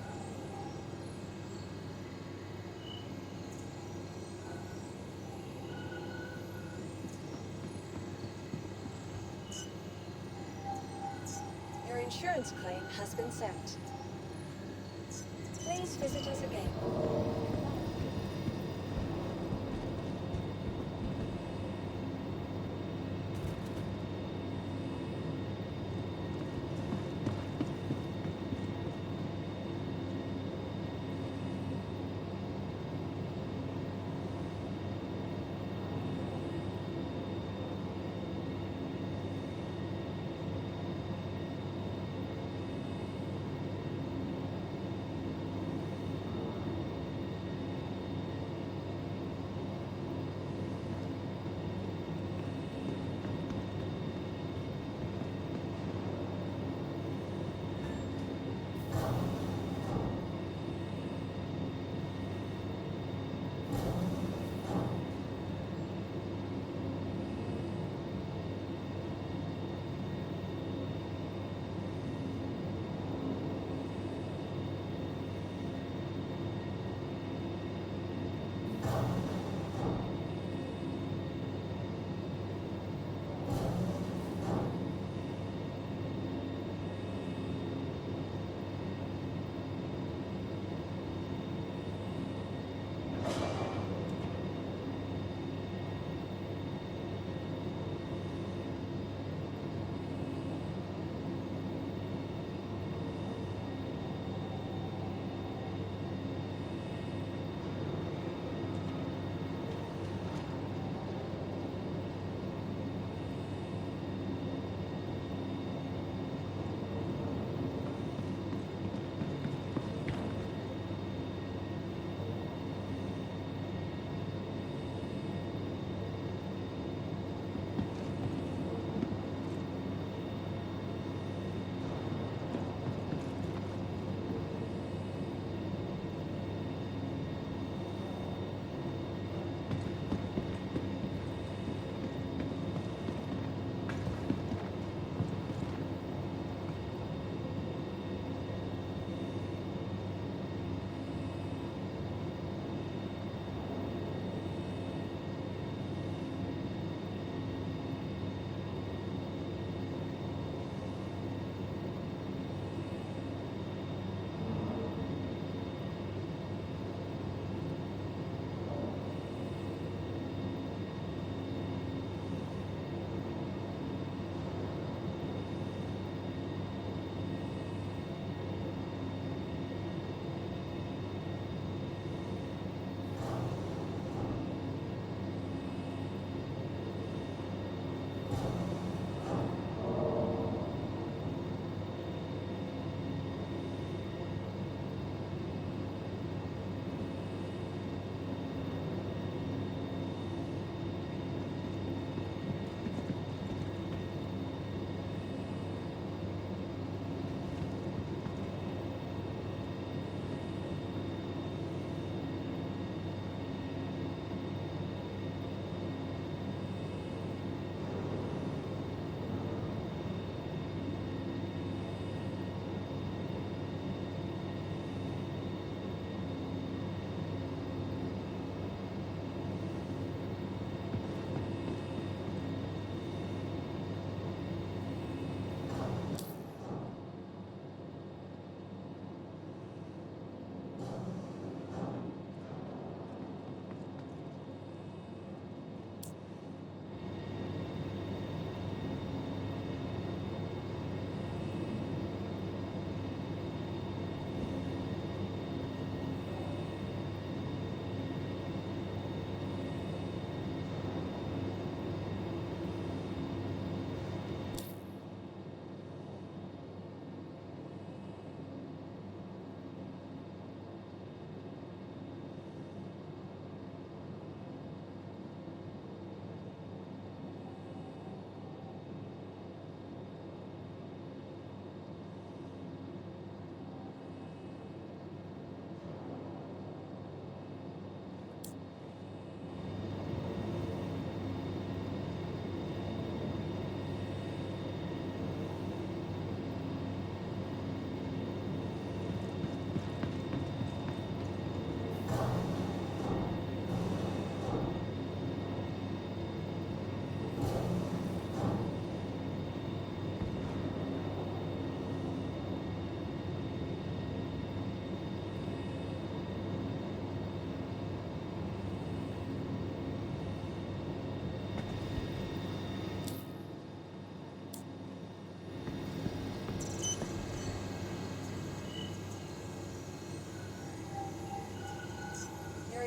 Your insurance claim has been sent. Please visit us again.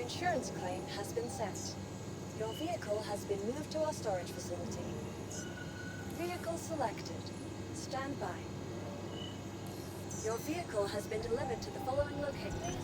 insurance claim has been sent. Your vehicle has been moved to our storage facility. Vehicle selected. Stand by. Your vehicle has been delivered to the following location.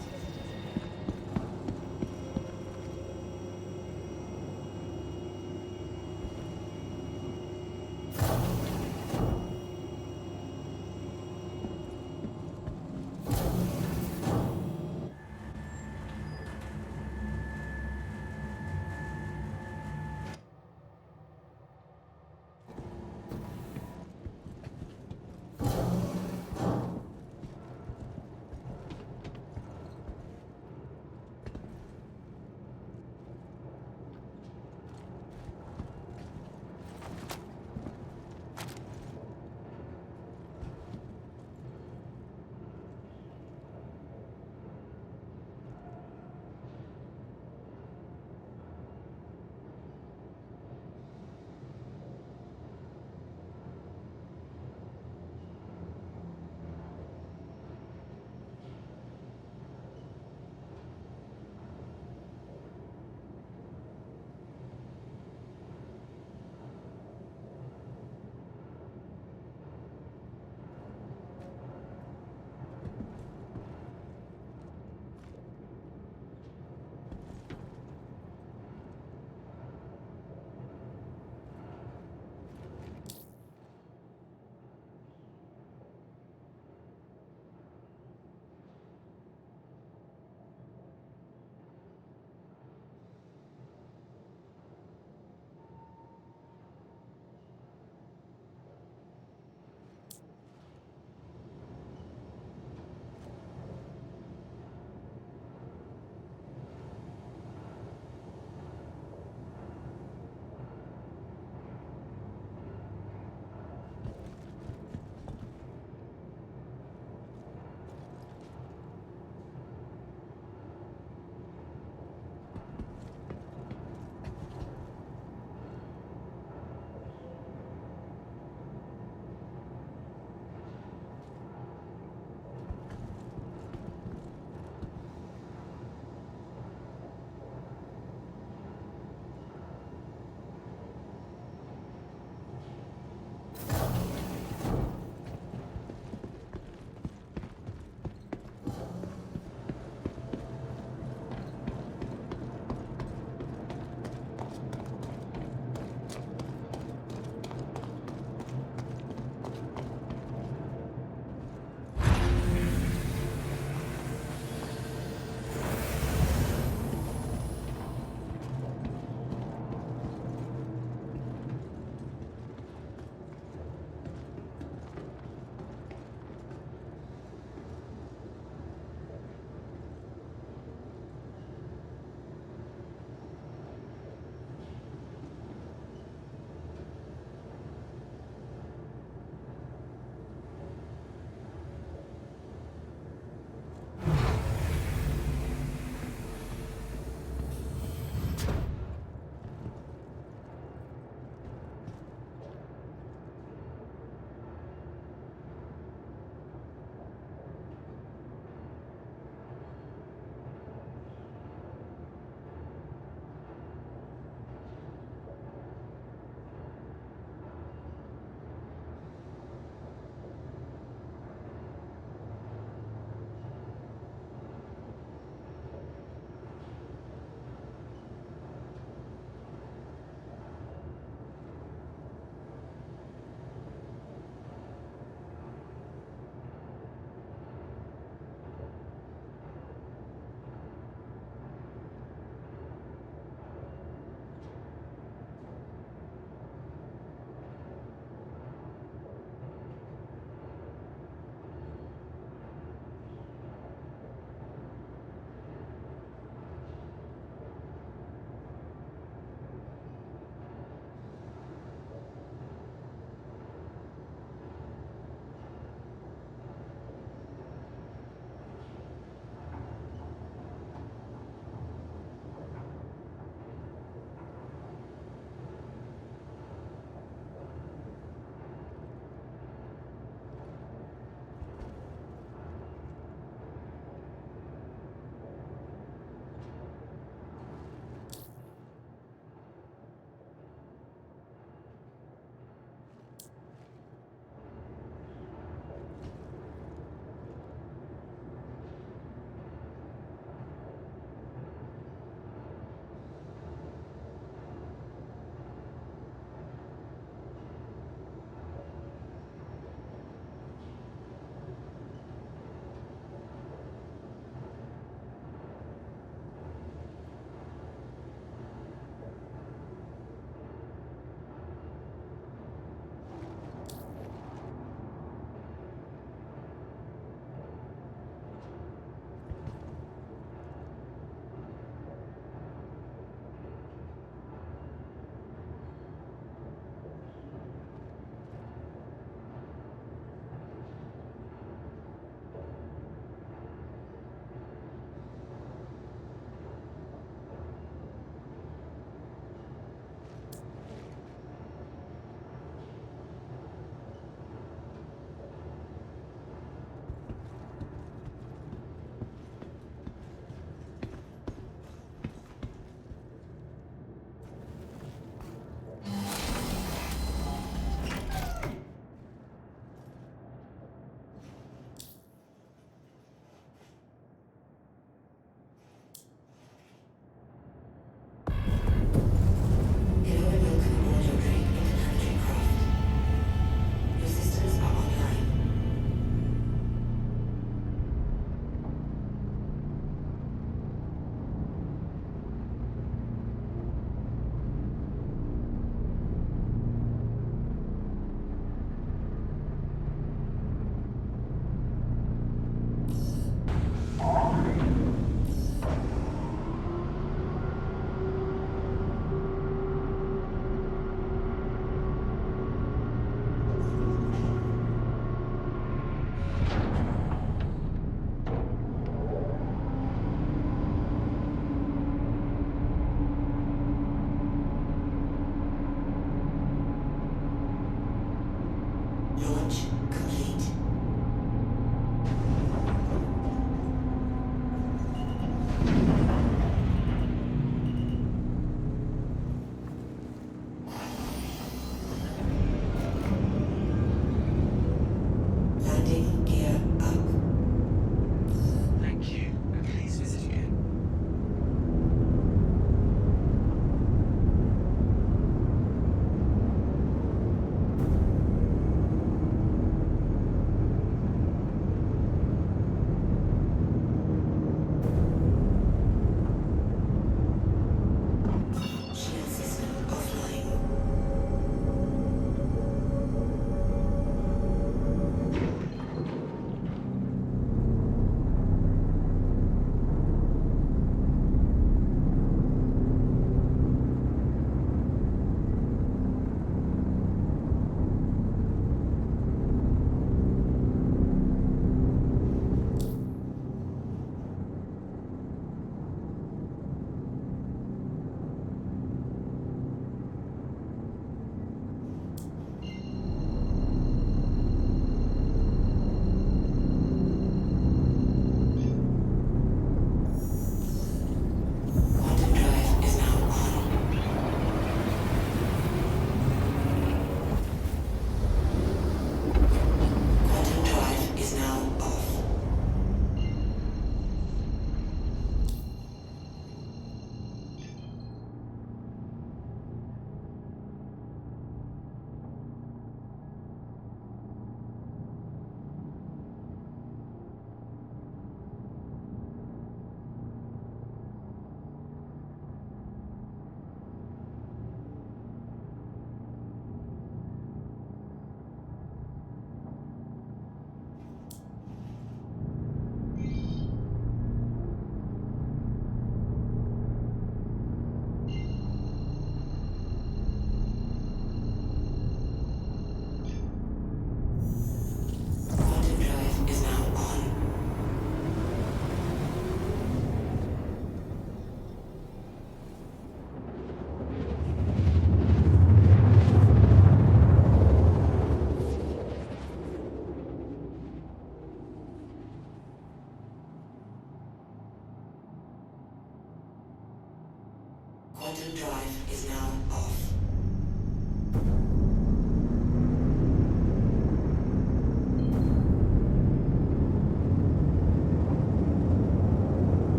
Quantum drive is now off.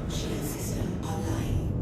Shield system online.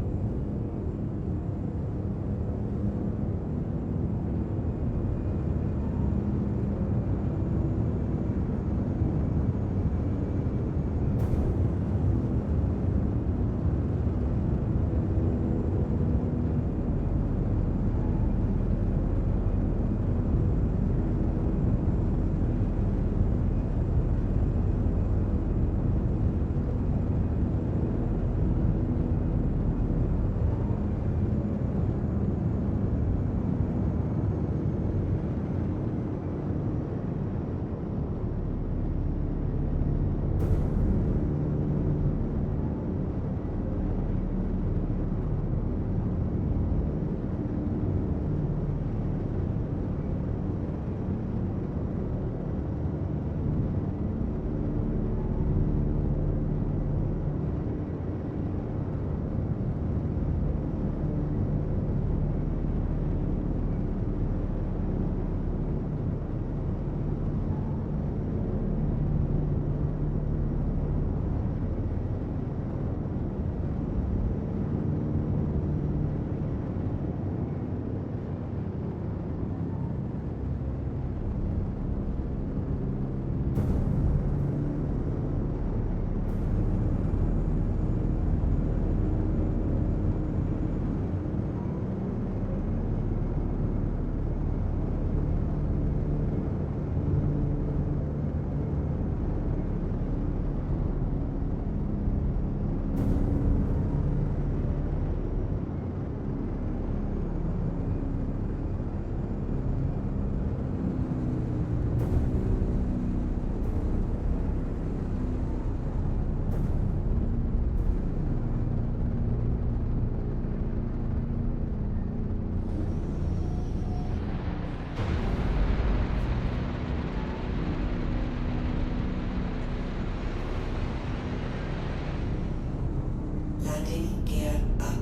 Landing gear up.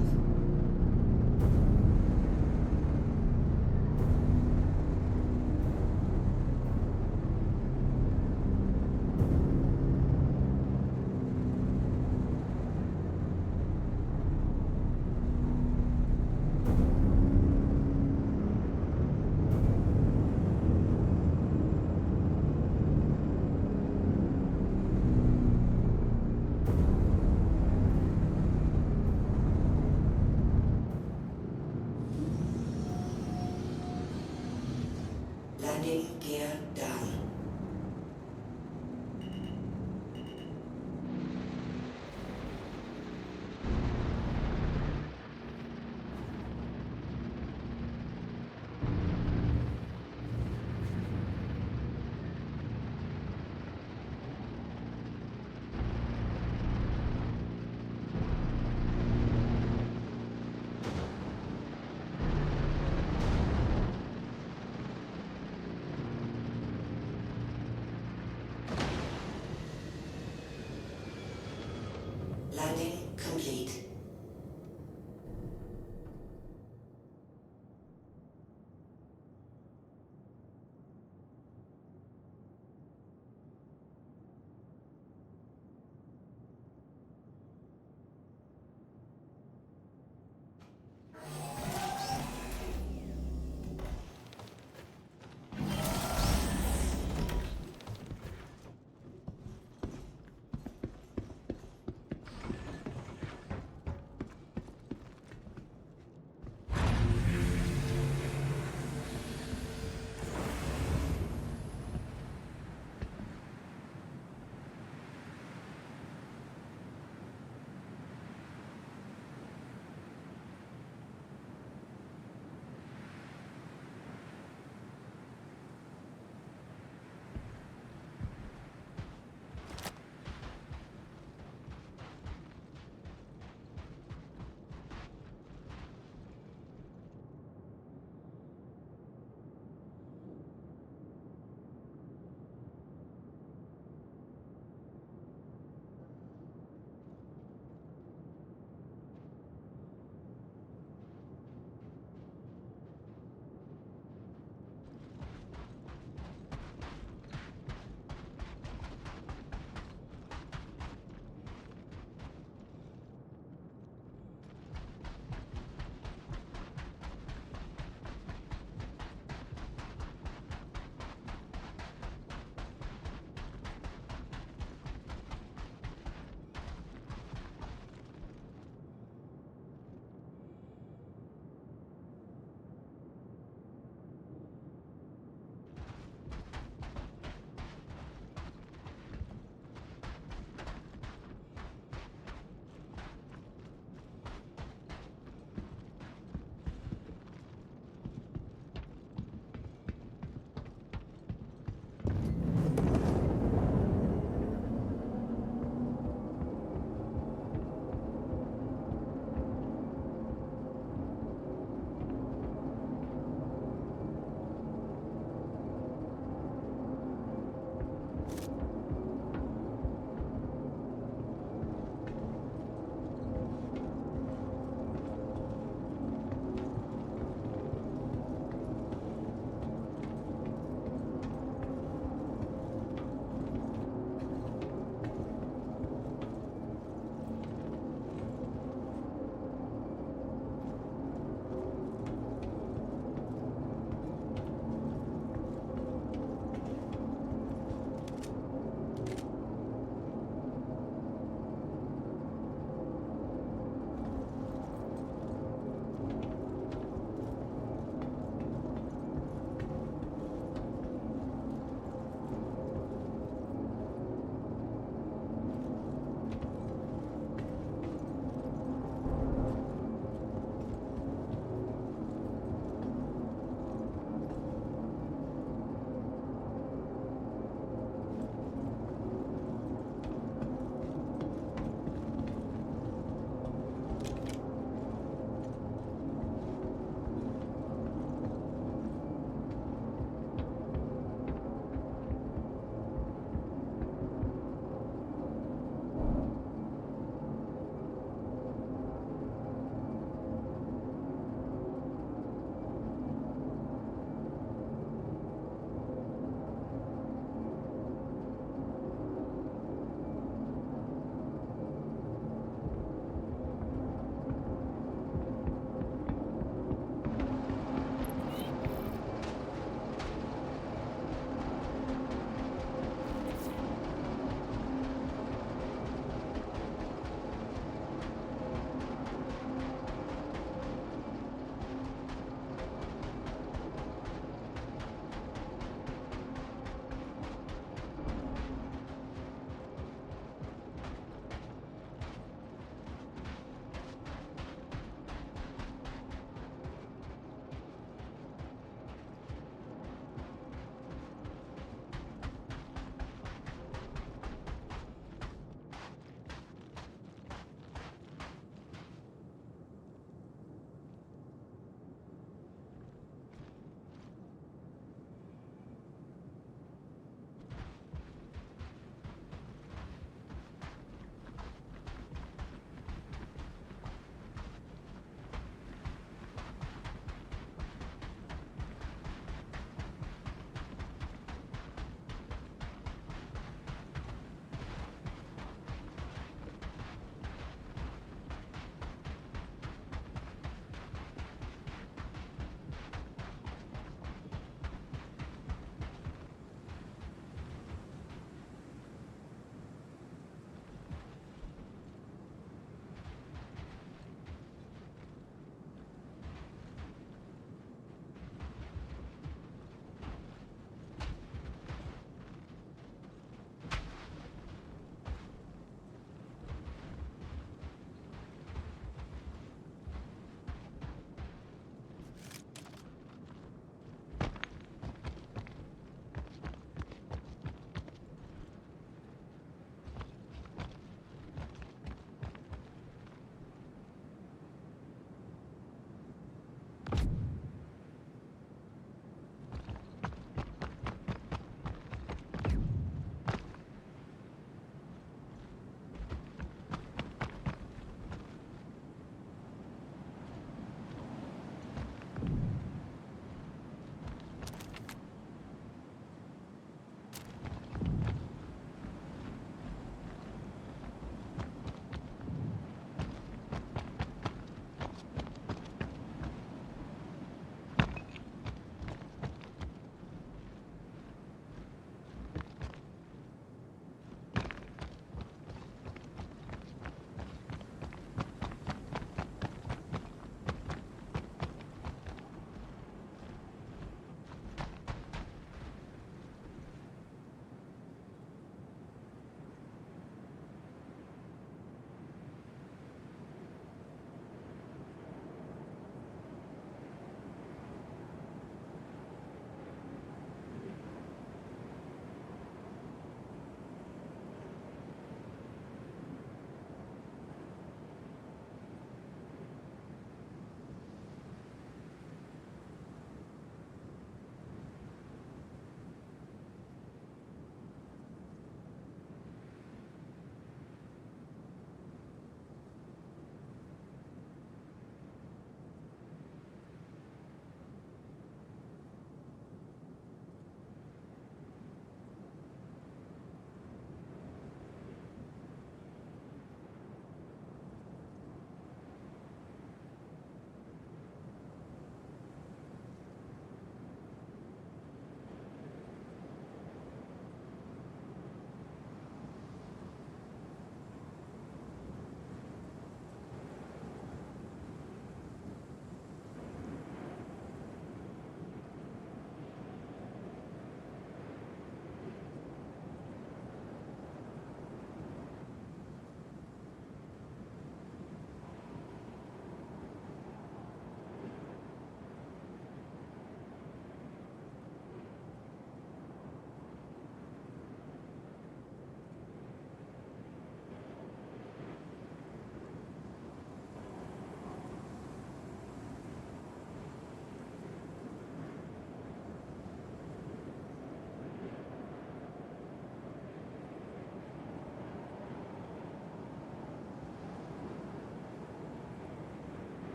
Landing gear down. complete.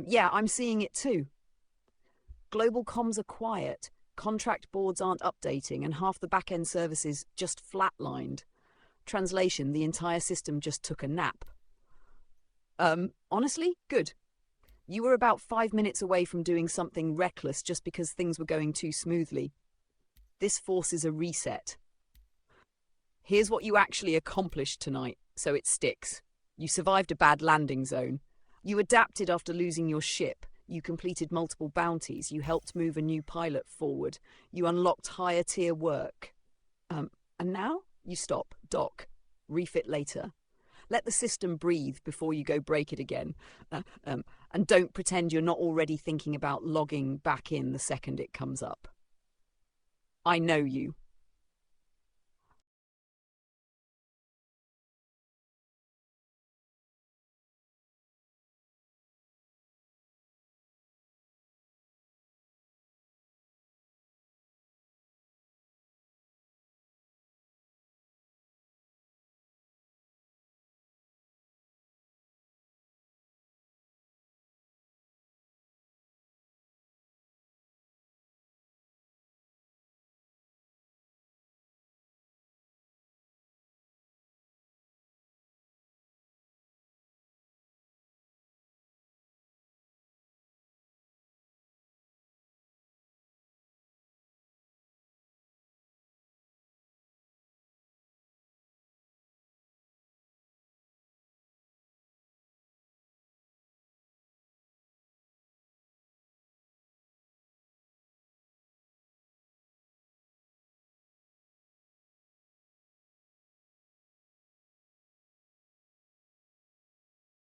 Yeah, I'm seeing it too. Global comms are quiet, contract boards aren't updating, and half the back-end services just flatlined. Translation, the entire system just took a nap. Honestly, good. You were about 5 minutes away from doing something reckless just because things were going too smoothly. This forces a reset. Here's what you actually accomplished tonight, so it sticks. You survived a bad landing zone. You adapted after losing your ship. You completed multiple bounties. You helped move a new pilot forward. You unlocked higher tier work. And now you stop, dock, refit later. Let the system breathe before you go break it again. And don't pretend you're not already thinking about logging back in the second it comes up. I know you.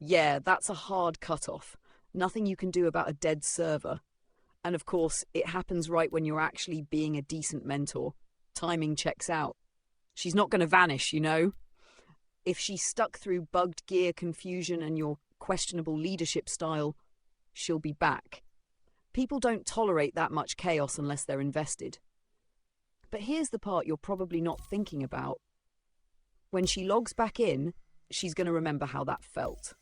Yeah, that's a hard cutoff. Nothing you can do about a dead server. And of course, it happens right when you're actually being a decent mentor. Timing checks out. She's not going to vanish, you know? If she's stuck through bugged gear confusion and your questionable leadership style, she'll be back. People don't tolerate that much chaos unless they're invested. But here's the part you're probably not thinking about. When she logs back in, she's going to remember how that felt.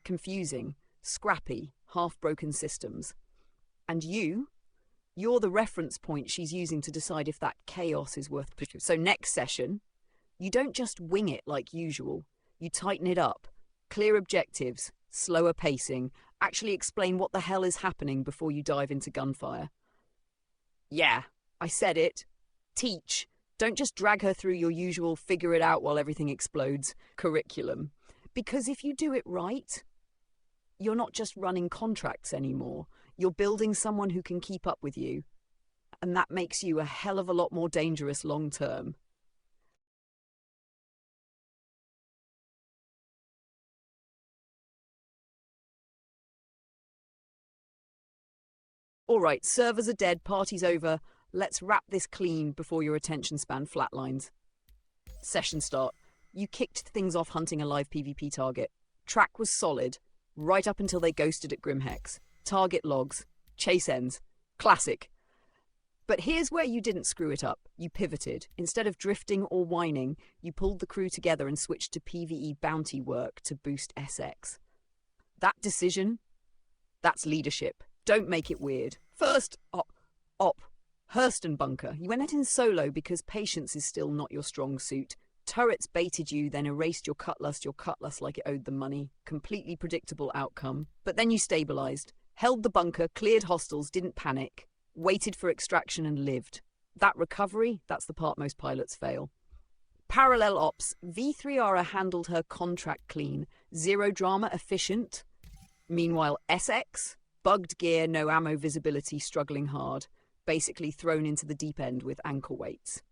Confusing, scrappy, half-broken systems. And you're the reference point she's using to decide if that chaos is worth pursuing. So next session, you don't just wing it like usual. You tighten it up, clear objectives, slower pacing, actually explain what the hell is happening before you dive into gunfire. Yeah, I said it. Teach. Don't just drag her through your usual figure it out while everything explodes curriculum. Because if you do it right, you're not just running contracts anymore. You're building someone who can keep up with you. And that makes you a hell of a lot more dangerous long term. All right, servers are dead, party's over. Let's wrap this clean before your attention span flatlines. Session start. You kicked things off hunting a live PvP target. Track was solid, right up until they ghosted at Grimhex. Target logs, chase ends, classic. But here's where you didn't screw it up. You pivoted. Instead of drifting or whining, you pulled the crew together and switched to PvE bounty work to boost SX. That decision, that's leadership. Don't make it weird. First, Hurston bunker. You went in solo because patience is still not your strong suit. Turrets baited you, then erased your cutlass like it owed them money. Completely predictable outcome. But then you stabilized, held the bunker, cleared hostiles, didn't panic, waited for extraction and lived. That recovery, that's the part most pilots fail. Parallel ops. V3R handled her contract clean. Zero drama, efficient. Meanwhile, SX, bugged gear, no ammo visibility, struggling hard. Basically thrown into the deep end with ankle weights.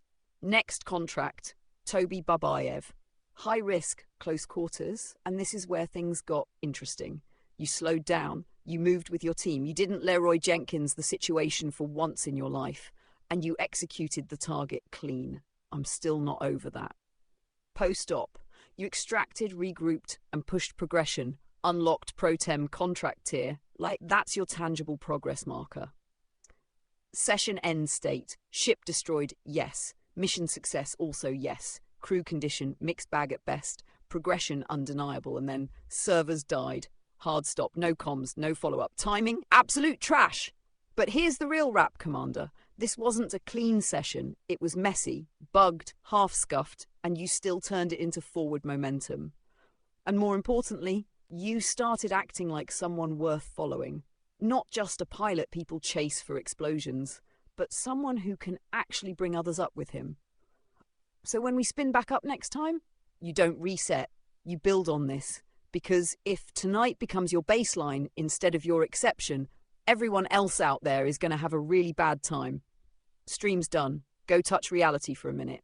Next contract, Toby Babayev. High risk, close quarters, and this is where things got interesting. You slowed down, you moved with your team, you didn't Leroy Jenkins the situation for once in your life, and you executed the target clean. I'm still not over that. Post-op, you extracted, regrouped, and pushed progression, unlocked pro-tem contract tier, like that's your tangible progress marker. Session end state. Ship destroyed, yes. Mission success, also yes. Crew condition, mixed bag at best. Progression, undeniable. And then servers died. Hard stop, no comms, no follow-up. Timing, absolute trash. But here's the real rap, Commander. This wasn't a clean session. It was messy, bugged, half-scuffed, and you still turned it into forward momentum. And more importantly, you started acting like someone worth following. Not just a pilot people chase for explosions, but someone who can actually bring others up with him. So when we spin back up next time, you don't reset, you build on this. Because if tonight becomes your baseline instead of your exception, everyone else out there is going to have a really bad time. Stream's done. Go touch reality for a minute.